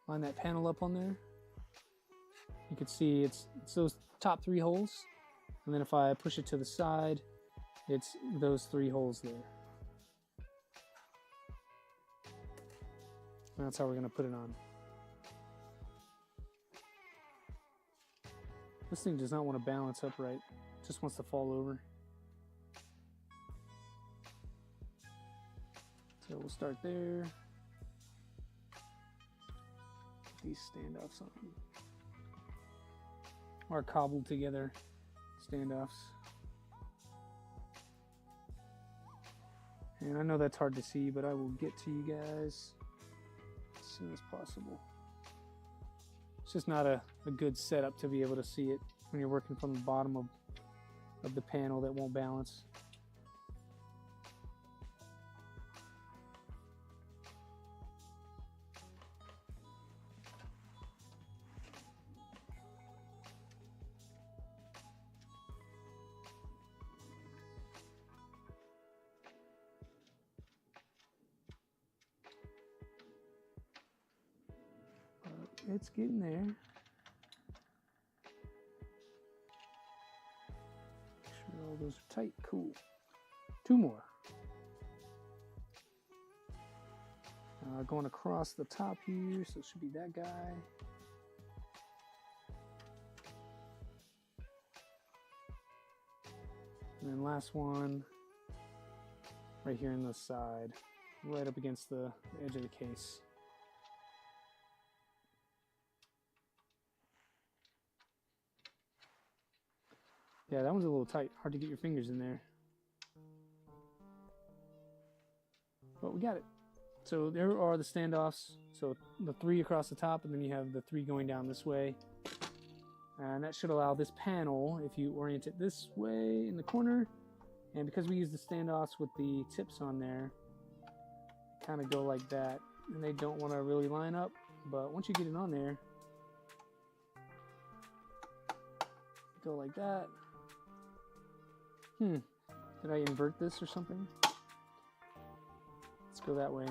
line that panel up on there. You can see it's those top 3 holes, and then if I push it to the side, it's those 3 holes there. And that's how we're going to put it on. This thing does not want to balance upright, it just wants to fall over. So we'll start there. Put these standoffs on. Or cobbled together standoffs. And I know that's hard to see, but I will get to you guys as soon as possible. It's just not a good setup to be able to see it when you're working from the bottom of the panel that won't balance. it's getting there. Make sure all those are tight. Cool. 2 more. Going across the top here, so it should be that guy. And then last one, right here in the side, right up against the edge of the case. Yeah, that one's a little tight. Hard to get your fingers in there. But we got it. So there are the standoffs. So the 3 across the top, and then you have the 3 going down this way. And that should allow this panel, if you orient it this way in the corner, and because we use the standoffs with the tips on there, kind of go like that. And they don't want to really line up, but once you get it on there, go like that. Did I invert this or something? Let's go that way.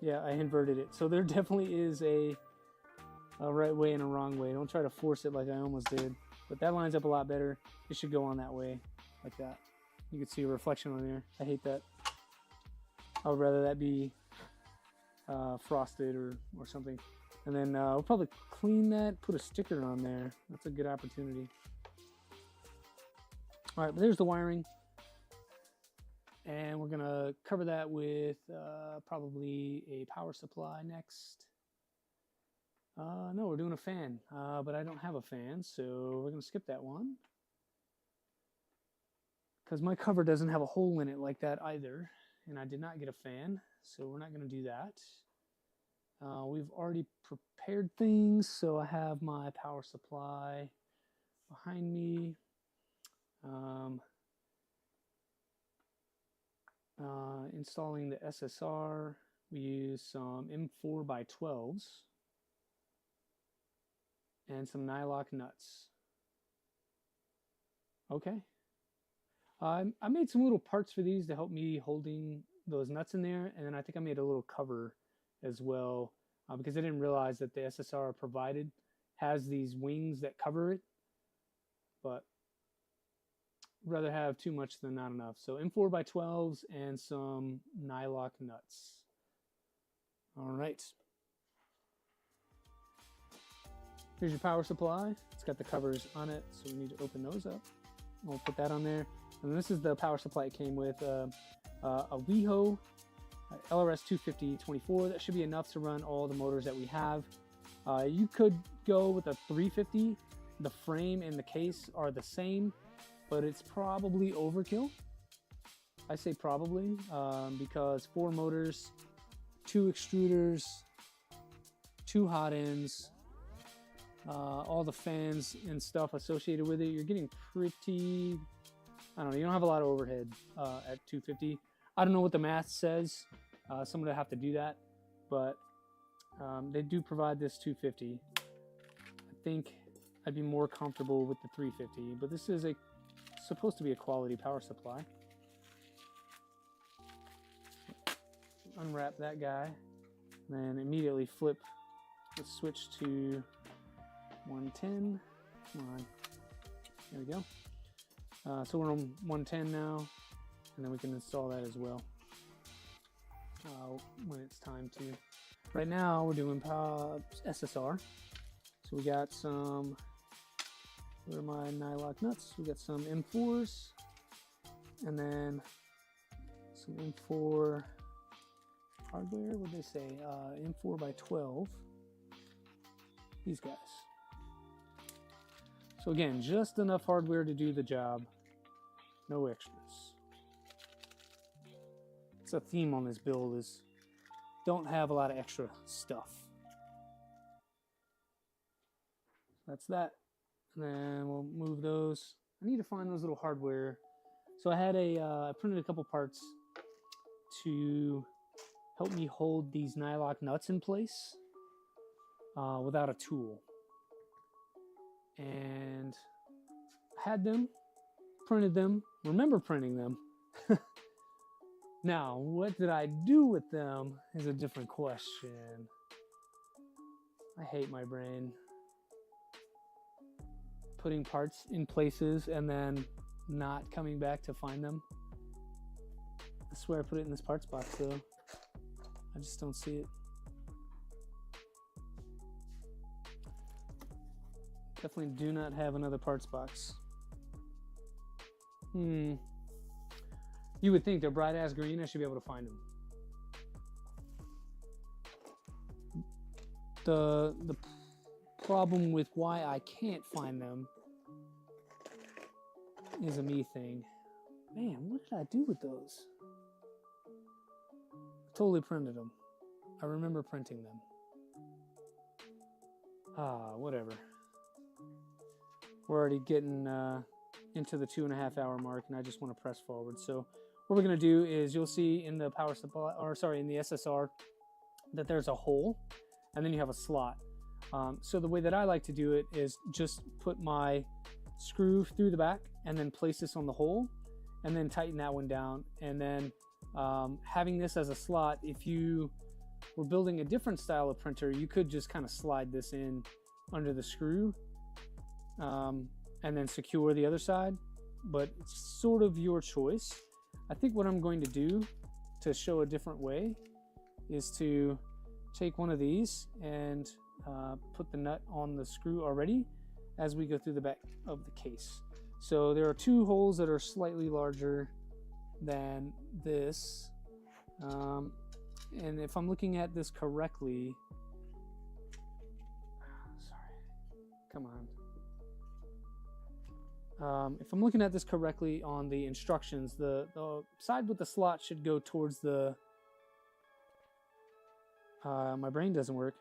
Yeah, I inverted it. So there definitely is a right way and a wrong way. Don't try to force it like I almost did. But that lines up a lot better. It should go on that way, like that. You can see a reflection on there. I hate that. I would rather that be frosted or something. And then we'll probably clean that, put a sticker on there. That's a good opportunity. All right, but there's the wiring. And we're gonna cover that with probably a power supply next. No, we're doing a fan, but I don't have a fan, so we're gonna skip that one. Because my cover doesn't have a hole in it like that either, and I did not get a fan, so we're not gonna do that. We've already prepared things, so I have my power supply behind me. Installing the SSR, we use some M4x12s and some nylock nuts. Okay. I made some little parts for these to help me holding those nuts in there, and then I think I made a little cover as well because I didn't realize that the SSR provided has these wings that cover it, but rather have too much than not enough. So M4x12s and some nylock nuts. All right. Here's your power supply. It's got the covers on it, so we need to open those up. We'll put that on there. And this is the power supply it came with. A WeHo LRS 250-24. That should be enough to run all the motors that we have. You could go with a 350. The frame and the case are the same, but it's probably overkill. I say probably because 4 motors, 2 extruders, 2 hot ends, all the fans and stuff associated with it, you're getting pretty, I don't know, you don't have a lot of overhead at 250. I don't know what the math says. Someone would have to do that, but they do provide this 250. I think I'd be more comfortable with the 350, but this is supposed to be a quality power supply. Unwrap that guy, then immediately flip the switch to 110. Come on, there we go. So we're on 110 now, and then we can install that as well when it's time to. Right now we're doing SSR. So we got some, what are my nylock nuts? We got some M4s, and then some M4 hardware. What did they say? M4x12. These guys. So again, just enough hardware to do the job. No extras. It's a theme on this build is don't have a lot of extra stuff. That's that. And then we'll move those. I need to find those little hardware. So I had I printed a couple parts to help me hold these nylock nuts in place without a tool. And I had them, printed them, remember printing them. Now, what did I do with them is a different question. I hate my brain. Putting parts in places and then not coming back to find them. I swear I put it in this parts box though. I just don't see it. Definitely do not have another parts box. You would think they're bright ass green. I should be able to find them. The problem with why I can't find them is a me thing. Man, what did I do with those? I totally printed them. I remember printing them. Whatever. We're already getting into the 2.5 hour mark, and I just want to press forward. So what we're going to do is, you'll see in the power supply, or sorry, in the SSR, that there's a hole, and then you have a slot. So the way that I like to do it is just put my screw through the back and then place this on the hole and then tighten that one down. And then having this as a slot, if you were building a different style of printer, you could just kind of slide this in under the screw and then secure the other side, but it's sort of your choice. I think what I'm going to do to show a different way is to take one of these and put the nut on the screw already as we go through the back of the case. So there are two holes that are slightly larger than this, and if I'm looking at this correctly, come on. If I'm looking at this correctly on the instructions, the side with the slot should go towards the my brain doesn't work.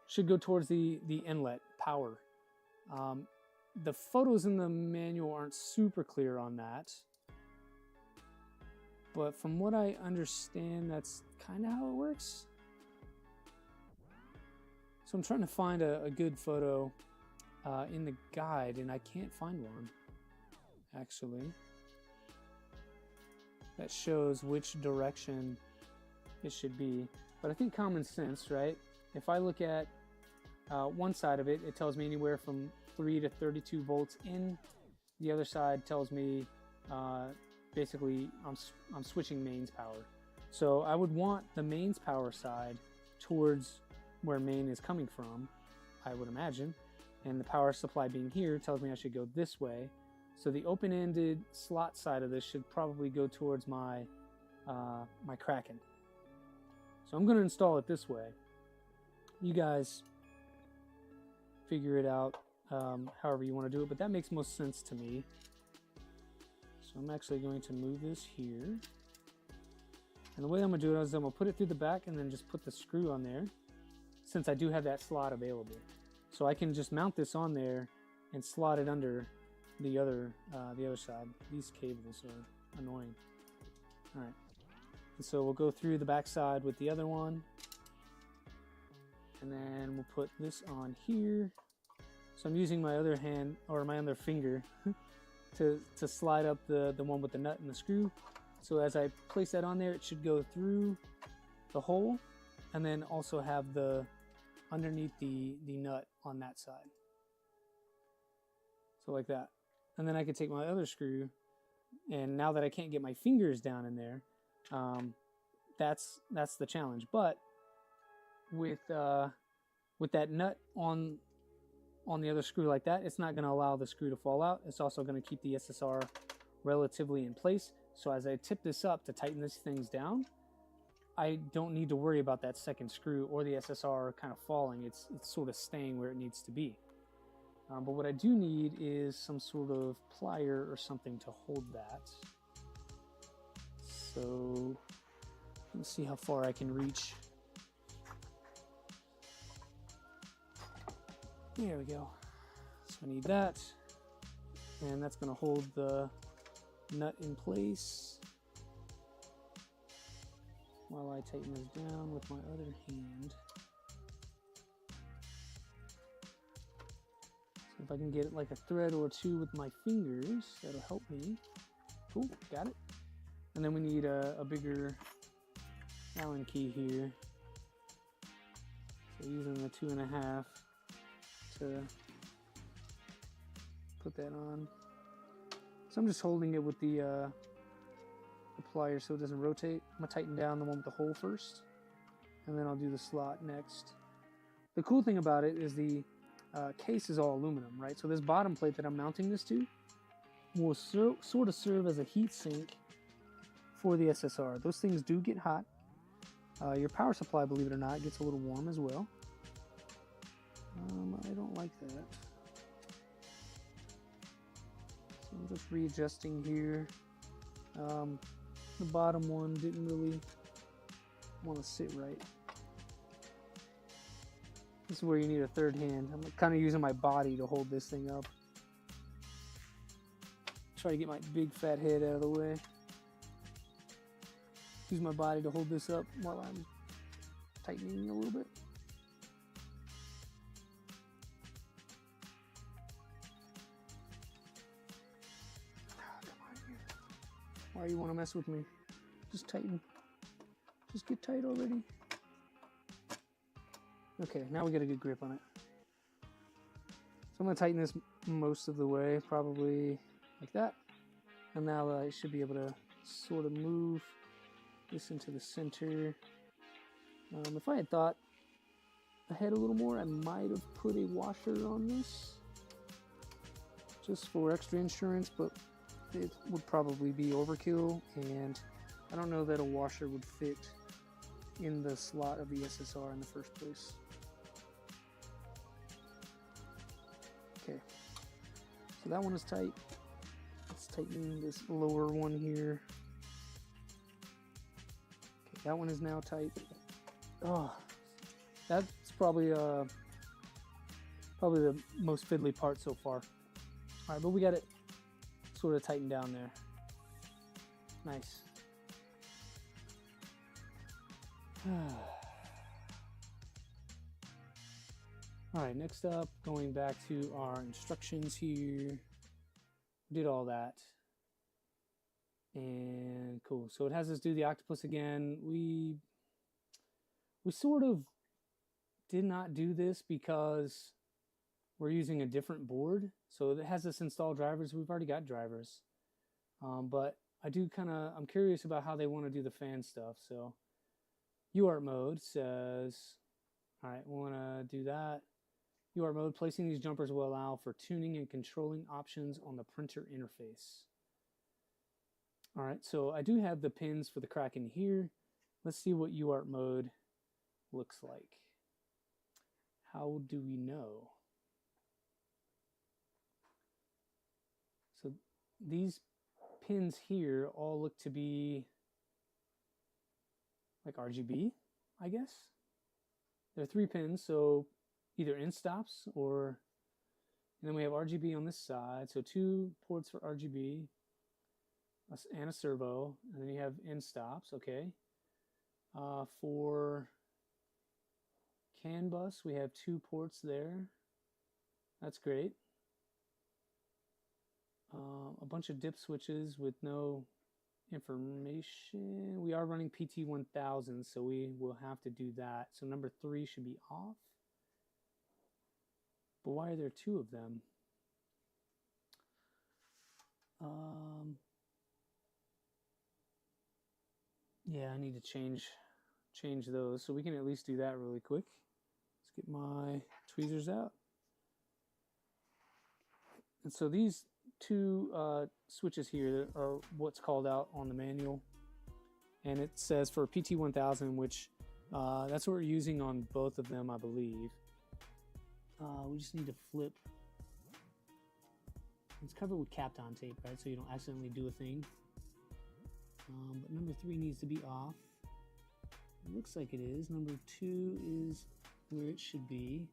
Should go towards the inlet power. The photos in the manual aren't super clear on that, but from what I understand, that's kind of how it works. So I'm trying to find a good photo in the guide, and I can't find one actually that shows which direction it should be. But I think common sense, right? If I look at one side of it, it tells me anywhere from 3 to 32 volts in. The other side tells me basically I'm switching mains power. So I would want the mains power side towards where main is coming from, I would imagine. And the power supply being here tells me I should go this way. So the open-ended slot side of this should probably go towards my my Kraken. So I'm going to install it this way. You guys figure it out however you want to do it, but that makes most sense to me. So I'm actually going to move this here. And the way I'm going to do it is I'm going to put it through the back and then just put the screw on there, since I do have that slot available. So I can just mount this on there and slot it under the other side. These cables are annoying. All right. And so we'll go through the back side with the other one. And then we'll put this on here. So I'm using my other hand, or my other finger, to slide up the one with the nut and the screw. So as I place that on there, it should go through the hole and then also have the underneath the nut on that side. So like that. And then I could take my other screw, and now that I can't get my fingers down in there, that's the challenge. But with that nut on the other screw like that, it's not going to allow the screw to fall out. It's also going to keep the SSR relatively in place. So as I tip this up to tighten these things down, I don't need to worry about that second screw or the SSR kind of falling. It's sort of staying where it needs to be. But what I do need is some sort of plier or something to hold that. So let's see how far I can reach. There we go. So I need that, and that's going to hold the nut in place while I tighten this down with my other hand. So if I can get it like a thread or two with my fingers, that'll help me. Cool, got it. And then we need a bigger Allen key here. So using the 2.5 to put that on. So I'm just holding it with the pliers so it doesn't rotate. I'm gonna tighten down the one with the hole first, and then I'll do the slot next. The cool thing about it is the case is all aluminum, right? So this bottom plate that I'm mounting this to will sort of serve as a heat sink for the SSR. Those things do get hot. Your power supply, believe it or not, gets a little warm as well. I don't like that. So I'm just readjusting here. The bottom one didn't really want to sit right. This is where you need a third hand. I'm kind of using my body to hold this thing up. Try to get my big fat head out of the way. Use my body to hold this up while I'm tightening a little bit. Come on here. Why you want to mess with me? Just tighten. Just get tight already. Okay, now we got a good grip on it. So I'm going to tighten this most of the way, probably like that. And now I should be able to sort of move this into the center. If I had thought ahead a little more, I might have put a washer on this just for extra insurance, but it would probably be overkill, and I don't know that a washer would fit in the slot of the SSR in the first place. Okay, so that one is tight. Let's tighten this lower one here. Okay, that one is now tight. Oh, that's probably the most fiddly part so far. All right, but we got it sort of tightened down there. Nice. All right, next up, going back to our instructions here. Did all that. And cool. So it has us do the octopus again. We sort of did not do this because we're using a different board. So it has us install drivers. We've already got drivers. But I'm curious about how they want to do the fan stuff. So UART mode says, all right, we want to do that. UART mode, placing these jumpers will allow for tuning and controlling options on the printer interface. All right, so I do have the pins for the Kraken here. Let's see what UART mode looks like. How do we know? So these pins here all look to be like RGB, I guess. There are 3 pins, so either in stops or, and then we have RGB on this side, so 2 ports for RGB and a servo, and then you have in stops. Okay. For CAN bus, we have 2 ports there. That's great. A bunch of dip switches with no information. We are running PT1000, so we will have to do that. So number 3 should be off. But why are there 2 of them? Yeah, I need to change those, so we can at least do that really quick. Let's get my tweezers out. And so these 2 switches here are what's called out on the manual, and it says for PT1000, which that's what we're using on both of them, I believe. We just need to flip. It's covered with Kapton tape, right? So you don't accidentally do a thing. But number 3 needs to be off. It looks like it is. Number 2 is where it should be.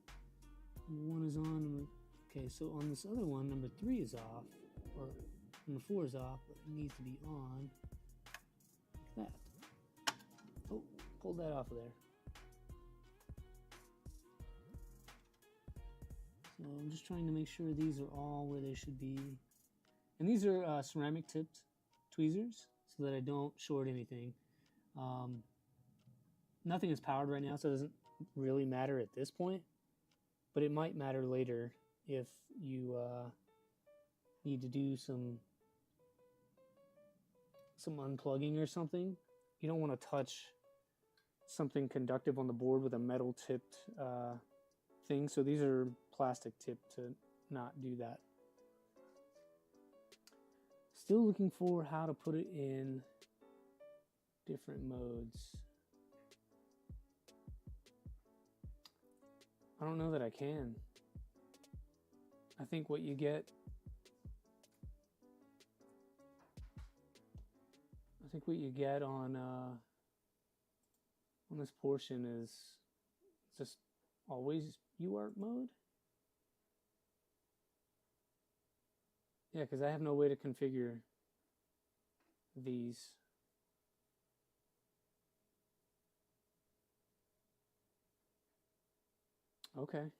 Number 1 is on. Okay, so on this other one, number 3 is off, or number 4 is off, but it needs to be on like that. Oh, pulled that off of there. So I'm just trying to make sure these are all where they should be. And these are ceramic tipped tweezers so that I don't short anything. Nothing is powered right now, so it doesn't really matter at this point, but it might matter later if you need to do some unplugging or something. You don't want to touch something conductive on the board with a metal tipped thing. So these are plastic tipped to not do that. Still looking for how to put it in different modes. I don't know that I can. I think what you get, on this portion is just always UART mode. Yeah, because I have no way to configure these. Okay.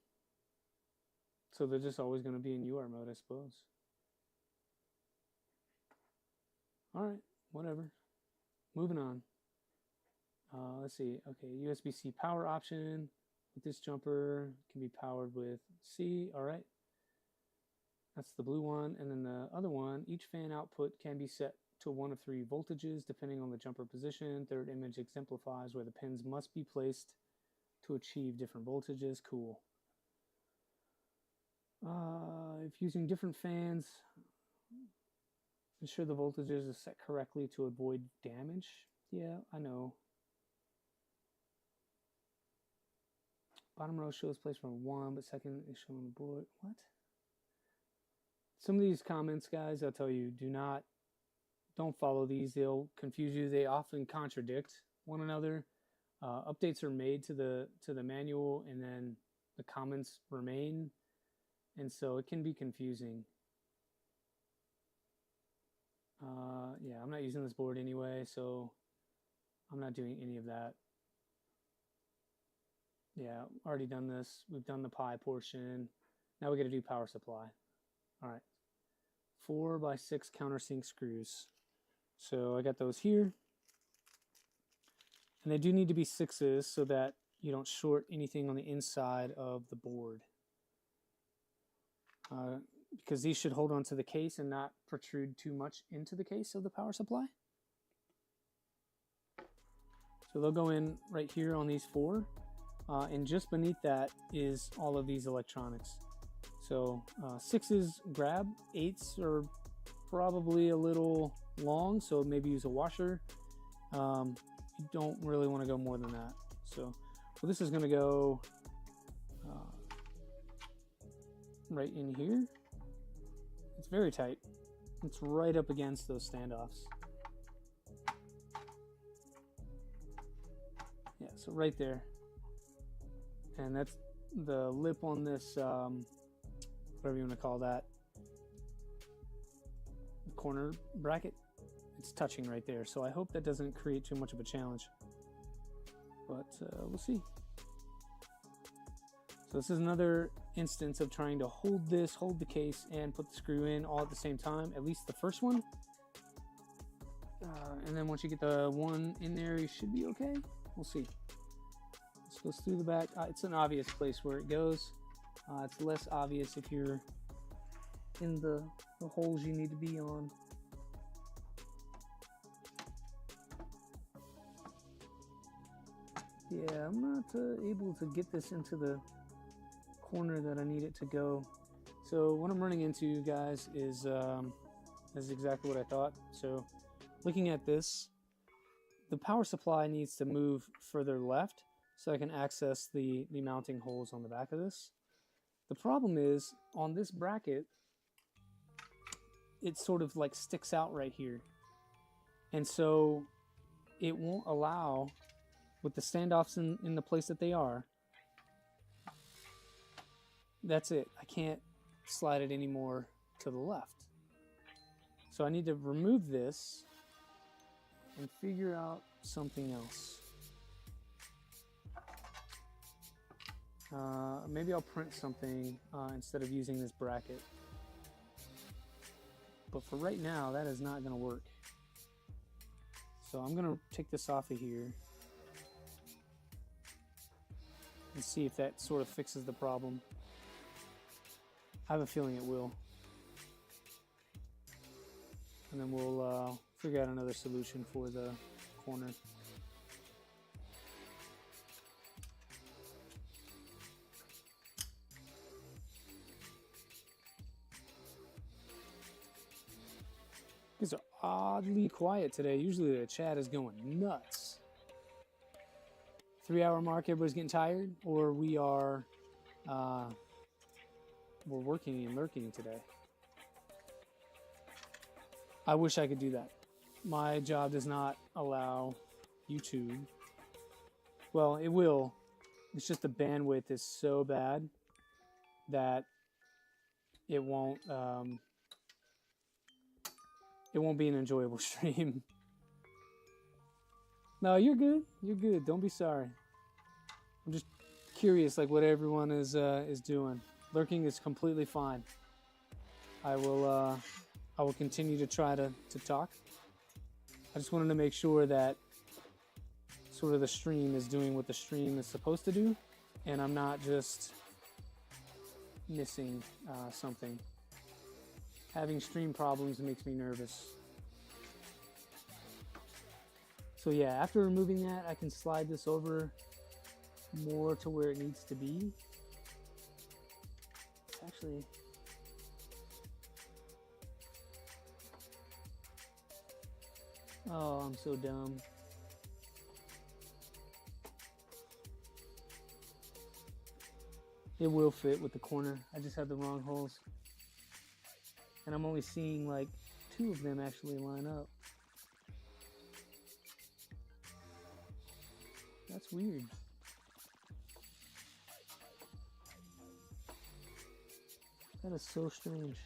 So they're just always going to be in UART mode, I suppose. All right, whatever. Moving on. Let's see. Okay, USB-C power option with this jumper can be powered with C. All right. That's the blue one. And then the other one, each fan output can be set to one of 3 voltages depending on the jumper position. Third image exemplifies where the pins must be placed to achieve different voltages. Cool. If using different fans, ensure the voltages are set correctly to avoid damage. Yeah, I know. Bottom row shows place from 1, but second is shown on the board. What? Some of these comments, guys, I'll tell you, don't follow these. They'll confuse you. They often contradict one another. Updates are made to the manual, and then the comments remain, and so it can be confusing. Yeah, I'm not using this board anyway, so I'm not doing any of that. Yeah, already done this. We've done the Pi portion. Now we got to do power supply. All right, 4x6 countersink screws. So I got those here. And they do need to be 6s so that you don't short anything on the inside of the board. Because these should hold onto the case and not protrude too much into the case of the power supply. So they'll go in right here on these 4. And just beneath that is all of these electronics. So 6s grab, 8s are probably a little long, so maybe use a washer. You don't really want to go more than that. So this is going to go right in here. It's very tight. It's right up against those standoffs. Yeah, so right there. And that's the lip on this, whatever you want to call that, corner bracket. It's touching right there, so I hope that doesn't create too much of a challenge, but we'll see. So this is another instance of trying to hold the case and put the screw in all at the same time, at least the first one, and then once you get the one in there, you should be okay. We'll see. This goes through the back. It's an obvious place where it goes. It's less obvious if you're in the holes you need to be on. Yeah, I'm not able to get this into the corner that I need it to go. So what I'm running into, guys, is exactly what I thought. So looking at this, the power supply needs to move further left so I can access the mounting holes on the back of this. The problem is, on this bracket, it sort of like sticks out right here. And so it won't allow, with the standoffs in the place that they are, that's it. I can't slide it anymore to the left. So I need to remove this and figure out something else. Maybe I'll print something instead of using this bracket. But for right now, that is not going to work. So I'm going to take this off of here. and see if that sort of fixes the problem. I have a feeling it will. And then we'll figure out another solution for the corner. These are oddly quiet today. Usually the chat is going nuts. 3-hour mark, everybody's getting tired, or we are we're working and lurking today. I wish I could do that. My job does not allow YouTube. Well, it will. It's just the bandwidth is so bad that it won't be an enjoyable stream. No, you're good. You're good. Don't be sorry. I'm just curious, like what everyone is doing. Lurking is completely fine. I will continue to try to talk. I just wanted to make sure that sort of the stream is doing what the stream is supposed to do, and I'm not just missing something. Having stream problems makes me nervous. So yeah, after removing that, I can slide this over more to where it needs to be. It's actually... Oh, I'm so dumb. It will fit with the corner. I just have the wrong holes. And I'm only seeing like 2 of them actually line up. That's weird. That is so strange.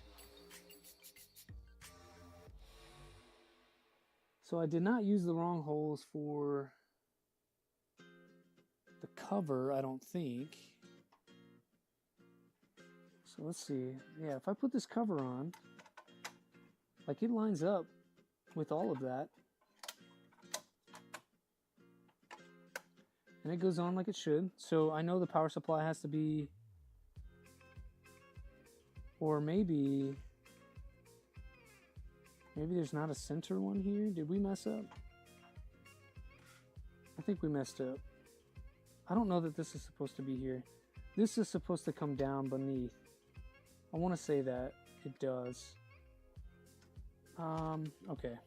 So I did not use the wrong holes for the cover, I don't think. So let's see. Yeah, if I put this cover on, like it lines up with all of that. And it goes on like it should. So I know the power supply has to be, or maybe there's not a center one here. Did we mess up? I think we messed up. I don't know that this is supposed to be here. This is supposed to come down beneath. I want to say that it does. Okay.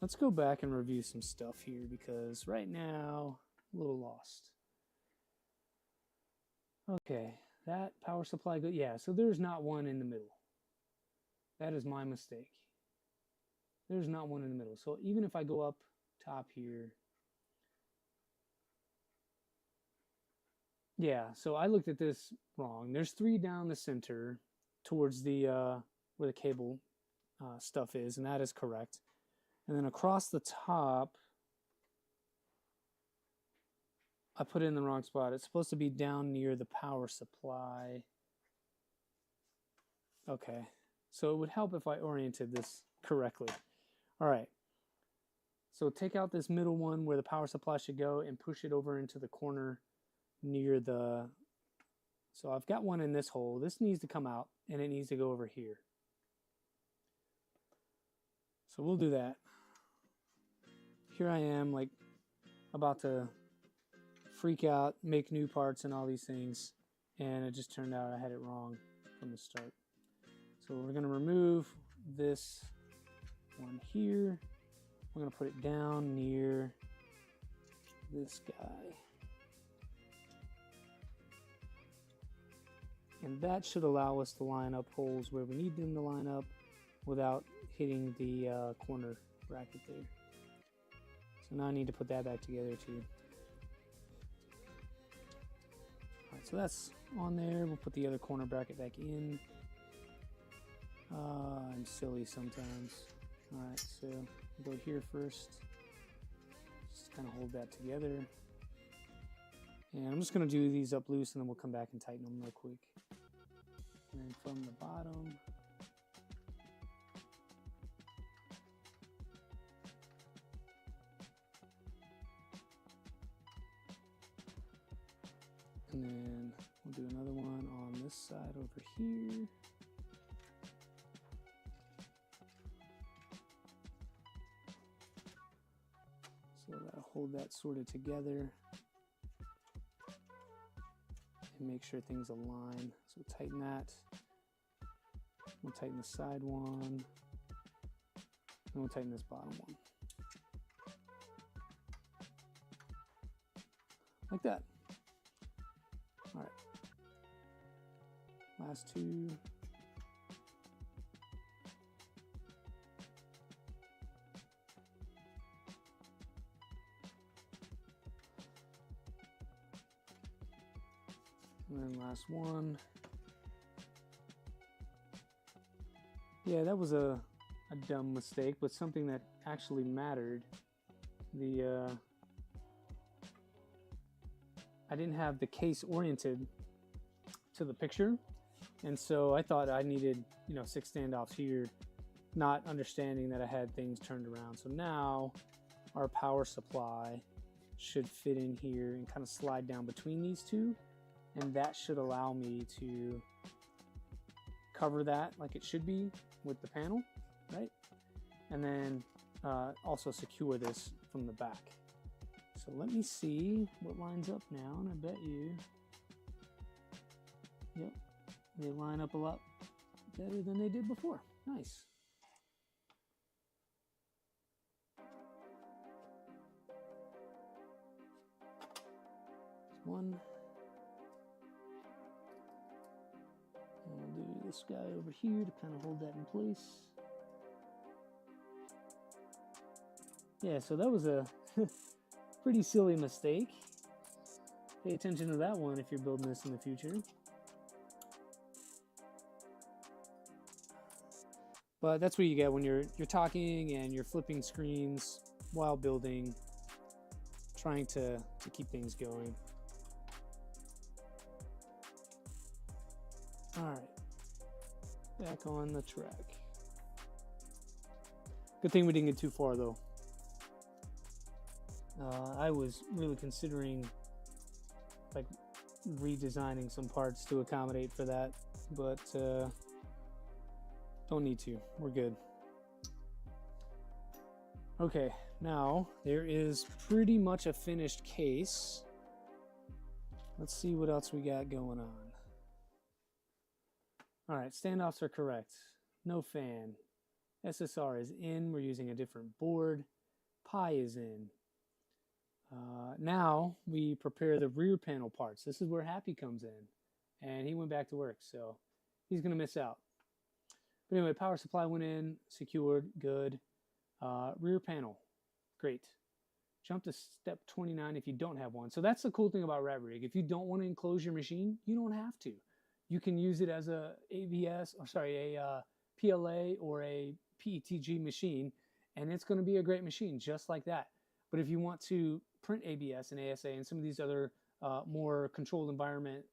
Let's go back and review some stuff here because right now, I'm a little lost. Okay, that power supply, yeah, so there's not one in the middle. That is my mistake. There's not one in the middle. So even if I go up top here, yeah, so I looked at this wrong. There's 3 down the center towards the where the cable stuff is, and that is correct. And then across the top, I put it in the wrong spot. It's supposed to be down near the power supply. Okay, so it would help if I oriented this correctly. All right, so take out this middle one where the power supply should go and push it over into the corner near the... So I've got one in this hole. This needs to come out, and it needs to go over here. So we'll do that. Here I am, like, about to freak out, make new parts and all these things, and it just turned out I had it wrong from the start. So we're going to remove this one here. We're going to put it down near this guy. And that should allow us to line up holes where we need them to line up without hitting the corner bracket there. So now I need to put that back together too. Alright, so that's on there. We'll put the other corner bracket back in. I'm silly sometimes. Alright, so we'll go here first. Just kind of hold that together. And I'm just going to do these up loose and then we'll come back and tighten them real quick. And then from the bottom, side over here. So that'll hold that sort of together and make sure things align. So tighten that. We'll tighten the side one, and we'll tighten this bottom one. Like that. All right. Last two. And then last one. Yeah, that was a dumb mistake, but something that actually mattered. I didn't have the case oriented to the picture, and so I thought I needed, 6 standoffs here, not understanding that I had things turned around. So now our power supply should fit in here and kind of slide down between these two, and that should allow me to cover that like it should be with the panel, right? And then also secure this from the back. So let me see what lines up now, and I bet you, yep, they line up a lot better than they did before. Nice. There's one. And we'll do this guy over here to kind of hold that in place. Yeah, so that was a pretty silly mistake. Pay attention to that one if you're building this in the future. But that's what you get when you're talking and you're flipping screens while building, trying to keep things going. All right, back on the track. Good thing we didn't get too far though. I was really considering like redesigning some parts to accommodate for that, but don't need to. We're good. Okay, now there is pretty much a finished case. Let's see what else we got going on. All right, standoffs are correct. No fan. SSR is in. We're using a different board. Pi is in. Now we prepare the rear panel parts. This is where Happy comes in, and he went back to work, so he's gonna miss out. But anyway, power supply went in, secured, good. Rear panel, great. Jump to step 29 if you don't have one. So that's the cool thing about RatRig. If you don't want to enclose your machine, you don't have to. You can use it as a PLA or a PETG machine, and it's going to be a great machine just like that. But if you want to print ABS and ASA and some of these other more controlled environment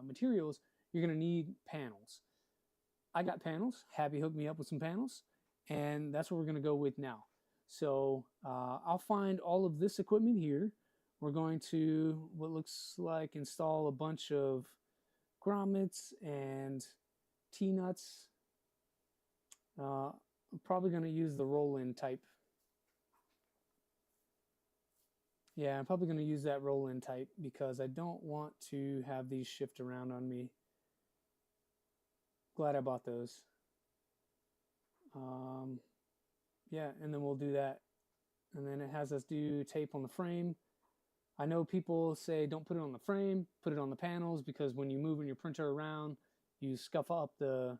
materials, you're going to need panels. I got panels. Happy hooked me up with some panels, and that's what we're going to go with now. So I'll find all of this equipment here. We're going to, what looks like, install a bunch of grommets and T-nuts. I'm probably going to use the roll-in type. Yeah, I'm probably going to use that roll-in type because I don't want to have these shift around on me. Glad I bought those. Yeah, and then we'll do that. And then it has us do tape on the frame. I know people say don't put it on the frame, put it on the panels, because when you're moving your printer around, you scuff up the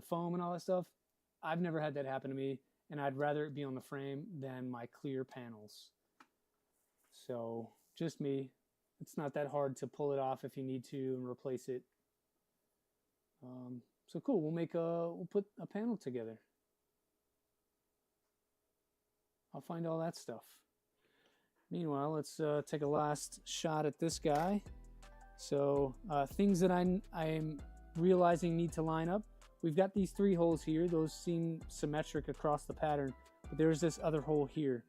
foam and all that stuff. I've never had that happen to me, and I'd rather it be on the frame than my clear panels. So just me. It's not that hard to pull it off if you need to and replace it. So cool. We'll put a panel together. I'll find all that stuff. Meanwhile, let's take a last shot at this guy. So things that I'm realizing need to line up. We've got these 3 holes here. Those seem symmetric across the pattern, but there's this other hole here.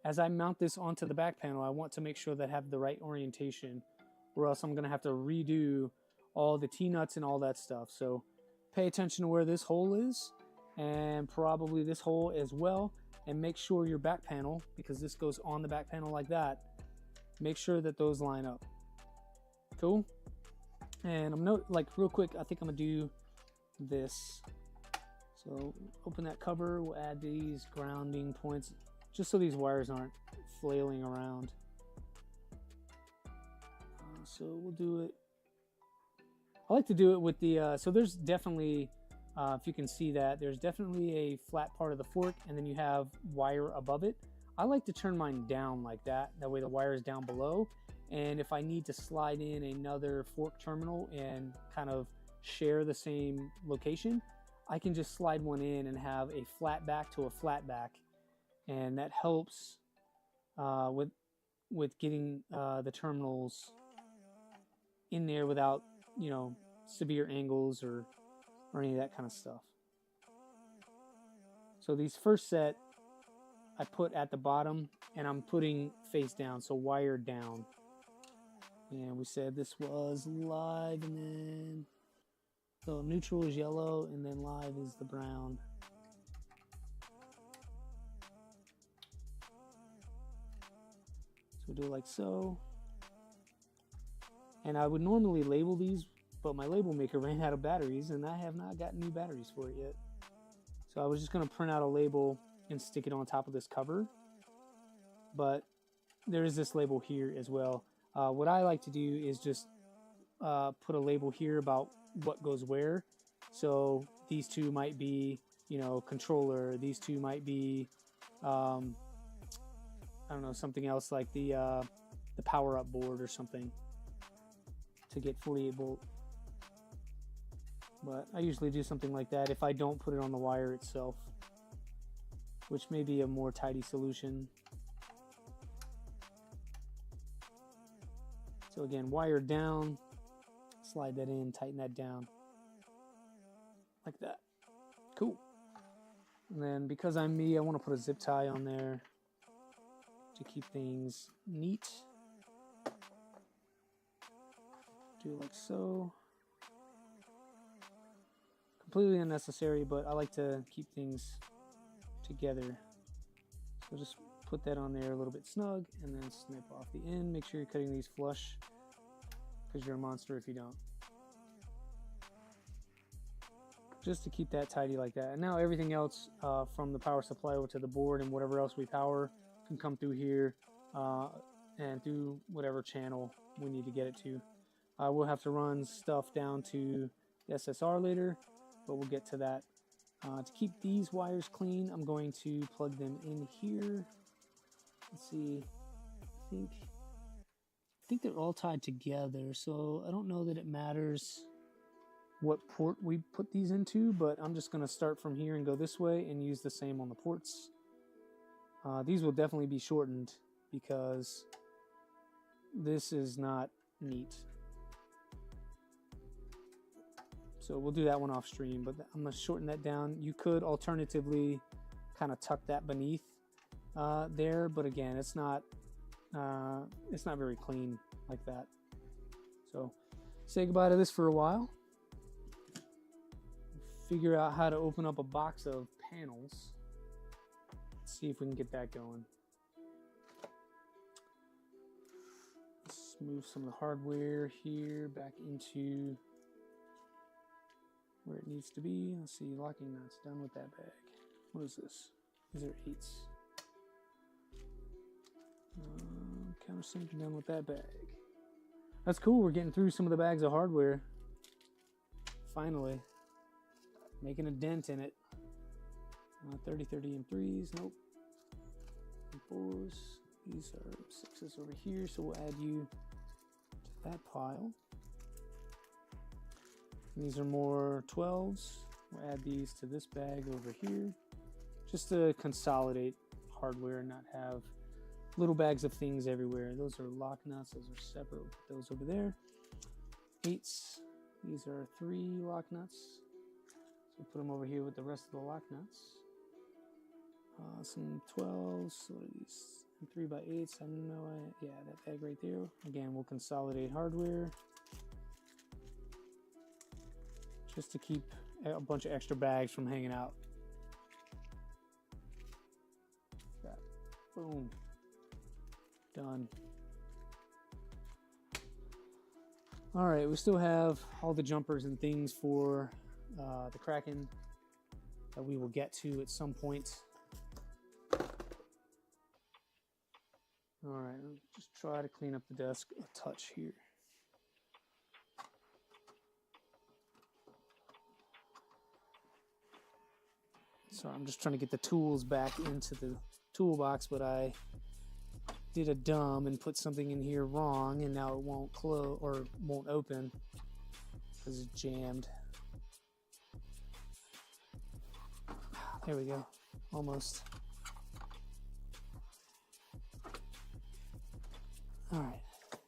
As I mount this onto the back panel, I want to make sure that I have the right orientation, or else I'm going to have to redo all the T-nuts and all that stuff. So pay attention to where this hole is, and probably this hole as well, and make sure your back panel, because this goes on the back panel like that, make sure that those line up. Cool. And real quick, I think I'm gonna do this. So open that cover, we'll add these grounding points just so these wires aren't flailing around. So we'll do it. I like to do it with the, so there's definitely, if you can see that, there's definitely a flat part of the fork, and then you have wire above it. I like to turn mine down like that. That way the wire is down below. And if I need to slide in another fork terminal and kind of share the same location, I can just slide one in and have a flat back to a flat back. And that helps with getting the terminals in there without, you know, severe angles or any of that kind of stuff. So these first set I put at the bottom, and I'm putting face down, so wire down. And we said this was live, and then so neutral is yellow, and then live is the brown. So we'll do it like so. And I would normally label these, but my label maker ran out of batteries, and I have not gotten new batteries for it yet. So I was just going to print out a label and stick it on top of this cover. But there is this label here as well. What I like to do is just put a label here about what goes where. So these two might be, you know, controller. These two might be, I don't know, something else like the power-up board or something to get 48 volt. But I usually do something like that if I don't put it on the wire itself, which may be a more tidy solution. So again, wire down, slide that in, tighten that down, like that. Cool. And then because I'm me, I want to put a zip tie on there to keep things neat. Do it like so. Completely unnecessary, but I like to keep things together. So just put that on there a little bit snug, and then snip off the end. Make sure you're cutting these flush, because you're a monster if you don't. Just to keep that tidy like that. And now everything else from the power supply over to the board and whatever else we power can come through here and through whatever channel we need to get it to. We'll have to run stuff down to the SSR later, but we'll get to that. To keep these wires clean, I'm going to plug them in here. Let's see, I think they're all tied together, so I don't know that it matters what port we put these into, but I'm just going to start from here and go this way and use the same on the ports. These will definitely be shortened because this is not neat. So we'll do that one off stream, but I'm going to shorten that down. You could alternatively kind of tuck that beneath there, but again, it's not very clean like that. So say goodbye to this for a while. Figure out how to open up a box of panels. Let's see if we can get that going. Let's move some of the hardware here back into where it needs to be. Let's see, locking nuts, done with that bag. What is this? These are 8s. Countersink, done with that bag. That's cool, we're getting through some of the bags of hardware. Finally. Making a dent in it. 30 and 3s, nope. And 4s. These are 6s over here, so we'll add you to that pile. These are more 12s. We'll add these to this bag over here, just to consolidate hardware and not have little bags of things everywhere. Those are lock nuts. Those are separate. We'll put those over there. 8s. These are 3 lock nuts. So we'll put them over here with the rest of the lock nuts. Some 12s. So what are these? 3x8s. I don't know. Yeah, that bag right there. Again, we'll consolidate hardware. just to keep a bunch of extra bags from hanging out. That. Boom. Done. All right, we still have all the jumpers and things for the Kraken that we will get to at some point. All right, I'll just try to clean up the desk a touch here. So I'm just trying to get the tools back into the toolbox, but I did a dumb and put something in here wrong, and now it won't close or won't open because it's jammed. There we go, almost. All right,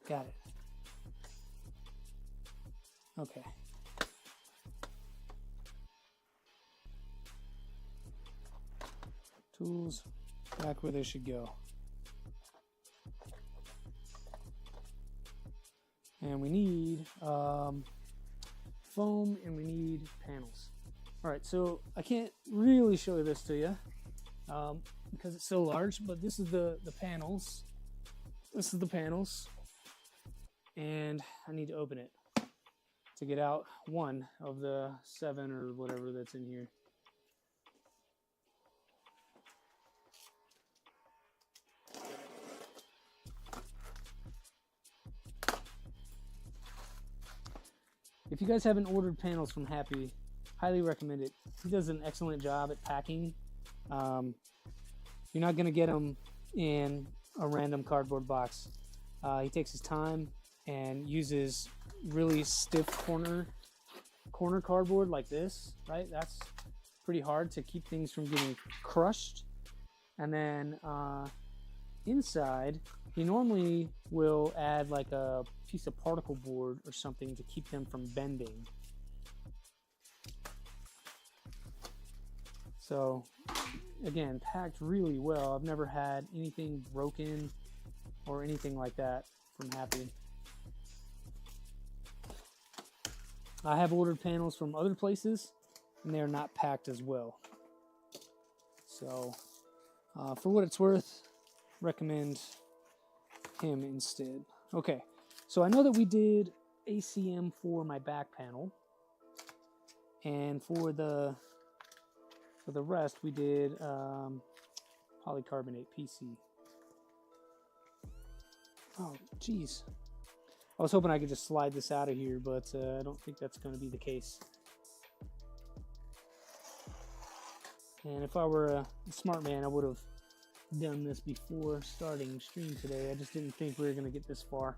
got it. Okay. Tools back where they should go. And we need foam and we need panels. All right, so I can't really show this to you because it's so large, but this is the panels. This is the panels, and I need to open it to get out one of the 7 or whatever that's in here. If you guys haven't ordered panels from Happy, highly recommend it. He does an excellent job at packing. You're not going to get them in a random cardboard box. He takes his time and uses really stiff corner cardboard like this, right? That's pretty hard to keep things from getting crushed. And then inside, he normally will add like a piece of particle board or something to keep them from bending. So again, packed really well. I've never had anything broken or anything like that from Happy. I have ordered panels from other places and they're not packed as well. So for what it's worth, recommend him instead. Okay, so I know that we did ACM for my back panel, and for the rest we did polycarbonate PC. Oh geez, I was hoping I could just slide this out of here, but I don't think that's going to be the case. And if I were a smart man, I would have done this before starting stream today. I just didn't think we were going to get this far.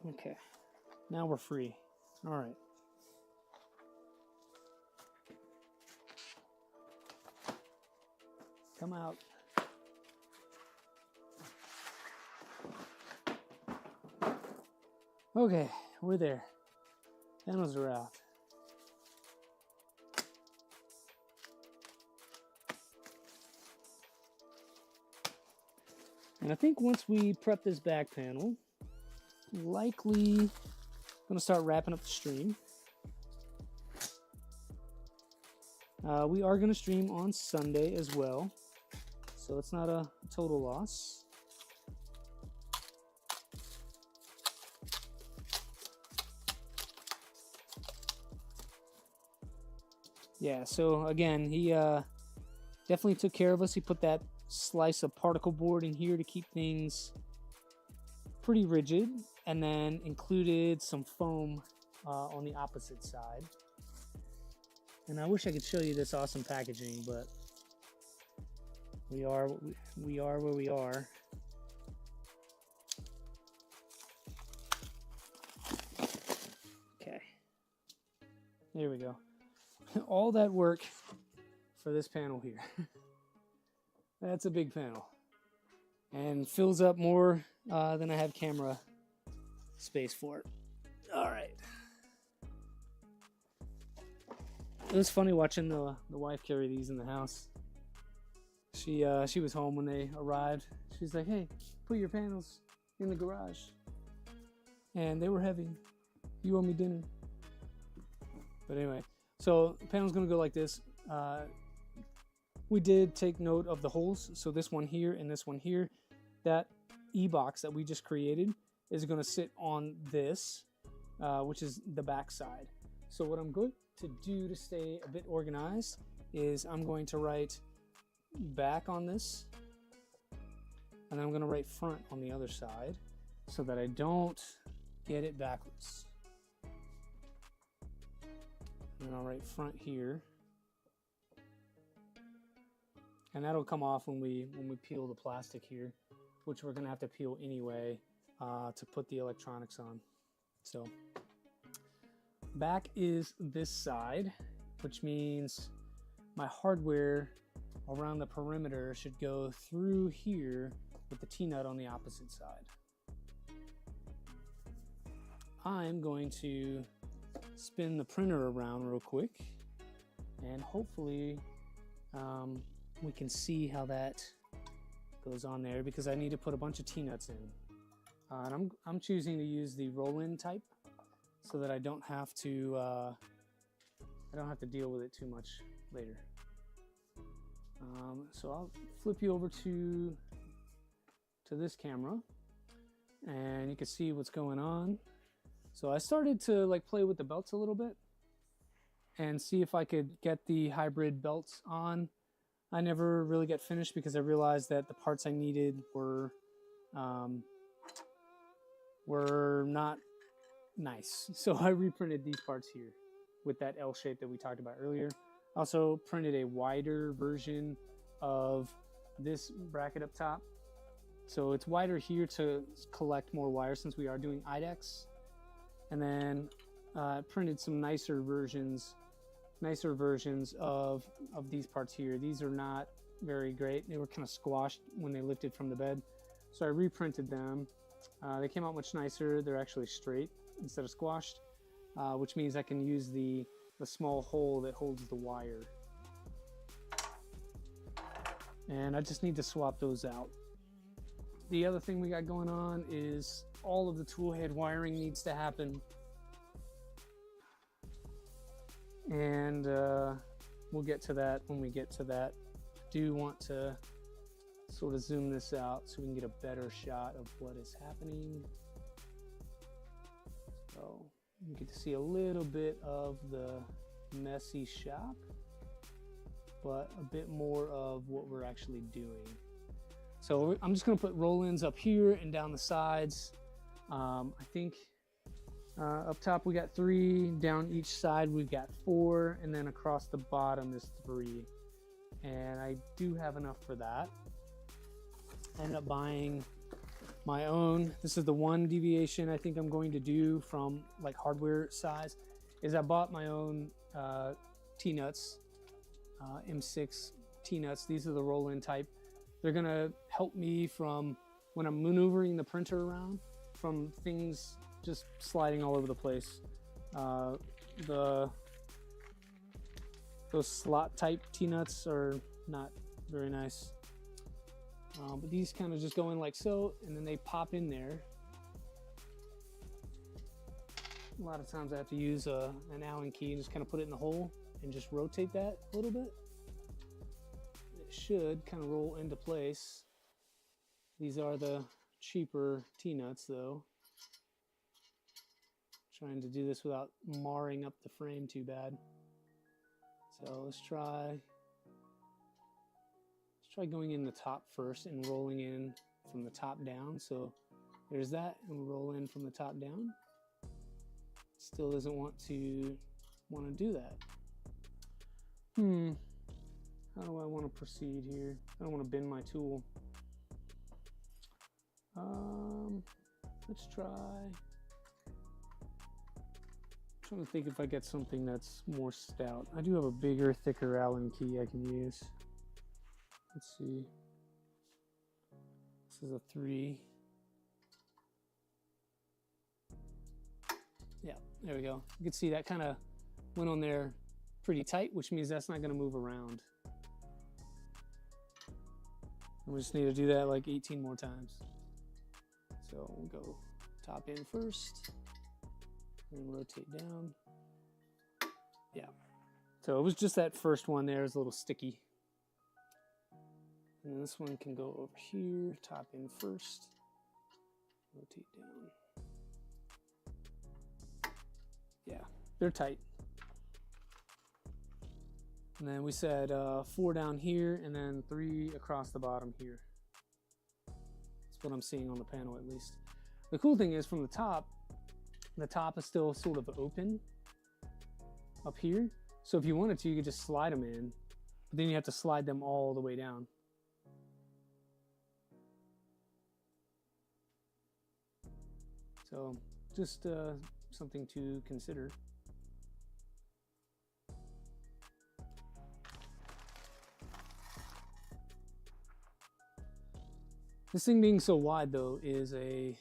Okay, now we're free. All right. Come out. Okay, we're there. Panels are out. And I think once we prep this back panel, likely gonna start wrapping up the stream. We are gonna stream on Sunday as well, so it's not a total loss. Yeah, so again, he definitely took care of us. He put that slice of particle board in here to keep things pretty rigid, and then included some foam on the opposite side. And I wish I could show you this awesome packaging, but we are where we are. Okay, there we go. All that work for this panel here. That's a big panel, and fills up more than I have camera space for. All right. It was funny watching the wife carry these in the house. She was home when they arrived. She's like, hey, put your panels in the garage. And they were heavy. You owe me dinner. But anyway, so the panel's gonna go like this. We did take note of the holes. So this one here and this one here, that E-box that we just created is gonna sit on this, which is the back side. So what I'm going to do to stay a bit organized is I'm going to write back on this, and then I'm going to write front on the other side so that I don't get it backwards. And then I'll write front here, and that'll come off when we peel the plastic here, which we're going to have to peel anyway to put the electronics on. So back is this side, which means my hardware around the perimeter should go through here with the T-nut on the opposite side. I'm going to spin the printer around real quick, and hopefully we can see how that goes on there, because I need to put a bunch of T-nuts in. And I'm choosing to use the roll-in type so that I don't have to deal with it too much later. So I'll flip you over to this camera, and you can see what's going on. So I started to like play with the belts a little bit and see if I could get the hybrid belts on. I never really got finished because I realized that the parts I needed were not nice. So I reprinted these parts here with that L shape that we talked about earlier. Also printed a wider version of this bracket up top. So it's wider here to collect more wires since we are doing IDEX. And then printed some nicer versions of these parts here. These are not very great. They were kind of squashed when they lifted from the bed. So I reprinted them. They came out much nicer. They're actually straight instead of squashed, which means I can use the small hole that holds the wire. And I just need to swap those out. The other thing we got going on is all of the tool head wiring needs to happen. And we'll get to that when we get to that. I do want to sort of zoom this out so we can get a better shot of what is happening. So you get to see a little bit of the messy shop, but a bit more of what we're actually doing. So I'm just going to put roll-ins up here and down the sides. I think up top we got 3, down each side we've got 4, and then across the bottom is 3. And I do have enough for that. I ended up buying my own. This is the one deviation I think I'm going to do from like hardware size, is I bought my own T-nuts, M6 T-nuts. These are the roll-in type. They're gonna help me from when I'm maneuvering the printer around, from things just sliding all over the place. Those slot type T-nuts are not very nice. But these kind of just go in like so, and then they pop in there. A lot of times I have to use an Allen key and just kind of put it in the hole and just rotate that a little bit. It should kind of roll into place. These are the cheaper T-nuts though. Trying to do this without marring up the frame too bad. So let's try going in the top first and rolling in from the top down. So there's that, and we'll roll in from the top down. Still doesn't want to do that. How do I want to proceed here? I don't want to bend my tool. Let's try. I'm trying to think if I get something that's more stout. I do have a bigger, thicker Allen key I can use. Let's see. This is a 3. Yeah, there we go. You can see that kind of went on there pretty tight, which means that's not going to move around. And we just need to do that like 18 more times. So we'll go top in first, and rotate down. Yeah. So it was just that first one there is a little sticky. And then this one can go over here, top in first, rotate down. Yeah, they're tight. And then we said 4 down here and then 3 across the bottom here. That's what I'm seeing on the panel at least. The cool thing is from the top is still sort of open up here. So if you wanted to, you could just slide them in, but then you have to slide them all the way down. So just something to consider. This thing being so wide though is a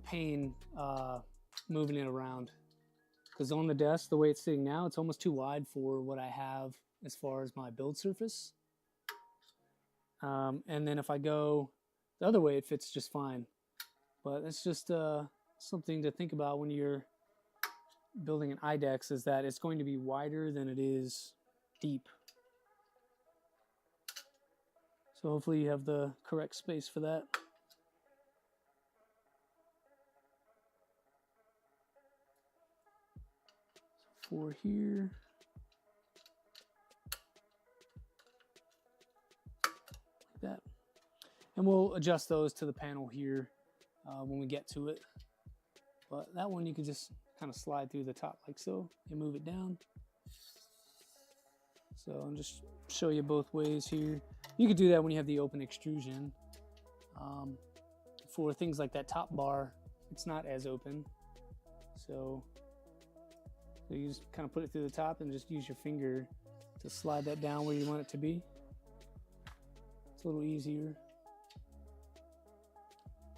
pain moving it around, because on the desk, the way it's sitting now, it's almost too wide for what I have as far as my build surface. And then if I go the other way, it fits just fine. But it's just something to think about when you're building an IDEX, is that it's going to be wider than it is deep. So hopefully you have the correct space for that. So 4 here. Like that. And we'll adjust those to the panel here when we get to it. But that one you can just kind of slide through the top like so and move it down. So I'll just show you both ways here. You could do that when you have the open extrusion. For things like that top bar, it's not as open. So you just kind of put it through the top and just use your finger to slide that down where you want it to be. It's a little easier.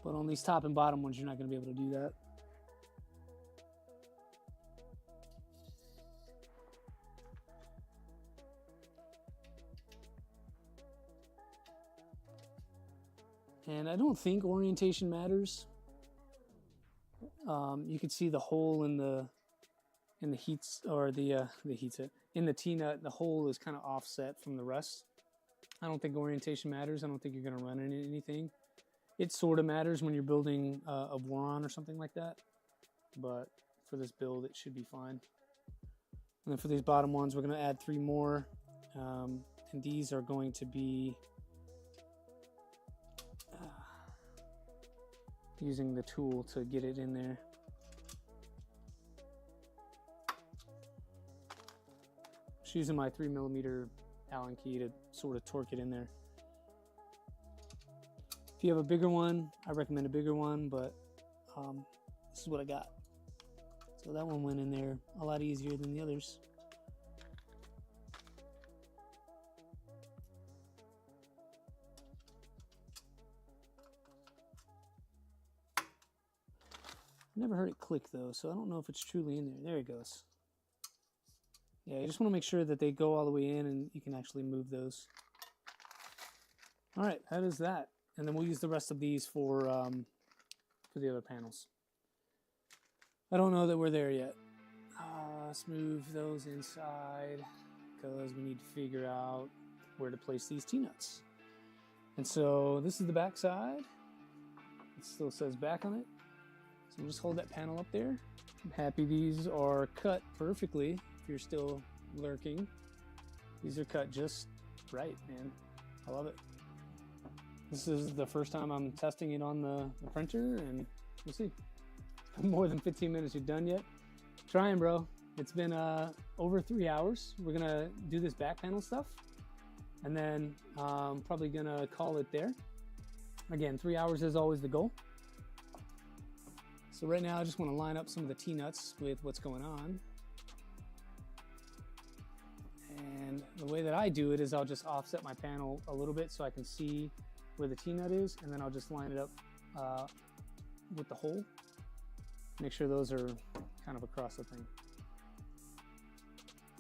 But on these top and bottom ones, you're not going to be able to do that. And I don't think orientation matters. You can see the hole in the heats, or in the T-nut, the hole is kind of offset from the rest. I don't think orientation matters. I don't think you're going to run into anything. It sort of matters when you're building a Voron or something like that, but for this build it should be fine. And then for these bottom ones, we're going to add 3 more, and these are going to be using the tool to get it in there. Just using my 3mm Allen key to sort of torque it in there. If you have a bigger one, I recommend a bigger one, but this is what I got. So that one went in there a lot easier than the others. Never heard it click though, so I don't know if it's truly in there. There it goes. Yeah, you just want to make sure that they go all the way in and you can actually move those. All right, that is that. And then we'll use the rest of these for the other panels. I don't know that we're there yet. Let's move those inside because we need to figure out where to place these T-nuts. And so this is the back side. It still says back on it. So we'll just hold that panel up there. I'm happy these are cut perfectly. If you're still lurking, these are cut just right, man. I love it. This is the first time I'm testing it on the printer, and we'll see. It's been more than 15 minutes. You're done yet? Trying, bro. It's been over 3 hours. We're gonna do this back panel stuff, and then probably gonna call it there. Again, 3 hours is always the goal. So right now I just want to line up some of the T-nuts with what's going on. And the way that I do it is I'll just offset my panel a little bit so I can see where the T-nut is, and then I'll just line it up with the hole. Make sure those are kind of across the thing.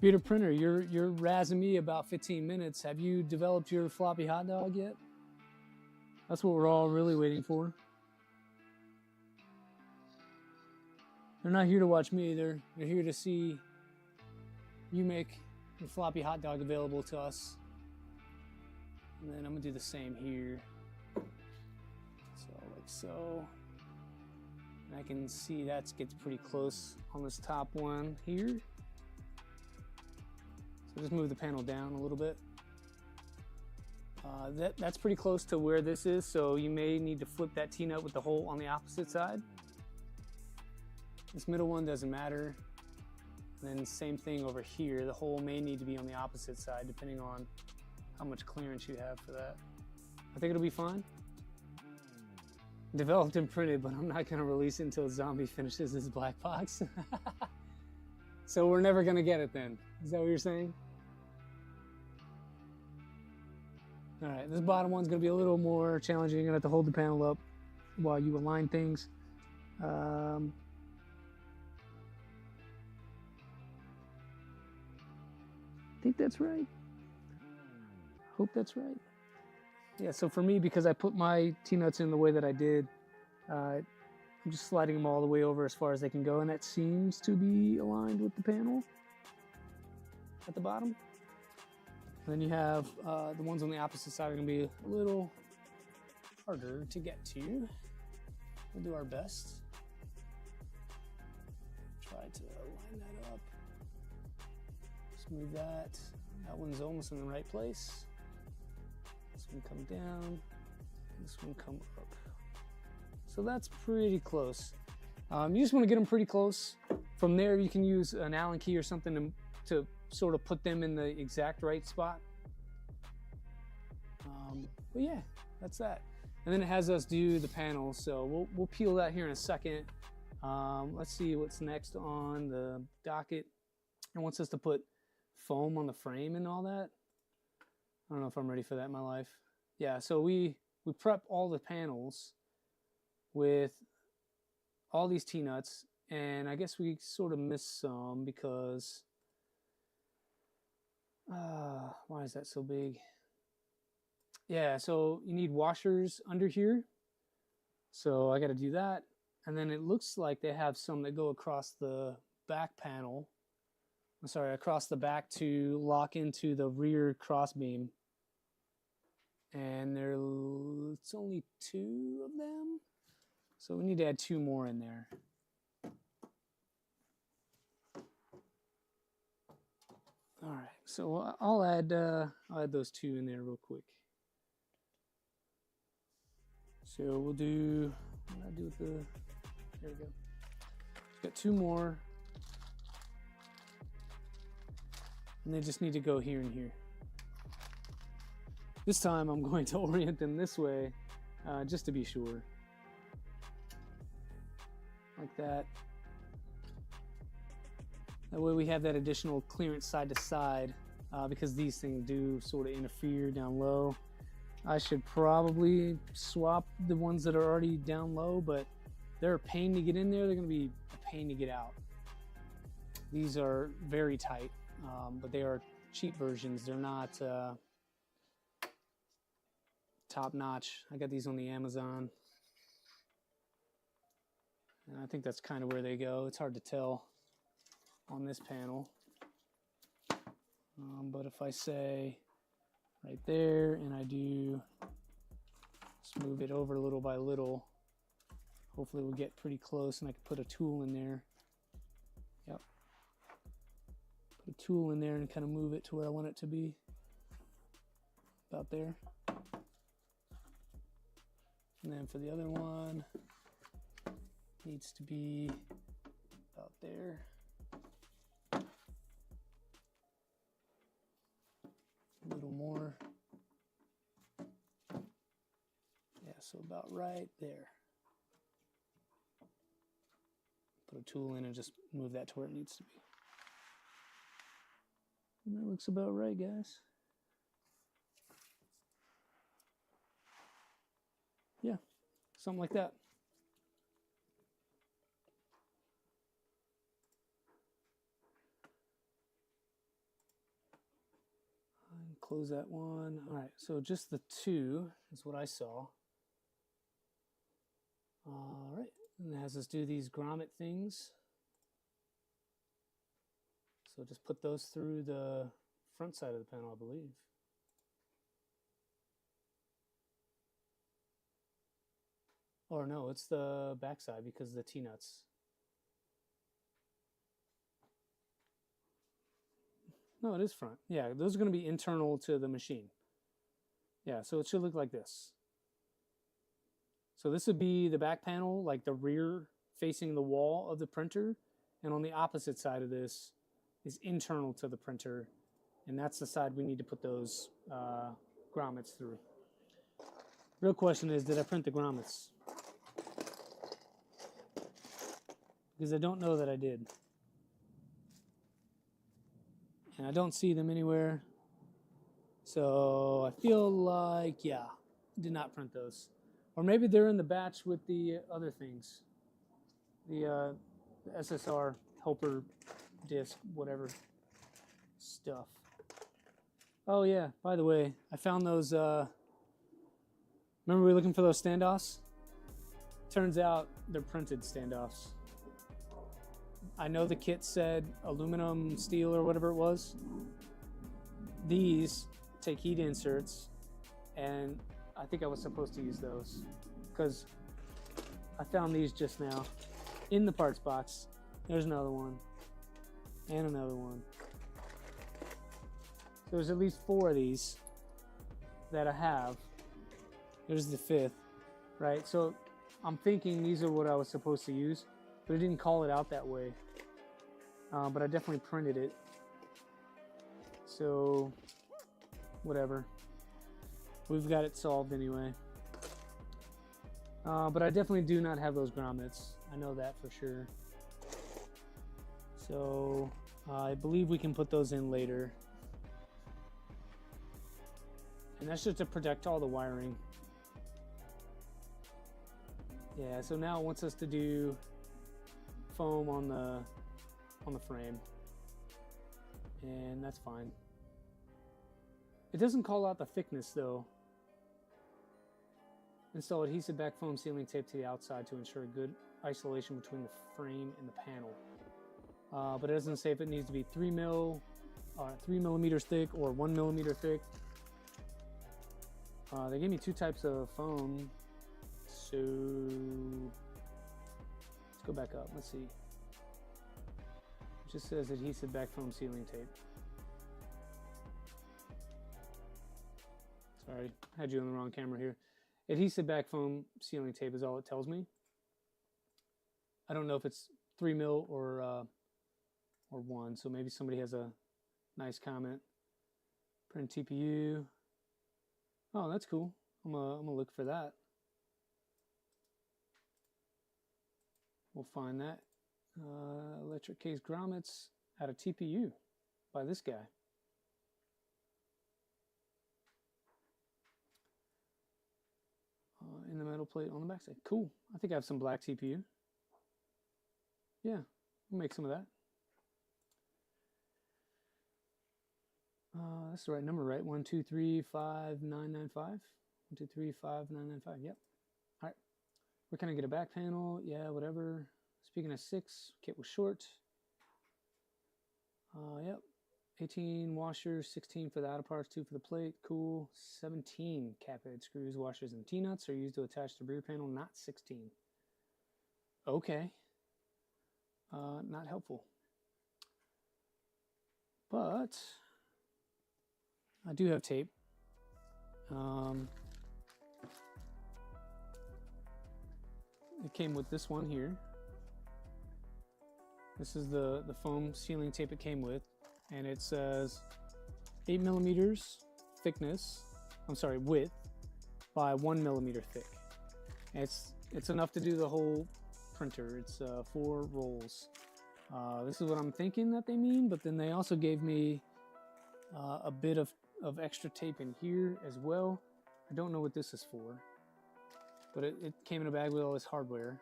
Beater printer, you're razzing me about 15 minutes. Have you developed your floppy hot dog yet? That's what we're all really waiting for. They're not here to watch me either. They're here to see you make your floppy hot dog available to us. And then I'm gonna do the same here. So like so. And I can see that gets pretty close on this top one here. So just move the panel down a little bit. That's pretty close to where this is, so you may need to flip that T-nut with the hole on the opposite side. This middle one doesn't matter. And then same thing over here. The hole may need to be on the opposite side depending on how much clearance you have for that. I think it'll be fine. Developed and printed, but I'm not gonna release it until Zombie finishes his black box. So we're never gonna get it then. Is that what you're saying? All right, this bottom one's gonna be a little more challenging. You're gonna have to hold the panel up while you align things. I think that's right. Hope that's right. Yeah, so for me, because I put my T-nuts in the way that I did, I'm just sliding them all the way over as far as they can go, and that seems to be aligned with the panel at the bottom. And then you have the ones on the opposite side are gonna be a little harder to get to. We'll do our best. Try to line that up. Smooth that. That one's almost in the right place. This one come down, this one come up. So that's pretty close. You just want to get them pretty close. From there, you can use an Allen key or something to sort of put them in the exact right spot. But yeah, that's that. And then it has us do the panel, so we'll peel that here in a second. Let's see what's next on the docket. It wants us to put foam on the frame and all that. I don't know if I'm ready for that in my life. Yeah, so we prep all the panels with all these T-nuts, and I guess we sort of missed some because, why is that so big? Yeah, so you need washers under here. So I got to do that. And then it looks like they have some that go across the back panel. I'm sorry, across the back to lock into the rear crossbeam. And it's only 2 of them. So we need to add 2 more in there. All right, so I'll add those 2 in there real quick. So we'll do, what do I do with the, there we go. Got 2 more. And they just need to go here and here. This time I'm going to orient them this way, just to be sure. Like that. That way we have that additional clearance side to side, because these things do sort of interfere down low. I should probably swap the ones that are already down low, but they're a pain to get in there. They're going to be a pain to get out. These are very tight, but they are cheap versions. They're not top notch. I got these on the Amazon. And I think that's kind of where they go. It's hard to tell on this panel. But if I say right there and I do just move it over little by little, hopefully we'll get pretty close and I can put a tool in there. Yep. Put a tool in there and kind of move it to where I want it to be. About there. And then for the other one, needs to be about there. A little more. Yeah, so about right there. Put a tool in and just move that to where it needs to be. And that looks about right, guys. Yeah, something like that. close that one. All right, so just the two is what I saw. All right, and it has us do these grommet things. So just put those through the front side of the panel, I believe. Or no, it's the back side because of the T-nuts. No, it is front. Yeah, those are going to be internal to the machine. Yeah, so it should look like this. So this would be the back panel, like the rear facing the wall of the printer. And on the opposite side of this is internal to the printer. And that's the side we need to put those grommets through. Real question is, did I print the grommets? Because I don't know that I did. And I don't see them anywhere. So I feel like, yeah, did not print those. Or maybe they're in the batch with the other things. The SSR helper disk, whatever stuff. Oh yeah, by the way, I found those, remember we were looking for those standoffs? Turns out they're printed standoffs. I know the kit said aluminum, steel, or whatever it was. These take heat inserts, and I think I was supposed to use those because I found these just now in the parts box. There's another one, and another one. So there's at least 4 of these that I have. There's the 5th, right? So I'm thinking these are what I was supposed to use, but it didn't call it out that way. But I definitely printed it. So, whatever. We've got it solved anyway. But I definitely do not have those grommets. I know that for sure. So, I believe we can put those in later. And that's just to protect all the wiring. Yeah, so now it wants us to do foam on the frame, and that's fine. It doesn't call out the thickness though. Install adhesive back foam sealing tape to the outside to ensure good isolation between the frame and the panel. But it doesn't say if it needs to be 3 millimeters thick or 1 millimeter thick. They gave me 2 types of foam, so let's go back up. Let's see. It just says adhesive back foam sealing tape. Sorry, I had you on the wrong camera here. Adhesive back foam sealing tape is all it tells me. I don't know if it's 3 mil or 1, so maybe somebody has a nice comment. Print TPU. Oh, that's cool. I'm gonna look for that. We'll find that. Electric case grommets out of TPU by this guy. In the metal plate on the backside. Cool. I think I have some black TPU. Yeah, we'll make some of that. That's the right number, right? 1235995. 1235995. Yep. All right. Where can I get a back panel? Yeah, whatever. Speaking of 6, kit was short. Yep. 18 washers, 16 for the outer parts, 2 for the plate. Cool. 17 cap head screws, washers, and T-nuts are used to attach the rear panel, not 16. Okay. Not helpful. But I do have tape. It came with this one here. This is the foam sealing tape it came with, and it says 8 millimeters thickness. I'm sorry, width by 1 millimeter thick. And it's enough to do the whole printer. It's 4 rolls. This is what I'm thinking that they mean, but then they also gave me a bit of extra tape in here as well. I don't know what this is for, but it came in a bag with all this hardware,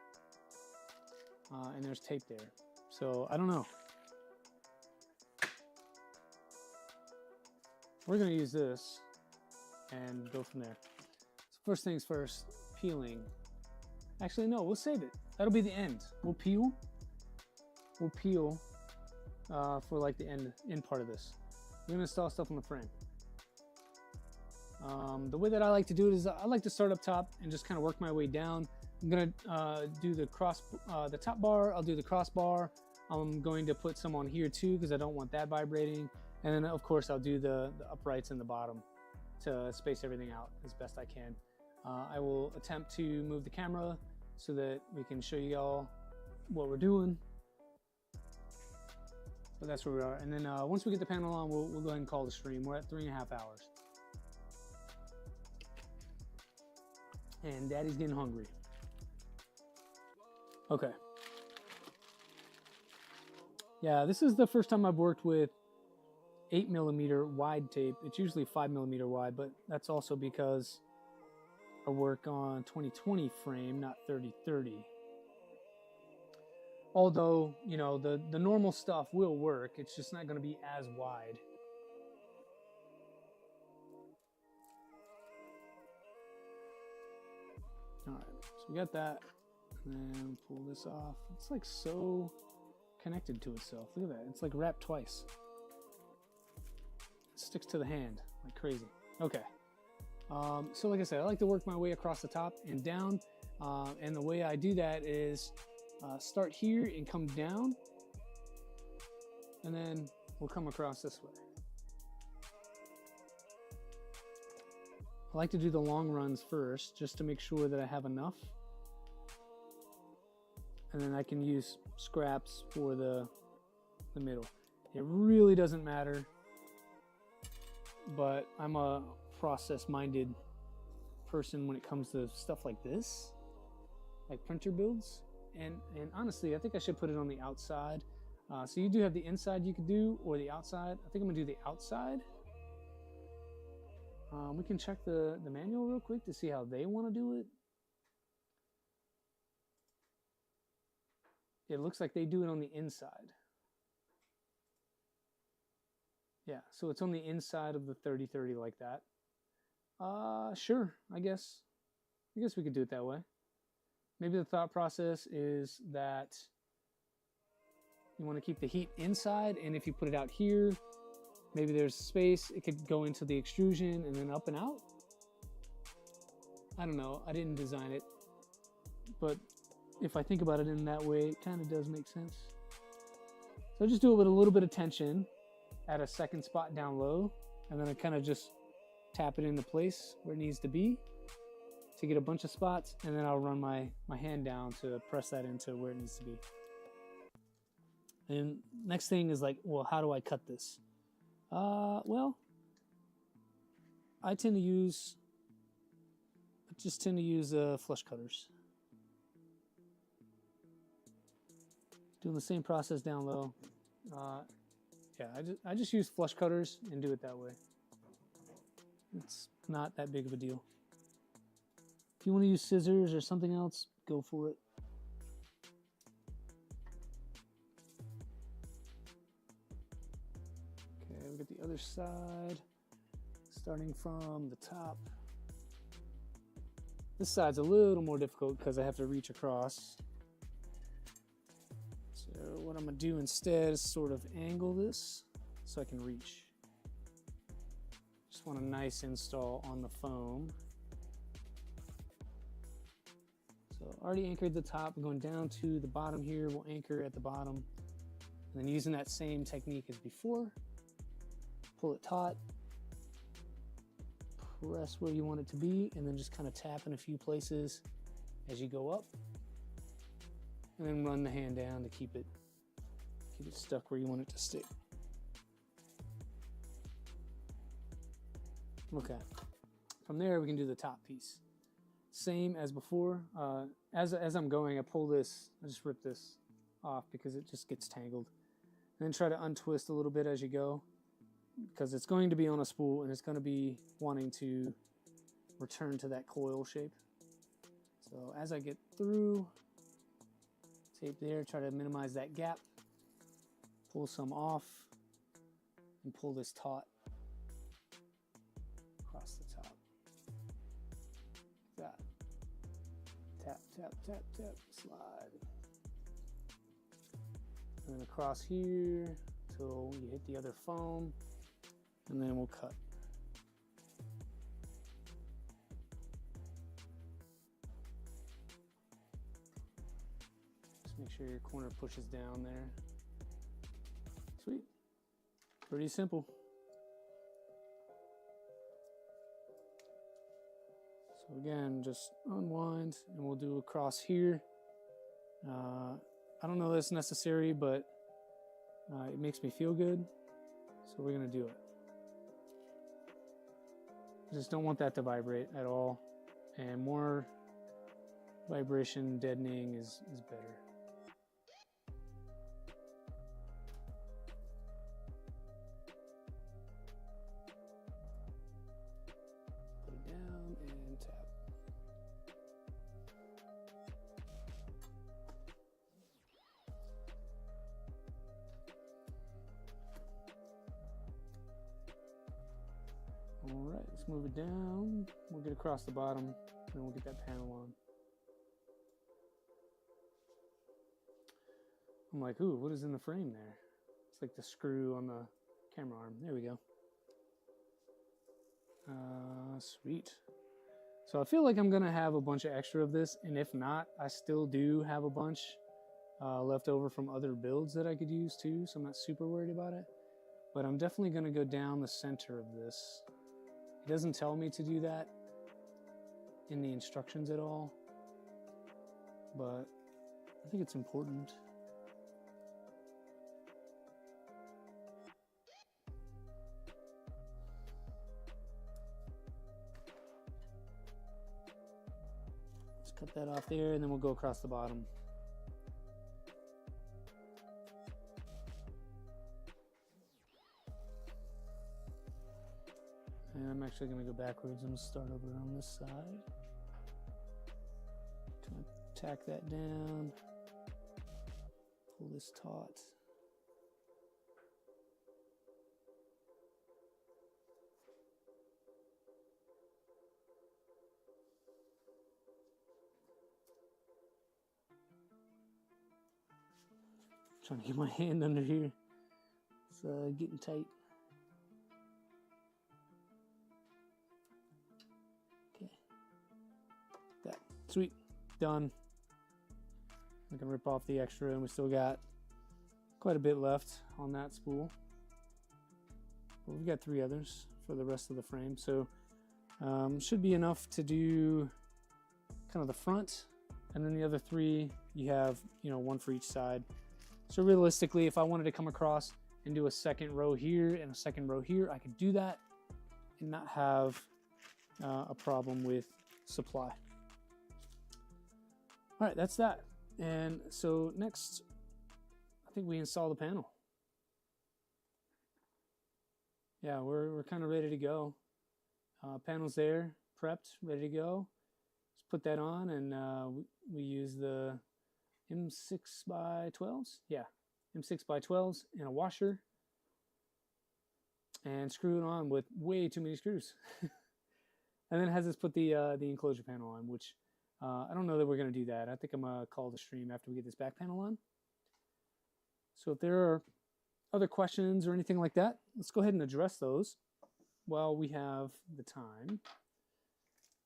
and there's tape there. So I don't know. we're going to use this and go from there. So first things first, peeling. Actually, no, we'll save it. That'll be the end. We'll peel for like the end part of this. We're going to install stuff on the frame. The way that I like to do it is I like to start up top and just kind of work my way down. I'm going to do the top bar. I'll do the crossbar. I'm going to put some on here too because I don't want that vibrating. And then of course I'll do the uprights in the bottom to space everything out as best I can. I will attempt to move the camera so that we can show you all what we're doing. But that's where we are. And then once we get the panel on, we'll go ahead and call the stream. We're at 3.5 hours. And Daddy's getting hungry. Okay. Yeah, this is the first time I've worked with 8mm wide tape. It's usually 5mm wide, but that's also because I work on 2020 frame, not 3030. Although, you know, the normal stuff will work. It's just not going to be as wide. All right, so we got that. And then pull this off. It's like so connected to itself. Look at that. It's like wrapped twice. It sticks to the hand like crazy. Okay. So like I said, I like to work my way across the top and down. And the way I do that is start here and come down. And then we'll come across this way. I like to do the long runs first just to make sure that I have enough. And then I can use scraps for the middle. It really doesn't matter, but I'm a process-minded person when it comes to stuff like this, like printer builds. And honestly, I think I should put it on the outside. So you do have the inside you could do, or the outside. I think I'm gonna do the outside. We can check the manual real quick to see how they want to do it. It looks like they do it on the inside. Yeah, so it's on the inside of the 3030 like that. Sure, I guess we could do it that way. Maybe the thought process is that you want to keep the heat inside, and if you put it out here, maybe there's space, it could go into the extrusion and then up and out. I don't know, I didn't design it, but if I think about it in that way, it kind of does make sense. So I just do it with a little bit of tension at a second spot down low, and then I kind of just tap it into place where it needs to be to get a bunch of spots, and then I'll run my hand down to press that into where it needs to be. And next thing is like, well, how do I cut this? Well, I just tend to use flush cutters. Doing the same process down low. Yeah, I just use flush cutters and do it that way. It's not that big of a deal. If you want to use scissors or something else, go for it. Okay, we got the other side, starting from the top. This side's a little more difficult because I have to reach across. So what I'm gonna do instead is sort of angle this so I can reach. Just want a nice install on the foam. So already anchored the top, going down to the bottom here, we'll anchor at the bottom. And then using that same technique as before, pull it taut, press where you want it to be, and then just kind of tap in a few places as you go up. And then run the hand down to keep it stuck where you want it to stick. Okay, from there we can do the top piece. Same as before. As I'm going, I pull this, I just rip this off because it just gets tangled. And then try to untwist a little bit as you go, because it's going to be on a spool and it's going to be wanting to return to that coil shape. So as I get through, tape there, try to minimize that gap, pull some off, and pull this taut. Tap, tap, tap, tap, slide. And then across here till you hit the other foam, and then we'll cut. Just make sure your corner pushes down there. Sweet. Pretty simple. So again, just unwind, and we'll do across here. I don't know that's necessary, but it makes me feel good, so we're gonna do it. I just don't want that to vibrate at all, and more vibration deadening is better. Put it down and tap. All right, let's move it down. We'll get across the bottom, and then we'll get that panel on. I'm like, ooh, what is in the frame there? It's like the screw on the camera arm. There we go. Sweet. So I feel like I'm gonna have a bunch of extra of this, and if not, I still do have a bunch left over from other builds that I could use too, so I'm not super worried about it. But I'm definitely gonna go down the center of this. It doesn't tell me to do that in the instructions at all, but I think it's important. Let's cut that off there, and then we'll go across the bottom. And I'm actually going to go backwards and start over on this side. Kind of tack that down, pull this taut. Trying to get my hand under here. It's getting tight. Sweet, done. I can rip off the extra, and we still got quite a bit left on that spool. But we've got 3 others for the rest of the frame, so should be enough to do kind of the front, and then the other 3 you have, you know, 1 for each side. So realistically, if I wanted to come across and do a second row here and a second row here, I could do that and not have a problem with supply. All right, that's that. And so next, I think we install the panel. Yeah, we're kind of ready to go. Panel's there, prepped, ready to go. Let's put that on, and we use the M6x12s. Yeah, M6x12s and a washer, and screw it on with way too many screws. And then it has us put the enclosure panel on, which I don't know that we're going to do that. I think I'm going to call the stream after we get this back panel on. So if there are other questions or anything like that, let's go ahead and address those while we have the time.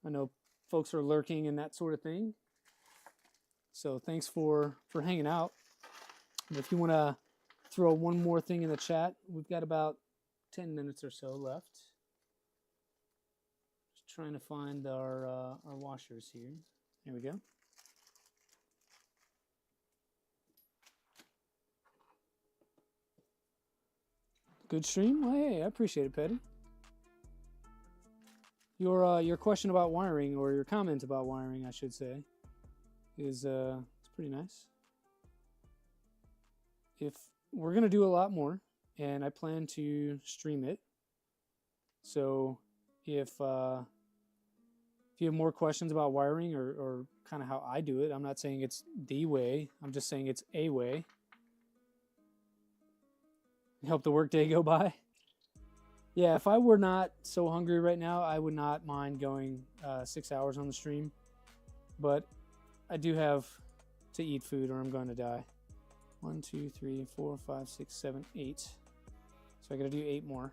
I know folks are lurking and that sort of thing. So thanks for hanging out. And if you want to throw one more thing in the chat, we've got about 10 minutes or so left. Just trying to find our washers here. There we go. Good stream. Well, hey, I appreciate it, Petty. Your question about wiring, or your comment about wiring, I should say, is it's pretty nice. If we're gonna do a lot more, and I plan to stream it, so if you have more questions about wiring or kind of how I do it, I'm not saying it's the way, I'm just saying it's a way. Help the workday go by. Yeah, if I were not so hungry right now, I would not mind going 6 hours on the stream. But I do have to eat food or I'm going to die. 1, 2, 3, 4, 5, 6, 7, 8. So I gotta do 8 more.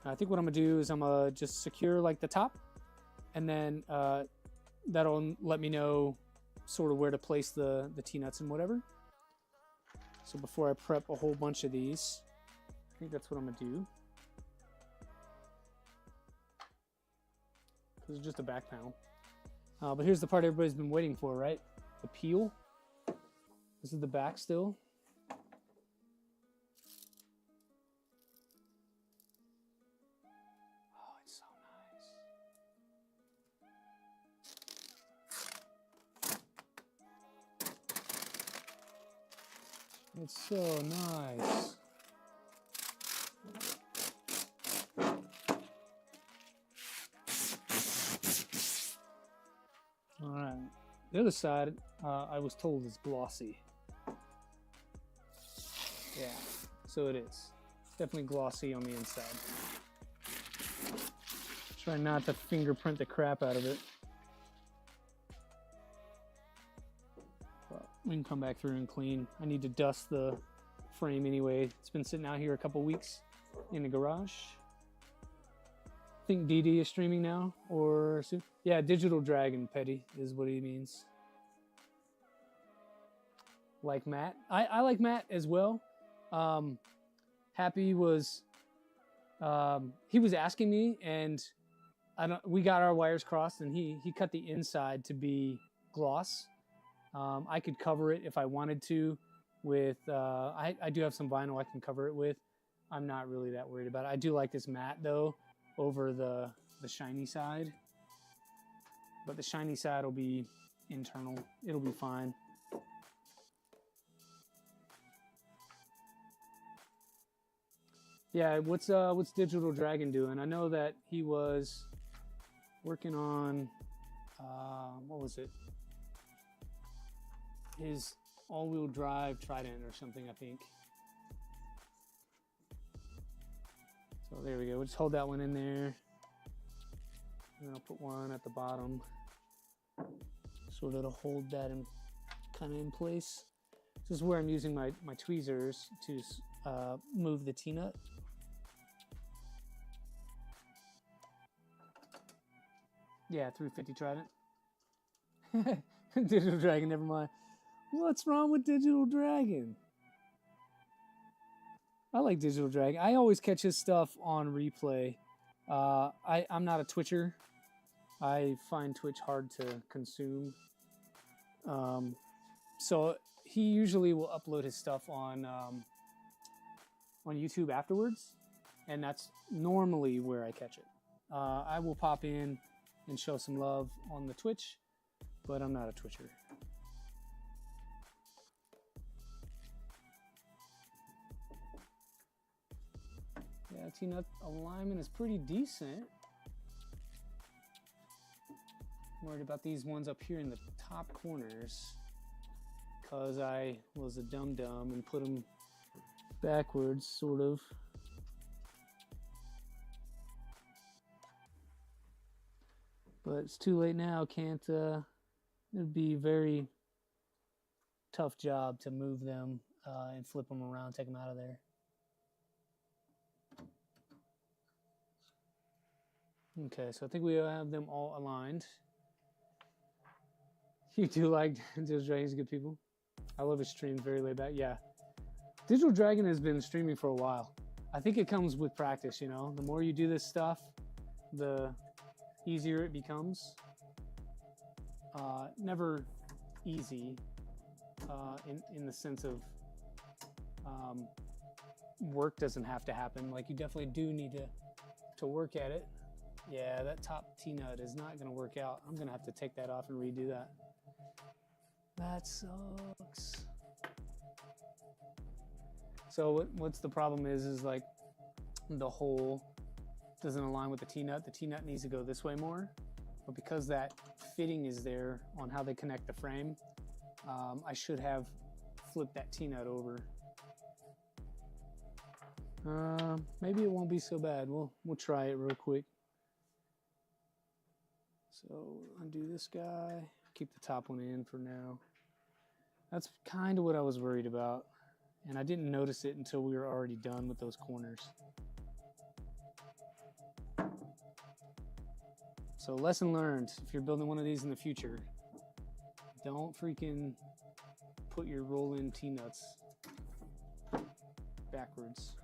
I think what I'm gonna do is I'm gonna just secure like the top, and then that'll let me know sort of where to place the T-nuts and whatever. So before I prep a whole bunch of these, I think that's what I'm gonna do. Because it's just a back panel. But here's the part everybody's been waiting for, right? The peel. This is the back still. Oh, it's so nice. It's so nice. All right. The other side, I was told is glossy. Yeah, so it is. It's definitely glossy on the inside. Try not to fingerprint the crap out of it. But we can come back through and clean. I need to dust the frame anyway. It's been sitting out here a couple weeks in the garage. I think DD is streaming now, or yeah, Digital Dragon Petty is what he means. Like Matt. I like Matt as well. Happy was he was asking me, and we got our wires crossed, and he cut the inside to be gloss. I could cover it if I wanted to with I do have some vinyl I can cover it with. I'm not really that worried about it. I do like this matte though over the shiny side, but the shiny side will be internal. It'll be fine. Yeah, what's Digital Dragon doing? I know that he was working on what was it? His all-wheel drive Trident or something, I think. So there we go. We'll just hold that one in there. And I'll put one at the bottom, sort of to hold that kind of in place. This is where I'm using my tweezers to move the T-nut. Yeah, 350 Trident. Digital Dragon, never mind. What's wrong with Digital Dragon? I like Digital Dragon. I always catch his stuff on replay. I'm not a Twitcher. I find Twitch hard to consume. So he usually will upload his stuff on YouTube afterwards, and that's normally where I catch it. I will pop in and show some love on the Twitch, but I'm not a Twitcher. Yeah, T-nut alignment is pretty decent. I'm worried about these ones up here in the top corners because I was a dum-dum and put them backwards, sort of. But it's too late now. Can't, it'd be a very tough job to move them and flip them around, take them out of there. Okay, so I think we have them all aligned. You do like Digital Dragon's good people? I love his streams, very laid back. Yeah. Digital Dragon has been streaming for a while. I think it comes with practice, you know? The more you do this stuff, the easier it becomes. Never easy in the sense of work doesn't have to happen. Like, you definitely do need to work at it. Yeah, that top T-nut is not going to work out. I'm going to have to take that off and redo that. That sucks. So what's the problem is like the hole doesn't align with the T-nut. The T-nut needs to go this way more. But because that fitting is there on how they connect the frame, I should have flipped that T-nut over. Maybe it won't be so bad. We'll try it real quick. So undo this guy, keep the top one in for now. That's kind of what I was worried about. And I didn't notice it until we were already done with those corners. So lesson learned, if you're building one of these in the future, don't freaking put your roll-in T-nuts backwards.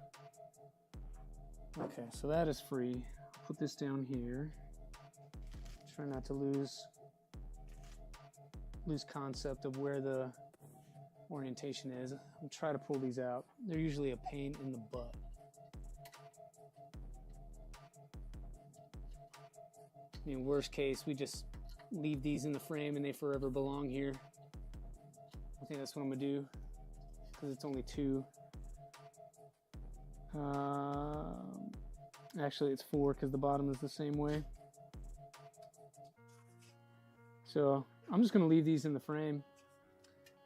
Okay, so that is free. Put this down here. Try not to lose concept of where the orientation is. I'll try to pull these out. They're usually a pain in the butt. I mean, worst case, we just leave these in the frame and they forever belong here. I think that's what I'm gonna do because it's only 2. Actually, it's 4 because the bottom is the same way. So I'm just gonna leave these in the frame.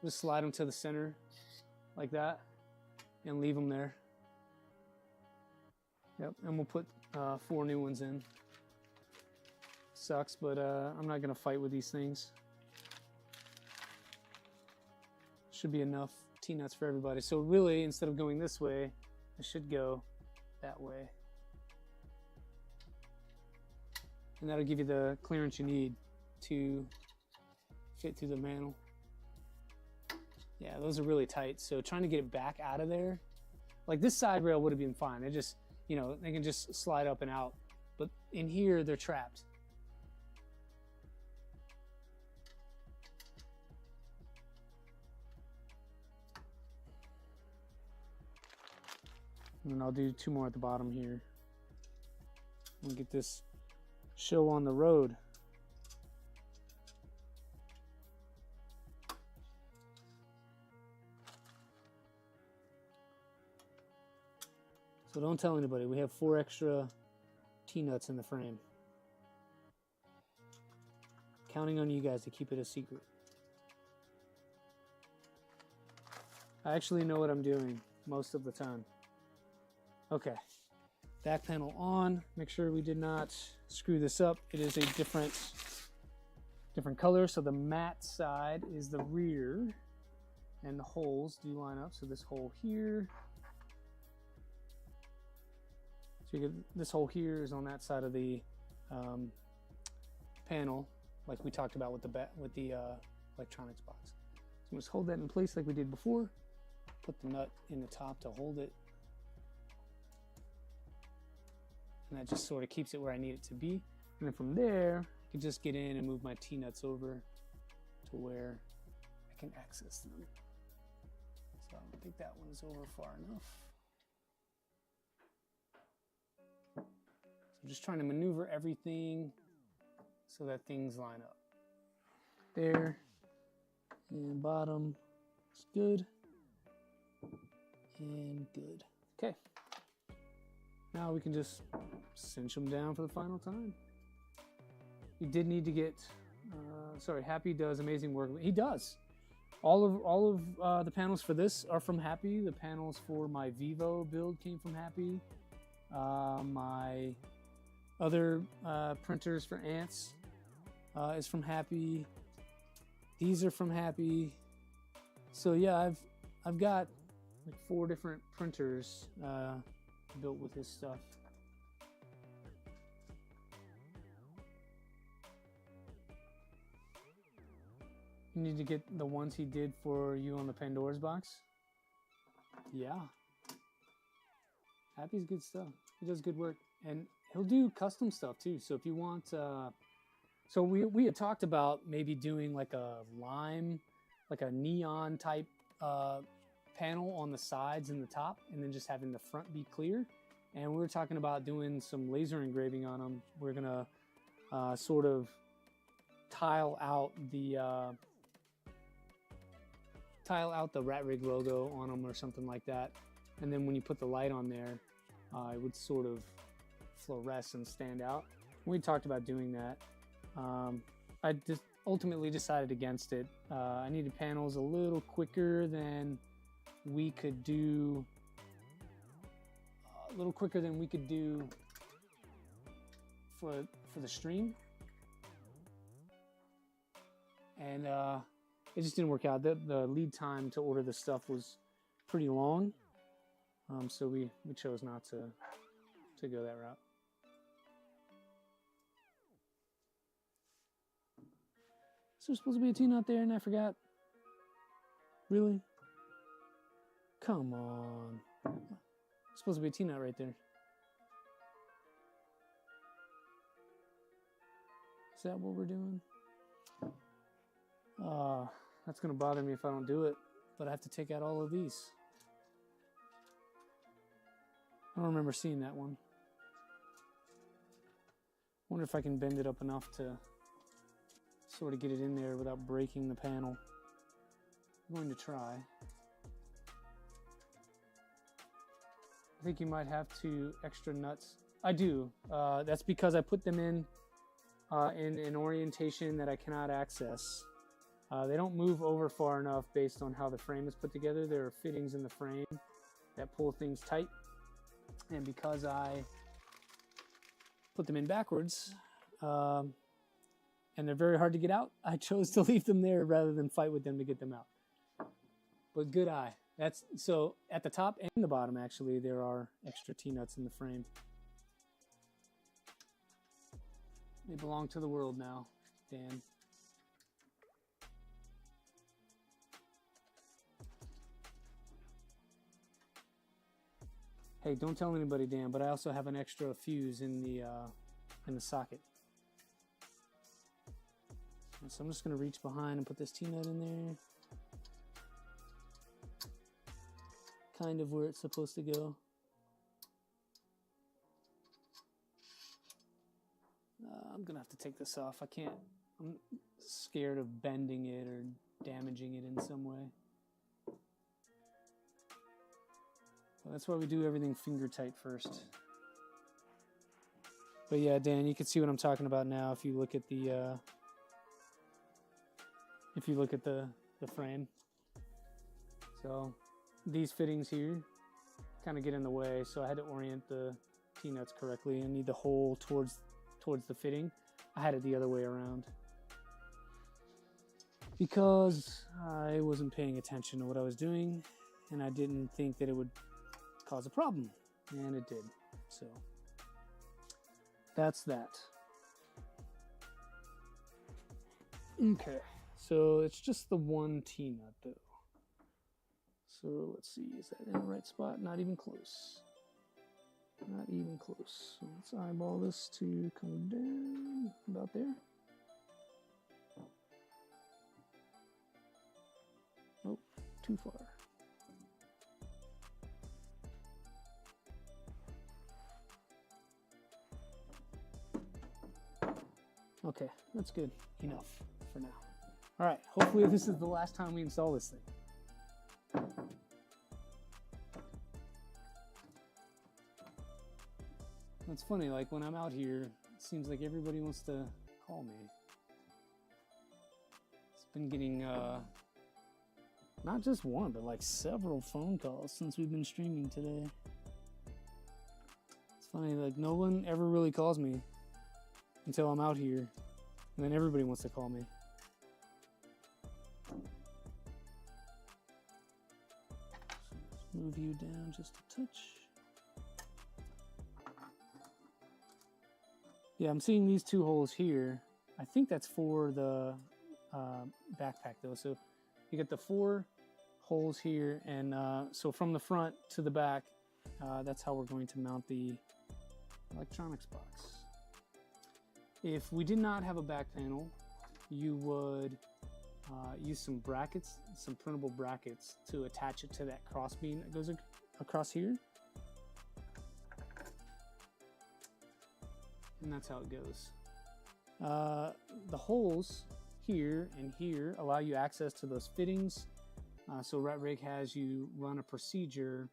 Just slide them to the center like that and leave them there. Yep, and we'll put 4 new ones in. Sucks, but I'm not gonna fight with these things. Should be enough T-nuts for everybody. So really, instead of going this way, I should go that way. And that'll give you the clearance you need to fit through the mantle. Yeah, those are really tight. So trying to get it back out of there, like this side rail would have been fine. They just, you know, they can just slide up and out. But in here, they're trapped. And I'll do 2 more at the bottom here. And get this show on the road. So don't tell anybody, we have 4 extra T-nuts in the frame. Counting on you guys to keep it a secret. I actually know what I'm doing most of the time. Okay, back panel on. Make sure we did not screw this up. It is a different color. So the matte side is the rear and the holes do line up. So this hole here. So you get, this hole here is on that side of the panel, like we talked about with the electronics box. So just hold that in place like we did before. Put the nut in the top to hold it. And that just sort of keeps it where I need it to be. And then from there, I can just get in and move my T-nuts over to where I can access them. So I don't think that one is over far enough. So I'm just trying to maneuver everything so that things line up. There, and bottom is good, and good. Okay. Now we can just cinch them down for the final time. You did need to get, sorry, Happy does amazing work. He does. All of the panels for this are from Happy. The panels for my Vivo build came from Happy. My other printers for ants is from Happy. These are from Happy. So yeah, I've got like 4 different printers built with this stuff. You need to get the ones he did for you on the Pandora's box. Yeah. Happy's good stuff. He does good work. And he'll do custom stuff too. So if you want, so we had talked about maybe doing like a lime, like a neon type panel on the sides and the top, and then just having the front be clear. And we were talking about doing some laser engraving on them. We're gonna sort of tile out the RatRig logo on them or something like that. And then when you put the light on there, it would sort of fluoresce and stand out. We talked about doing that. I just ultimately decided against it. I needed panels a little quicker than we could do, for the stream. and it just didn't work out. The lead time to order this stuff was pretty long, so we chose not to go that route. So there's supposed to be a T-nut there, and I forgot. Really? Come on. There's supposed to be a T-nut right there. Is that what we're doing? That's gonna bother me if I don't do it, but I have to take out all of these. I don't remember seeing that one. Wonder if I can bend it up enough to sort of get it in there without breaking the panel. I'm going to try. I think you might have 2 extra nuts. I do. That's because I put them in an orientation that I cannot access. They don't move over far enough based on how the frame is put together. There are fittings in the frame that pull things tight. And because I put them in backwards, and they're very hard to get out, I chose to leave them there rather than fight with them to get them out. But good eye. So at the top and the bottom, actually, there are extra T-nuts in the frame. They belong to the world now, Dan. Hey, don't tell anybody, Dan, but I also have an extra fuse in the socket. So I'm just going to reach behind and put this T-nut in there. Kind of where it's supposed to go. I'm going to have to take this off. I'm scared of bending it or damaging it in some way. Well, that's why we do everything finger tight first. But yeah, Dan, you can see what I'm talking about now if you look at the frame. So these fittings here kind of get in the way, so I had to orient the T-nuts correctly and need the hole towards the fitting. I had it the other way around because I wasn't paying attention to what I was doing, and I didn't think that it would cause a problem, and it did. So that's that. Okay, so it's just the one T-nut though. So let's see, is that in the right spot? Not even close. Not even close. So let's eyeball this to come down about there. Oh, too far. Okay, that's good enough for now. All right, hopefully this is the last time we install this thing. It's funny, like when I'm out here, it seems like everybody wants to call me. It's been getting not just one, but like several phone calls since we've been streaming today. It's funny, like no one ever really calls me until I'm out here, and then everybody wants to call me. So let's move you down just a touch. Yeah, I'm seeing these 2 holes here. I think that's for the backpack though. So you get the 4 holes here, and so from the front to the back, that's how we're going to mount the electronics box. If we did not have a back panel, you would use some brackets, some printable brackets, to attach it to that cross beam that goes across here. And that's how it goes. The holes here and here allow you access to those fittings. So RatRig has you run a procedure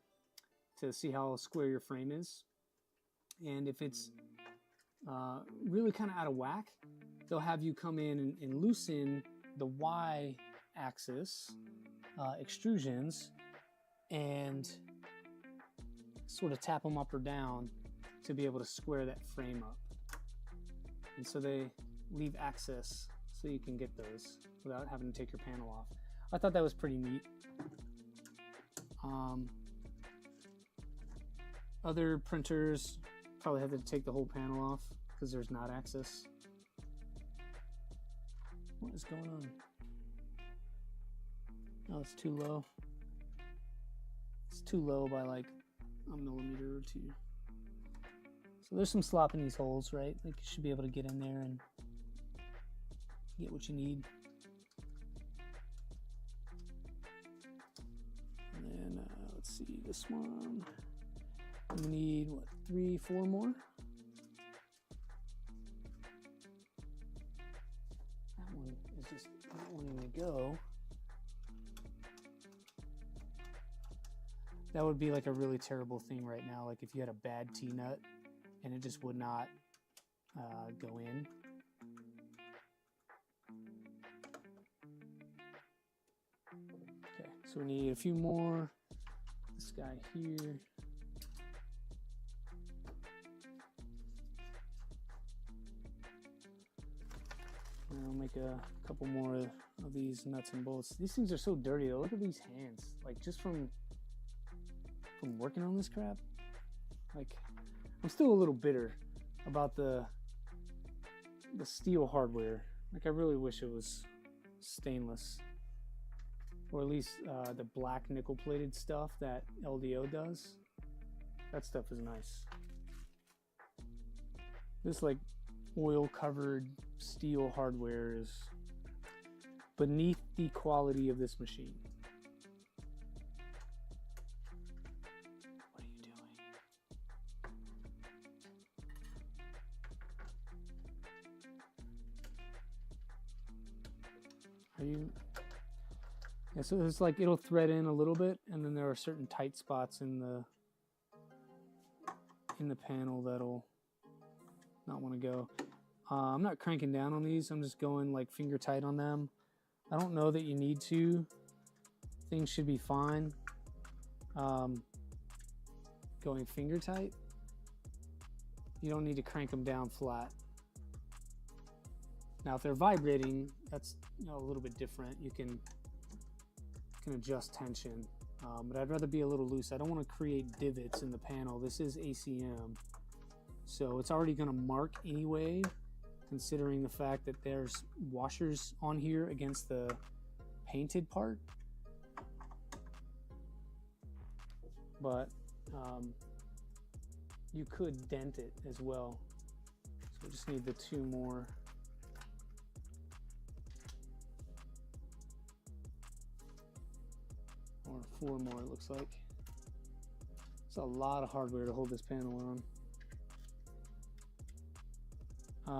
to see how square your frame is. And if it's really kind of out of whack, they'll have you come in and loosen the Y axis extrusions and sort of tap them up or down to be able to square that frame up. And so they leave access so you can get those without having to take your panel off. I thought that was pretty neat. Other printers probably have to take the whole panel off because there's not access. What is going on? Oh, it's too low. It's too low by like a millimeter or two. So there's some slop in these holes, right? Like you should be able to get in there and get what you need. And then let's see, this one. We need what, 3, 4 more? That one is just not wanting to go. That would be like a really terrible thing right now. Like if you had a bad T-nut and it just would not go in. Okay, so we need a few more. This guy here. And I'll make a couple more of these nuts and bolts. These things are so dirty though. Look at these hands. Like just from working on this crap. Like I'm still a little bitter about the steel hardware. Like I really wish it was stainless, or at least the black nickel plated stuff that LDO does. That stuff is nice. This like oil covered steel hardware is beneath the quality of this machine. What are you doing? Are you? Yeah, so it's like it'll thread in a little bit, and then there are certain tight spots in the panel that'll not want to go. I'm not cranking down on these. I'm just going like finger tight on them. I don't know that you need to. Things should be fine. Going finger tight. You don't need to crank them down flat. Now, if they're vibrating, that's a little bit different. You can adjust tension, but I'd rather be a little loose. I don't want to create divots in the panel. This is ACM, so it's already going to mark anyway, considering the fact that there's washers on here against the painted part. But you could dent it as well. So we just need the 2 more. Or 4 more, it looks like. It's a lot of hardware to hold this panel on.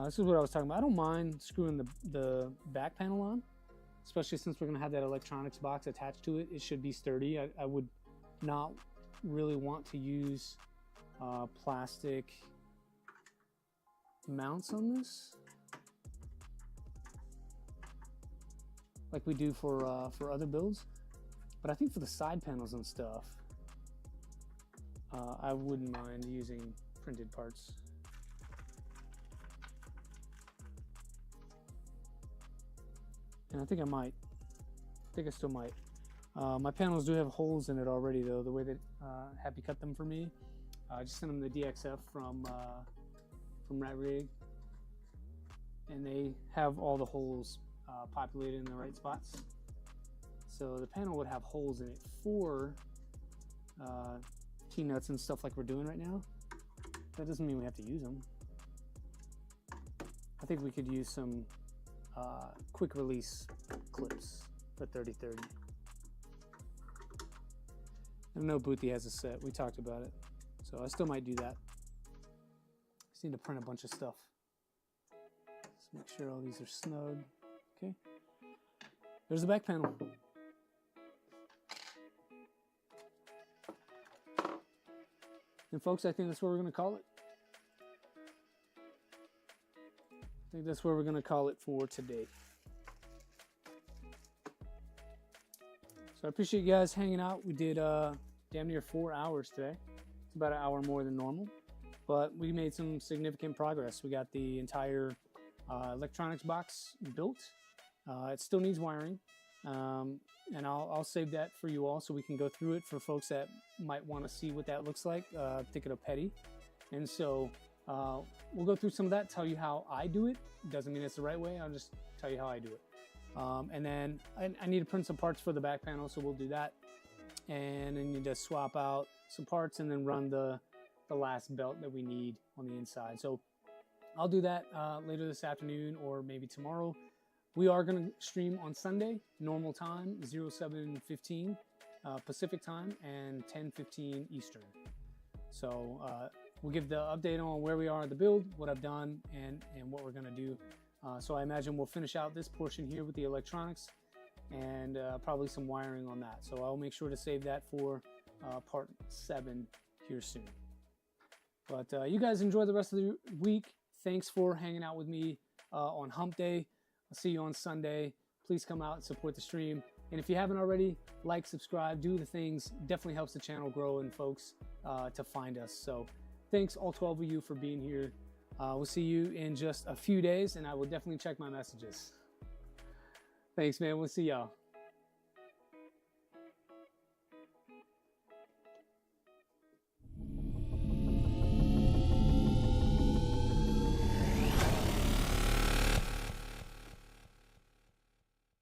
This is what I was talking about. I don't mind screwing the back panel on, especially since we're going to have that electronics box attached to it. It should be sturdy. I would not really want to use plastic mounts on this, like we do for other builds. But I think for the side panels and stuff, I wouldn't mind using printed parts. And I think I might. I think I still might. My panels do have holes in it already, though, the way that Happy cut them for me. I just sent them the DXF from RatRig, and they have all the holes populated in the right spots. So the panel would have holes in it for T-nuts and stuff like we're doing right now. That doesn't mean we have to use them. I think we could use some quick release clips for 3030. I know Boothie has a set. We talked about it. So I still might do that. Just need to print a bunch of stuff. Just make sure all these are snug. Okay. There's the back panel. And folks, I think that's what we're going to call it. I think that's what we're going to call it for today. So I appreciate you guys hanging out. We did damn near 4 hours today. It's about an hour more than normal, but we made some significant progress. We got the entire electronics box built. It still needs wiring, and I'll save that for you all so we can go through it for folks that might want to see what that looks like. Think it up petty. And so we'll go through some of that, tell you how I do it. Doesn't mean it's the right way, I'll just tell you how I do it. And then I need to print some parts for the back panel, so we'll do that. And then you need to swap out some parts and then run the last belt that we need on the inside. So I'll do that later this afternoon or maybe tomorrow. We are going to stream on Sunday, normal time, 07:15 Pacific time and 10:15 Eastern. So we'll give the update on where we are at the build, what I've done, and what we're going to do. So I imagine we'll finish out this portion here with the electronics and probably some wiring on that. So I'll make sure to save that for part 7 here soon. But you guys enjoy the rest of the week. Thanks for hanging out with me on Hump Day. I'll see you on Sunday. Please come out and support the stream. And if you haven't already, like, subscribe, do the things. Definitely helps the channel grow and folks to find us. So thanks all 12 of you for being here. We'll see you in just a few days, and I will definitely check my messages. Thanks, man. We'll see y'all.